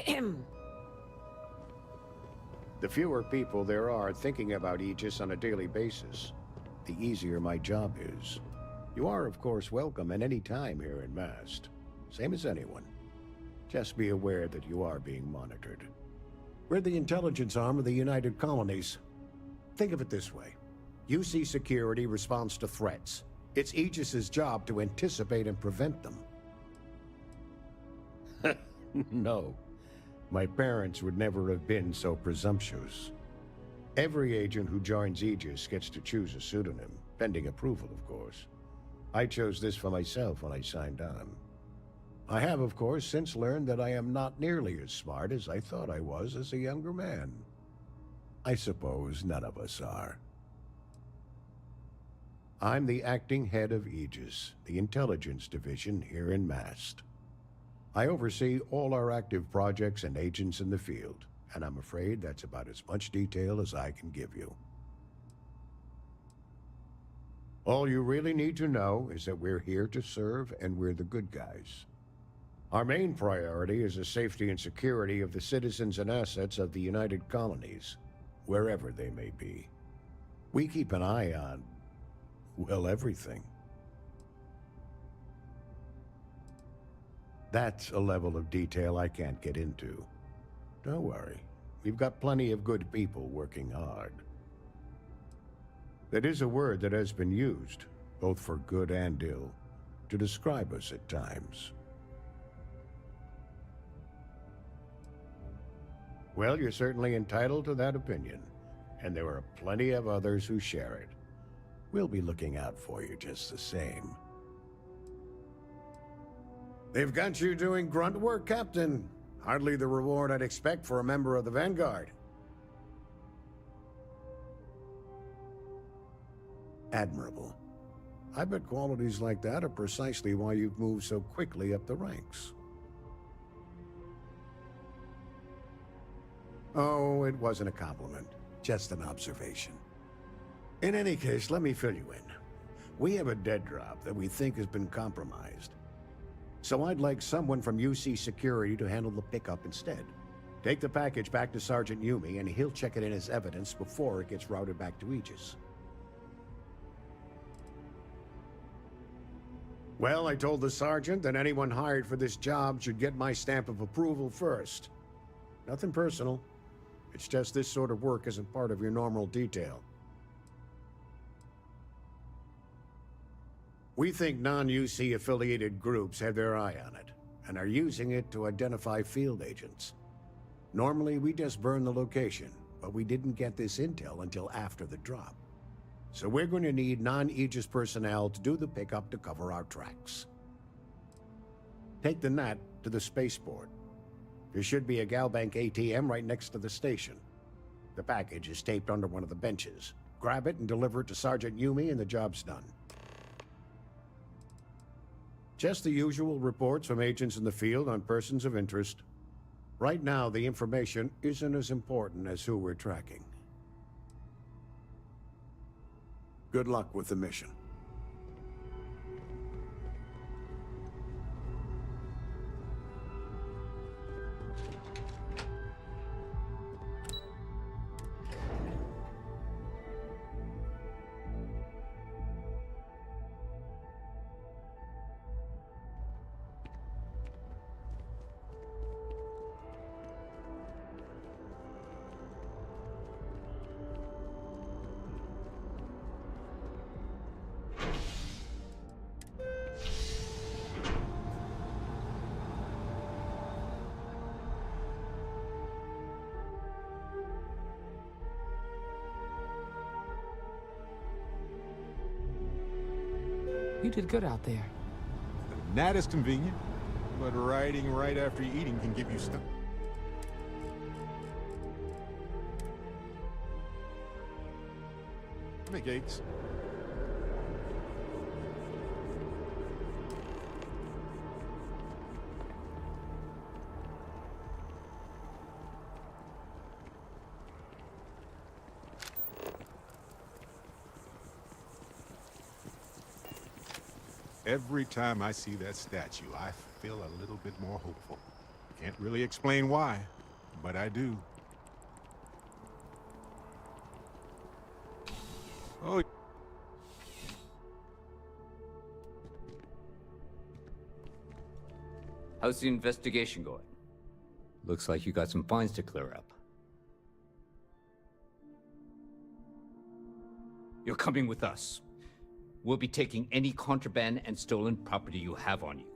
The fewer people there are thinking about Aegis on a daily basis, the easier my job is. You are, of course, welcome at any time here in Mast. Same as anyone. Just be aware that you are being monitored. We're the intelligence arm of the United Colonies. Think of it this way. UC Security responds to threats. It's Aegis's job to anticipate and prevent them. No. My parents would never have been so presumptuous. Every agent who joins Aegis gets to choose a pseudonym, pending approval, of course. I chose this for myself when I signed on. I have, of course, since learned that I am not nearly as smart as I thought I was as a younger man. I suppose none of us are. I'm the acting head of Aegis, the intelligence division here in Mast. I oversee all our active projects and agents in the field, and I'm afraid that's about as much detail as I can give you. All you really need to know is that we're here to serve and we're the good guys. Our main priority is the safety and security of the citizens and assets of the United Colonies, wherever they may be. We keep an eye on, well, everything. That's a level of detail I can't get into. Don't worry, we've got plenty of good people working hard. That is a word that has been used, both for good and ill, to describe us at times. Well, you're certainly entitled to that opinion, and there are plenty of others who share it. We'll be looking out for you just the same. They've got you doing grunt work, Captain. Hardly the reward I'd expect for a member of the Vanguard. Admirable. I bet qualities like that are precisely why you've moved so quickly up the ranks. Oh, it wasn't a compliment, just an observation. In any case, let me fill you in. We have a dead drop that we think has been compromised. So I'd like someone from UC Security to handle the pickup instead. Take the package back to Sergeant Yumi, and he'll check it in as evidence before it gets routed back to Aegis. Well, I told the sergeant that anyone hired for this job should get my stamp of approval first. Nothing personal. It's just this sort of work isn't part of your normal detail. We think non-UC affiliated groups have their eye on it, and are using it to identify field agents. Normally, we just burn the location, but we didn't get this intel until after the drop. So we're going to need non-Aegis personnel to do the pickup to cover our tracks. Take the NAT to the spaceport. There should be a Galbank ATM right next to the station. The package is taped under one of the benches. Grab it and deliver it to Sergeant Yumi and the job's done. Just the usual reports from agents in the field on persons of interest. Right now, the information isn't as important as who we're tracking. Good luck with the mission. You did good out there. That is convenient, but riding right after eating can give you stuff. Make eggs. Every time I see that statue, I feel a little bit more hopeful. Can't really explain why, but I do. Oh. How's the investigation going? Looks like you got some finds to clear up. You're coming with us. We'll be taking any contraband and stolen property you have on you.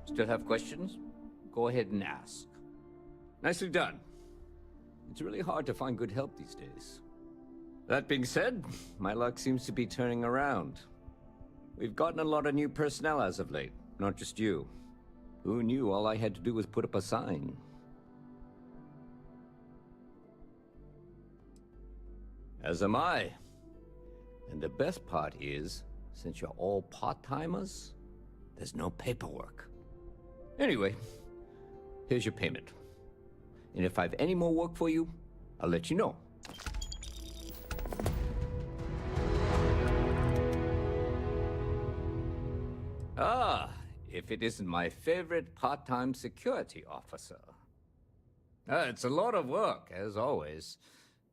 Still have questions? Go ahead and ask. Nicely done. It's really hard to find good help these days. That being said, my luck seems to be turning around. We've gotten a lot of new personnel as of late, not just you. Who knew all I had to do was put up a sign? As am I. And the best part is, since you're all part-timers, there's no paperwork. Anyway, here's your payment. And if I have any more work for you, I'll let you know. Ah, if it isn't my favorite part-time security officer. It's a lot of work, as always.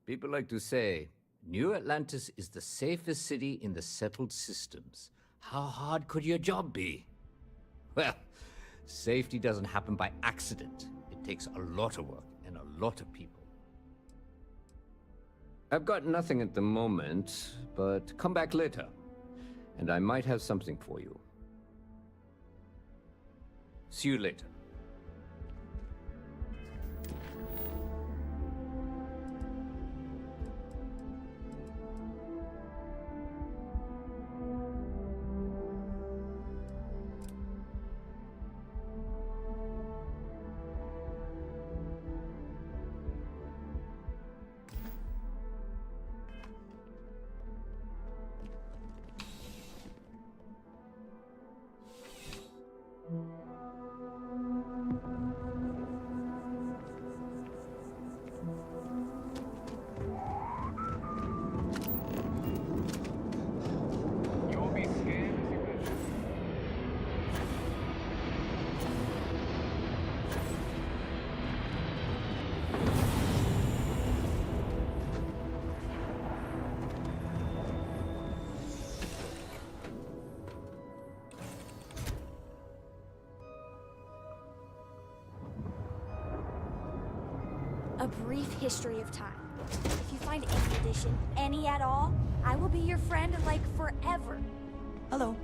People like to say, New Atlantis is the safest city in the settled systems. How hard could your job be? Well, safety doesn't happen by accident. It takes a lot of work and a lot of people. I've got nothing at the moment, but come back later, and I might have something for you. See you later. A brief history of time. If you find any edition, any at all, I will be your friend like forever. Hello.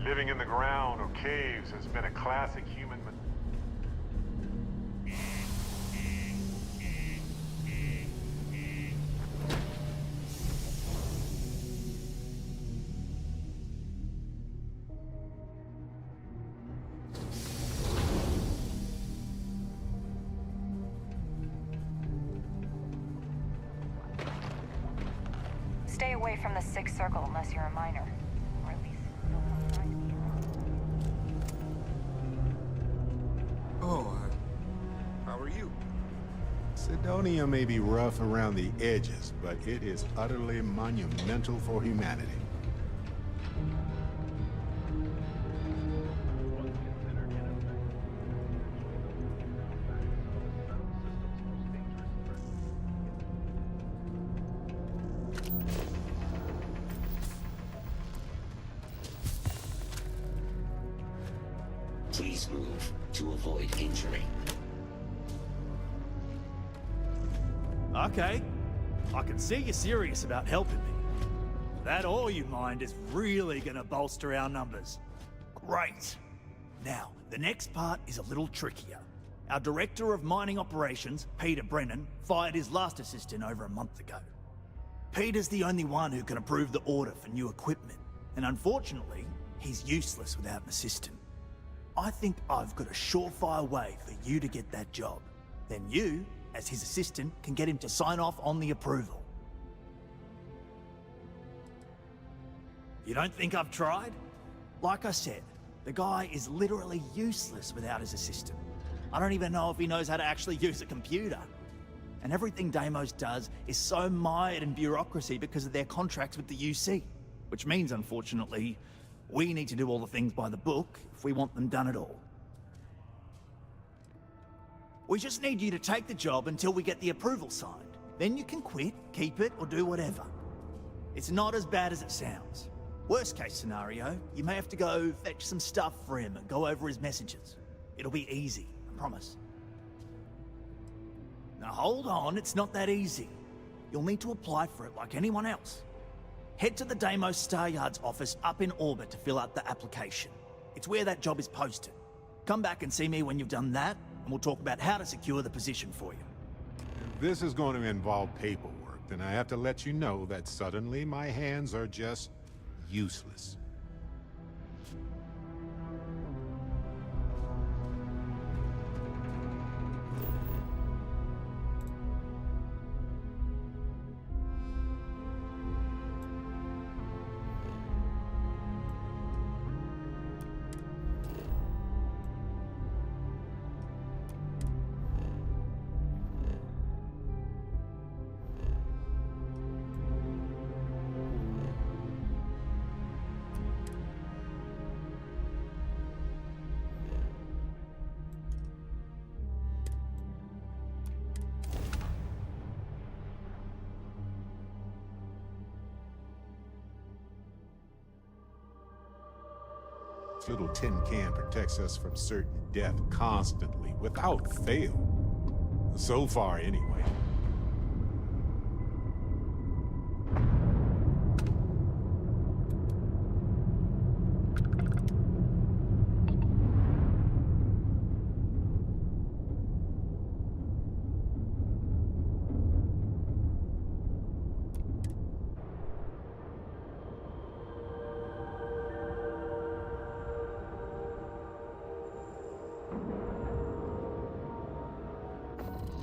Living in the ground or caves has been a classic human... Stay away from the Sixth Circle unless you're a minor. Or at least don't have the right to be in. Oh, how are you? Sidonia may be rough around the edges, but it is utterly monumental for humanity. Please move to avoid injury. Okay. I can see you're serious about helping me. That all you mind is really gonna bolster our numbers. Great. Now, the next part is a little trickier. Our Director of Mining Operations, Peter Brennan, fired his last assistant over a month ago. Peter's the only one who can approve the order for new equipment, and unfortunately, he's useless without an assistant. I think I've got a surefire way for you to get that job. Then you, as his assistant, can get him to sign off on the approval. You don't think I've tried? Like I said, the guy is literally useless without his assistant. I don't even know if he knows how to actually use a computer. And everything Deimos does is so mired in bureaucracy because of their contracts with the UC. Which means, unfortunately, we need to do all the things by the book if we want them done at all. We just need you to take the job until we get the approval signed. Then you can quit, keep it, or do whatever. It's not as bad as it sounds. Worst case scenario, you may have to go fetch some stuff for him and go over his messages. It'll be easy, I promise. Now hold on, it's not that easy. You'll need to apply for it like anyone else. Head to the Deimos Star Yard's office up in orbit to fill out the application. It's where that job is posted. Come back and see me when you've done that, and we'll talk about how to secure the position for you. If this is going to involve paperwork, then I have to let you know that suddenly my hands are just useless. This little tin can protects us from certain death constantly, without fail. So far, anyway.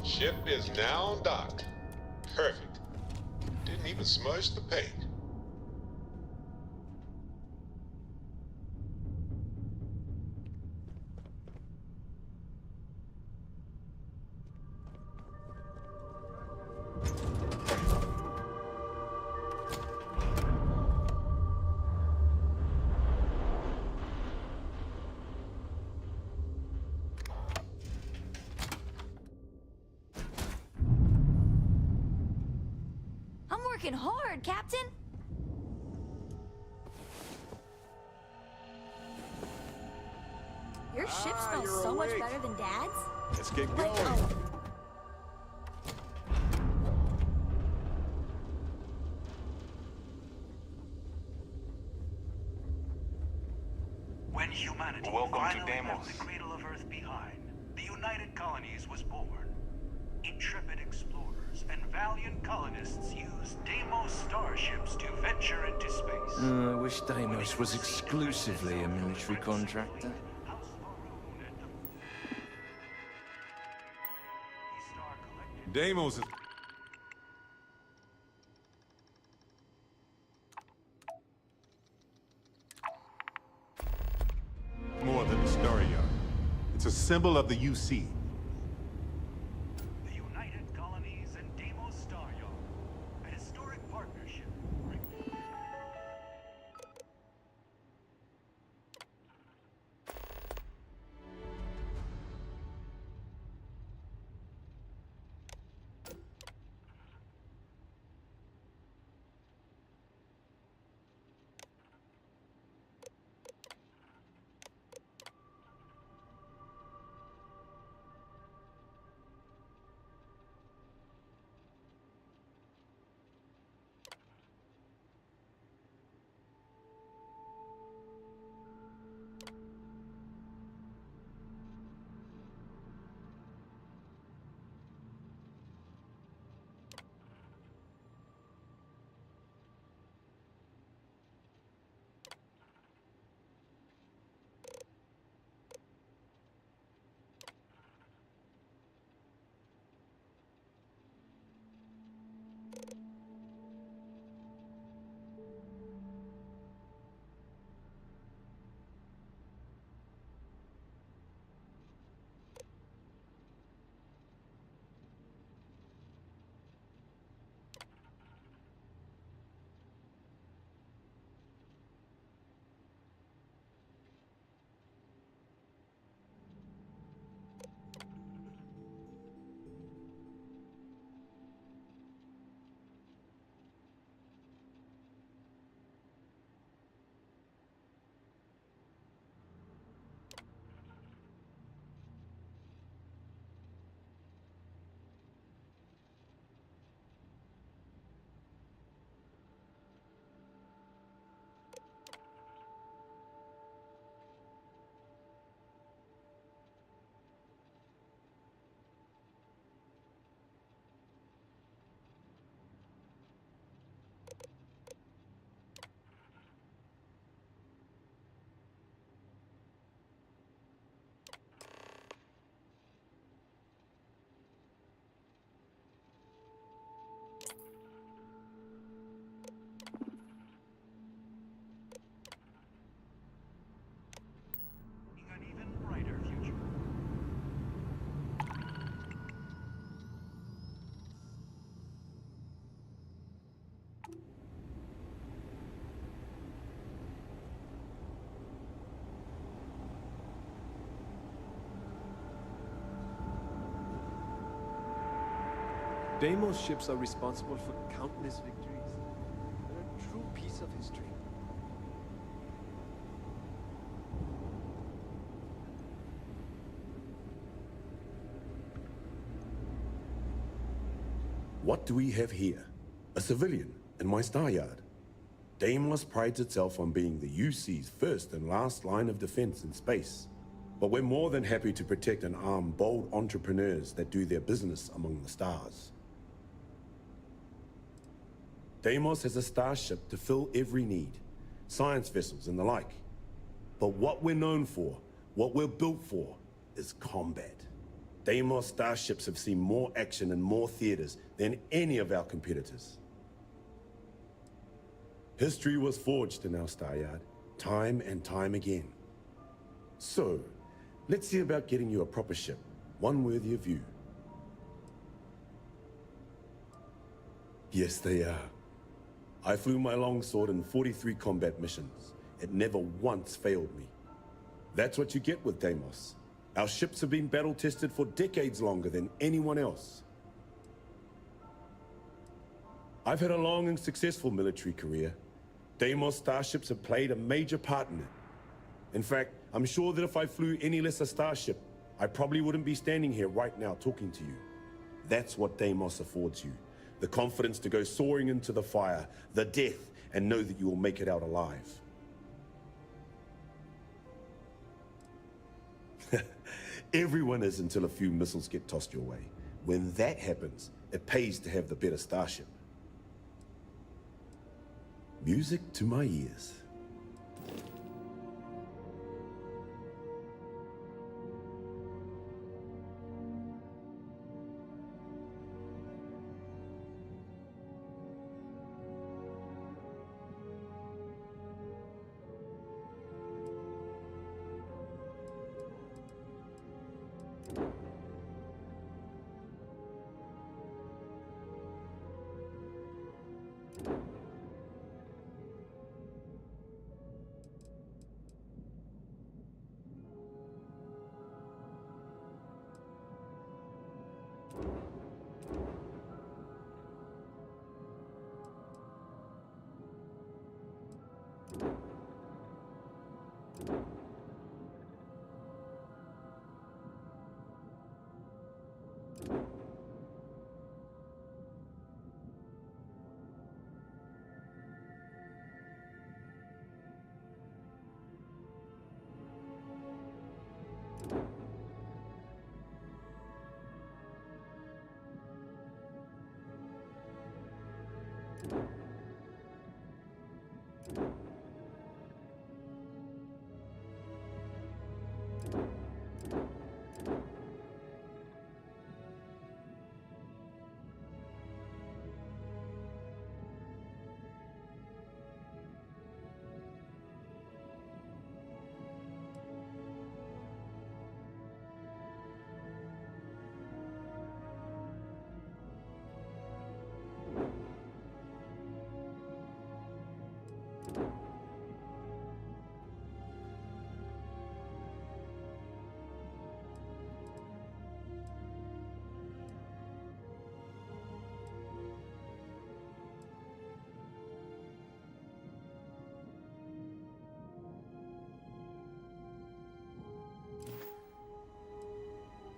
Ship is now docked. Perfect. Didn't even smudge the paint. Working hard, Captain. Your ship smells so much better than Dad's. Let's get Like, going. When humanity finally left the cradle of Earth behind, the United Colonies was born. Intrepid explorers and valiant colonists used Deimos starships to venture into space. I wish Deimos was exclusively a military contractor. Deimos is... more than a star yard. It's a symbol of the UC. The United Colonies and Deimos Star Yard, a historic partnership. Deimos ships are responsible for countless victories. They're a true piece of history. What do we have here? A civilian in my star yard. Deimos prides itself on being the UC's first and last line of defense in space. But we're more than happy to protect and arm bold entrepreneurs that do their business among the stars. Deimos has a starship to fill every need, science vessels and the like. But what we're known for, what we're built for, is combat. Deimos starships have seen more action in more theaters than any of our competitors. History was forged in our star yard, time and time again. So, let's see about getting you a proper ship, one worthy of you. Yes, they are. I flew my longsword in 43 combat missions. It never once failed me. That's what you get with Deimos. Our ships have been battle-tested for decades longer than anyone else. I've had a long and successful military career. Deimos starships have played a major part in it. In fact, I'm sure that if I flew any lesser starship, I probably wouldn't be standing here right now talking to you. That's what Deimos affords you. The confidence to go soaring into the fire, the death, and know that you will make it out alive. Everyone is until a few missiles get tossed your way. When that happens, it pays to have the better starship. Music to my ears.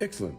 Excellent.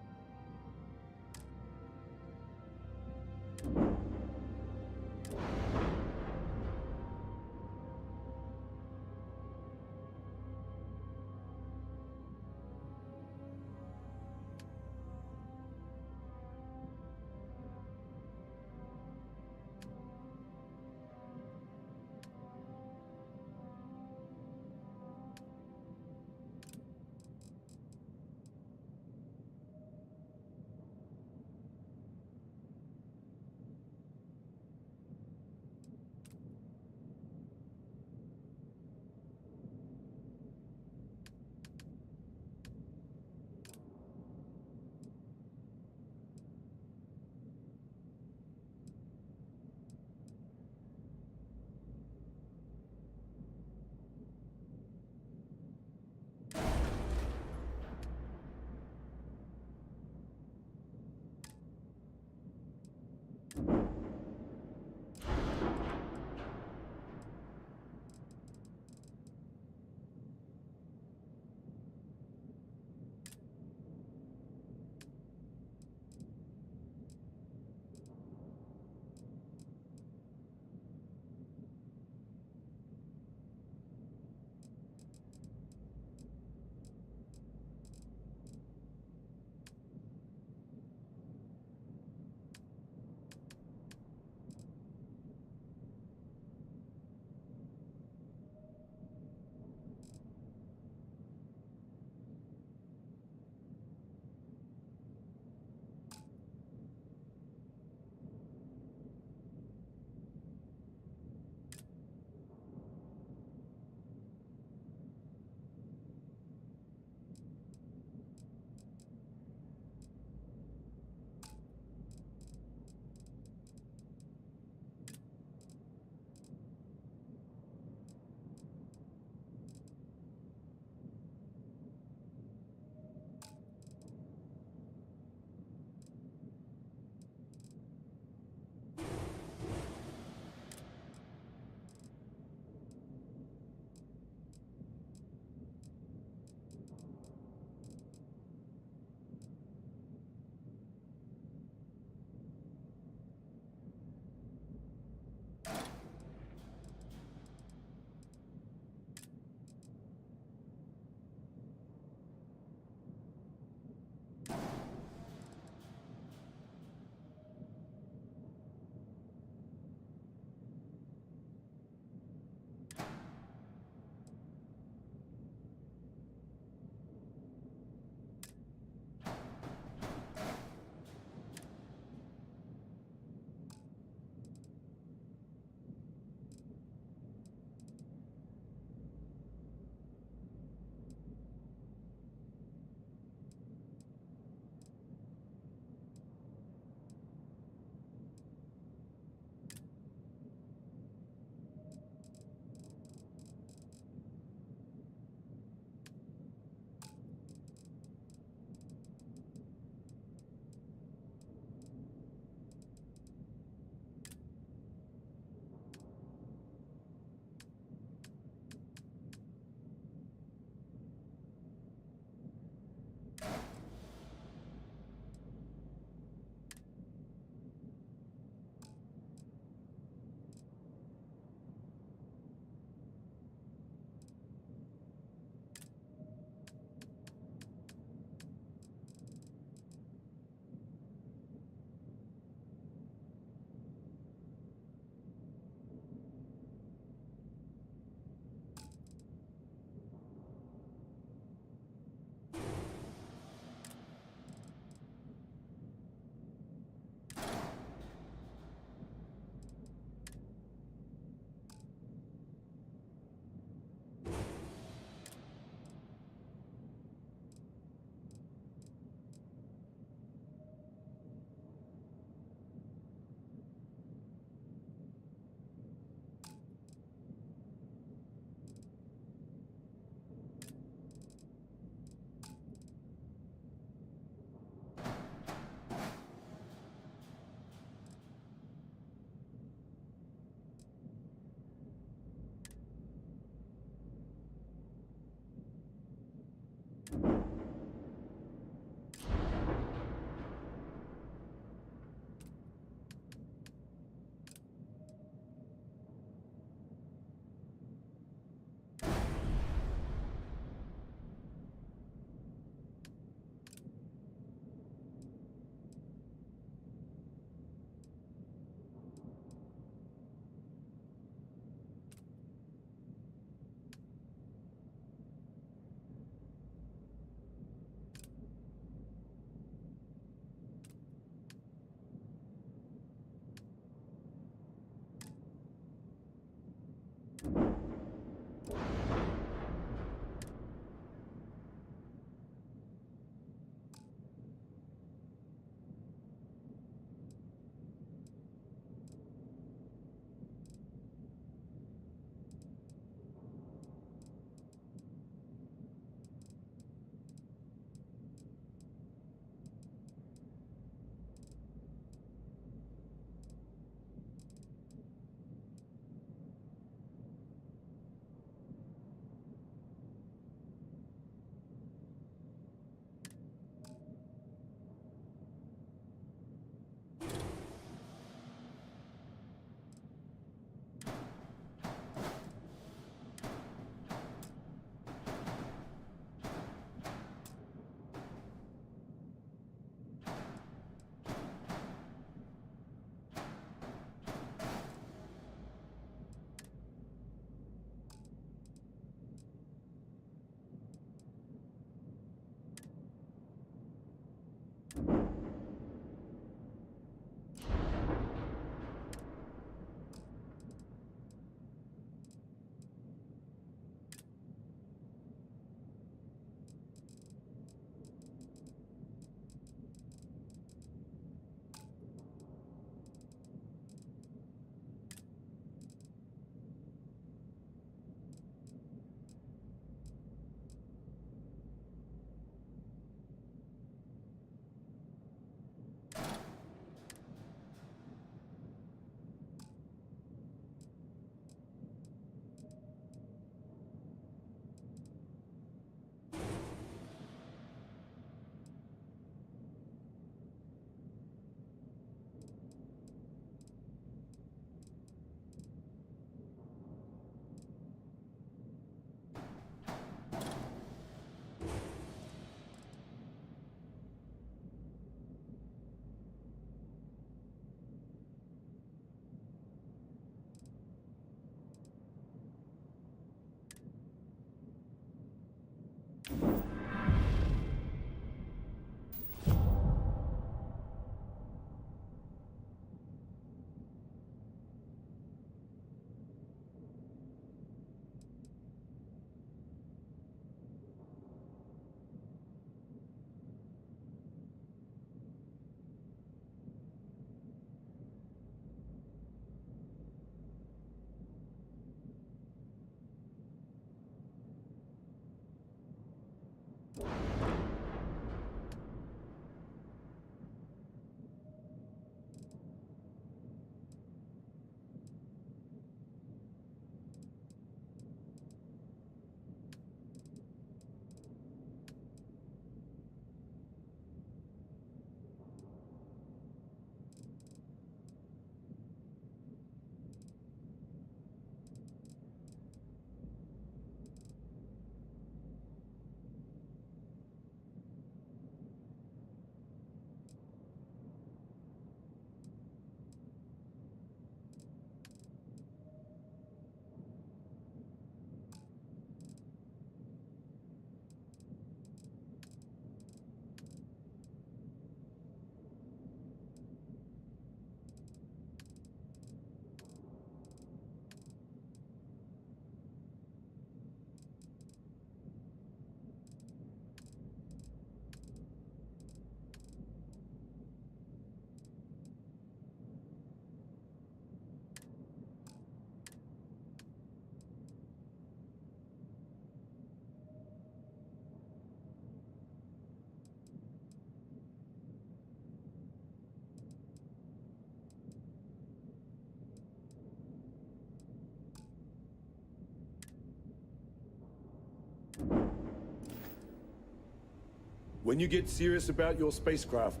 When you get serious about your spacecraft,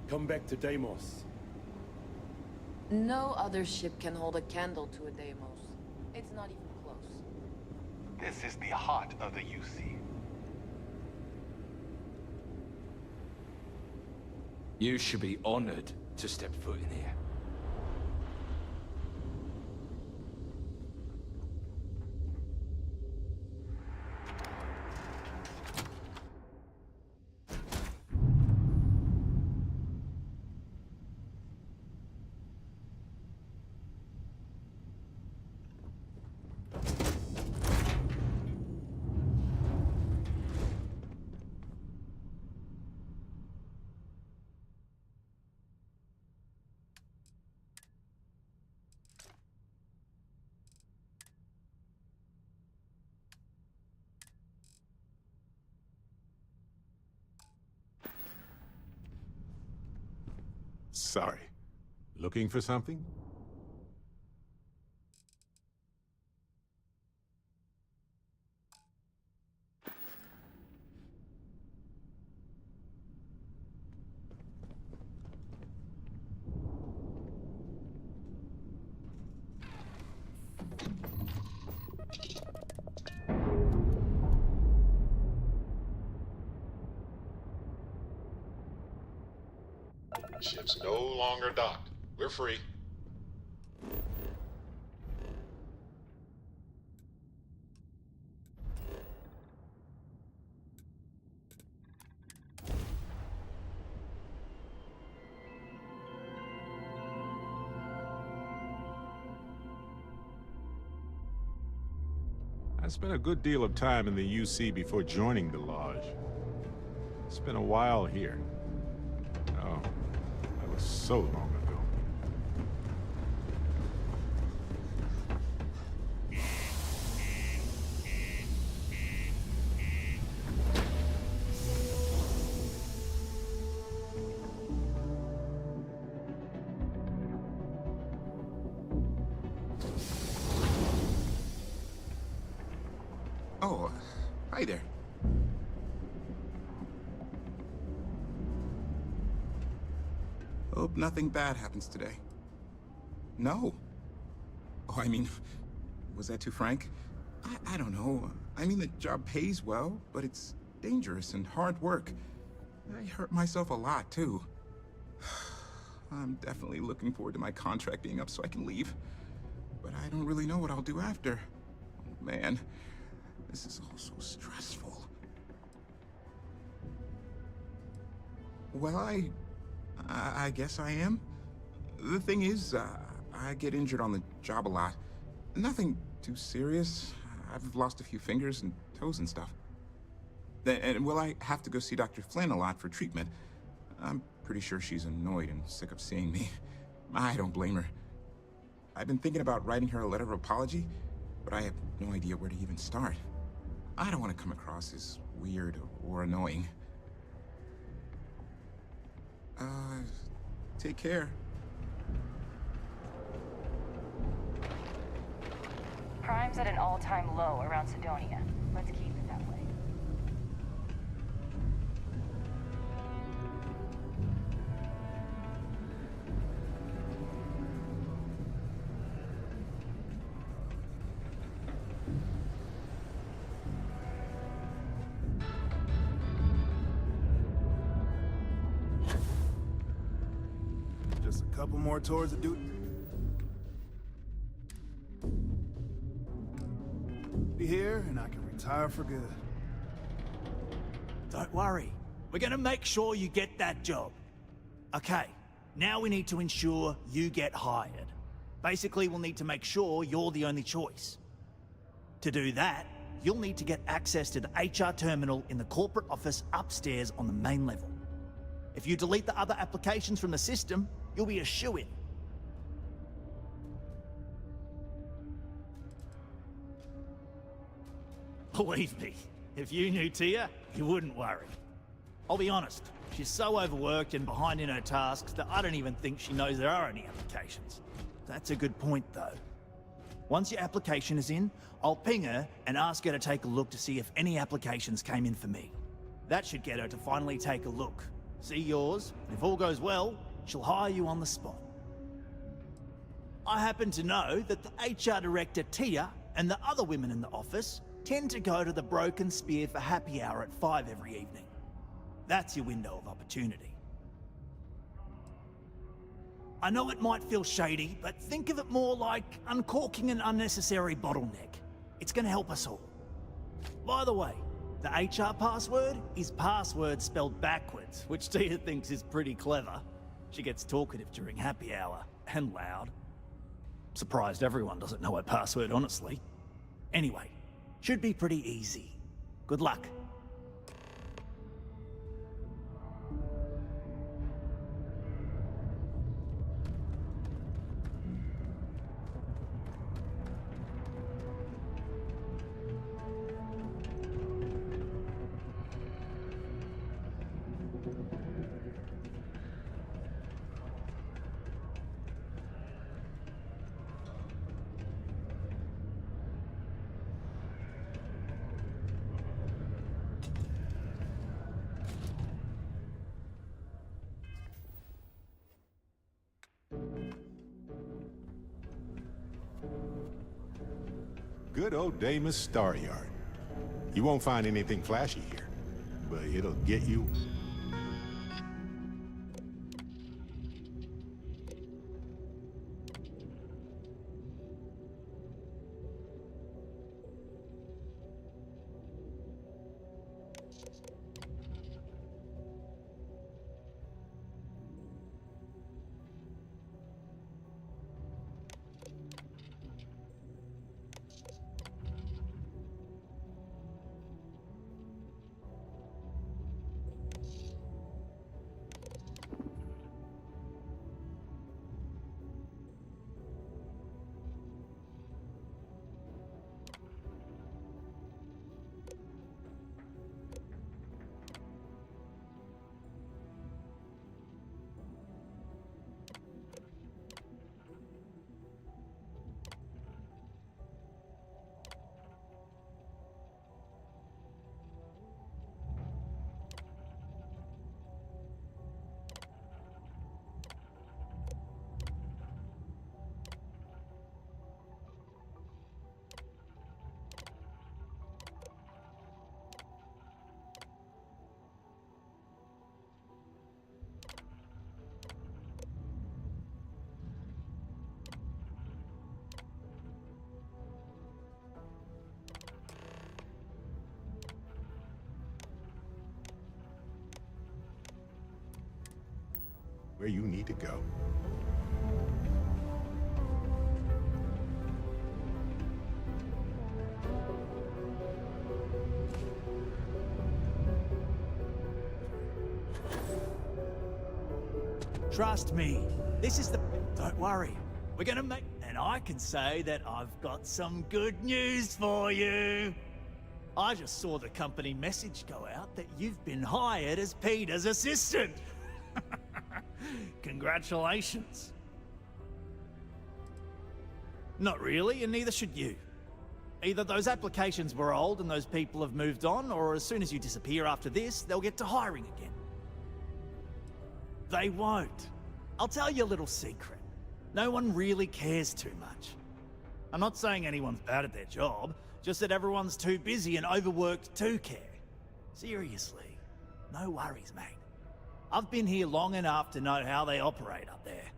come back to Deimos. No other ship can hold a candle to a Deimos. It's not even close. This is the heart of the UC. You should be honored to step foot in here. Sorry. Looking for something? Ship's no longer docked. We're free. I spent a good deal of time in the UC before joining the Lodge. It's been a while here. Oh, that was so long ago. Oh, hi there. Hope nothing bad happens today. No. Oh, I mean, was that too frank? I don't know. I mean, the job pays well, but it's dangerous and hard work. I hurt myself a lot, too. I'm definitely looking forward to my contract being up so I can leave. But I don't really know what I'll do after. Oh, man. This is all so stressful. Well, I guess I am. The thing is, I get injured on the job a lot. Nothing too serious. I've lost a few fingers and toes and stuff. And well, I have to go see Dr. Flynn a lot for treatment. I'm pretty sure she's annoyed and sick of seeing me. I don't blame her. I've been thinking about writing her a letter of apology, but I have no idea where to even start. I don't want to come across as weird or annoying. Take care. Crime's at an all-time low around Sidonia. Let's keep it that way. Just a couple more tours of duty. Be here, and I can retire for good. Don't worry. We're gonna make sure you get that job. Okay, now we need to ensure you get hired. Basically, we'll need to make sure you're the only choice. To do that, you'll need to get access to the HR terminal in the corporate office upstairs on the main level. If you delete the other applications from the system, you'll be a shoo-in. Believe me, if you knew Tia, you wouldn't worry. I'll be honest, she's so overworked and behind in her tasks that I don't even think she knows there are any applications. That's a good point, though. Once your application is in, I'll ping her and ask her to take a look to see if any applications came in for me. That should get her to finally take a look. See yours, and if all goes well, she'll hire you on the spot. I happen to know that the HR director, Tia, and the other women in the office tend to go to the Broken Spear for happy hour at 5 every evening. That's your window of opportunity. I know it might feel shady, but think of it more like uncorking an unnecessary bottleneck. It's going to help us all. By the way, the HR password is password spelled backwards, which Tia thinks is pretty clever. She gets talkative during happy hour, and loud. Surprised everyone doesn't know her password, honestly. Anyway, should be pretty easy. Good luck. Good old Damon's Star Yard. You won't find anything flashy here, but it'll get you. Where you need to go. Trust me, this is the... Don't worry, we're gonna make... And I can say that I've got some good news for you. I just saw the company message go out that you've been hired as Peter's assistant. Congratulations. Not really, and neither should you. Either those applications were old and those people have moved on, or as soon as you disappear after this, they'll get to hiring again. They won't. I'll tell you a little secret. No one really cares too much. I'm not saying anyone's bad at their job, just that everyone's too busy and overworked to care. Seriously, no worries, mate. I've been here long enough to know how they operate up there.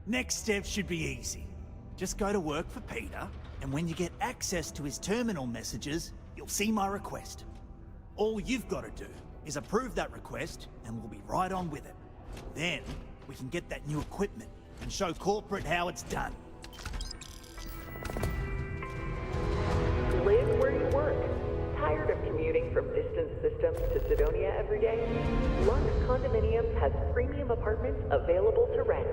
Next step should be easy. Just go to work for Peter, and when you get access to his terminal messages, you'll see my request. All you've got to do is approve that request, and we'll be right on with it. Then, we can get that new equipment and show corporate how it's done. Live where you work. Tired of commuting from distant systems to Sidonia every day? Lux Condominiums has premium apartments available to rent.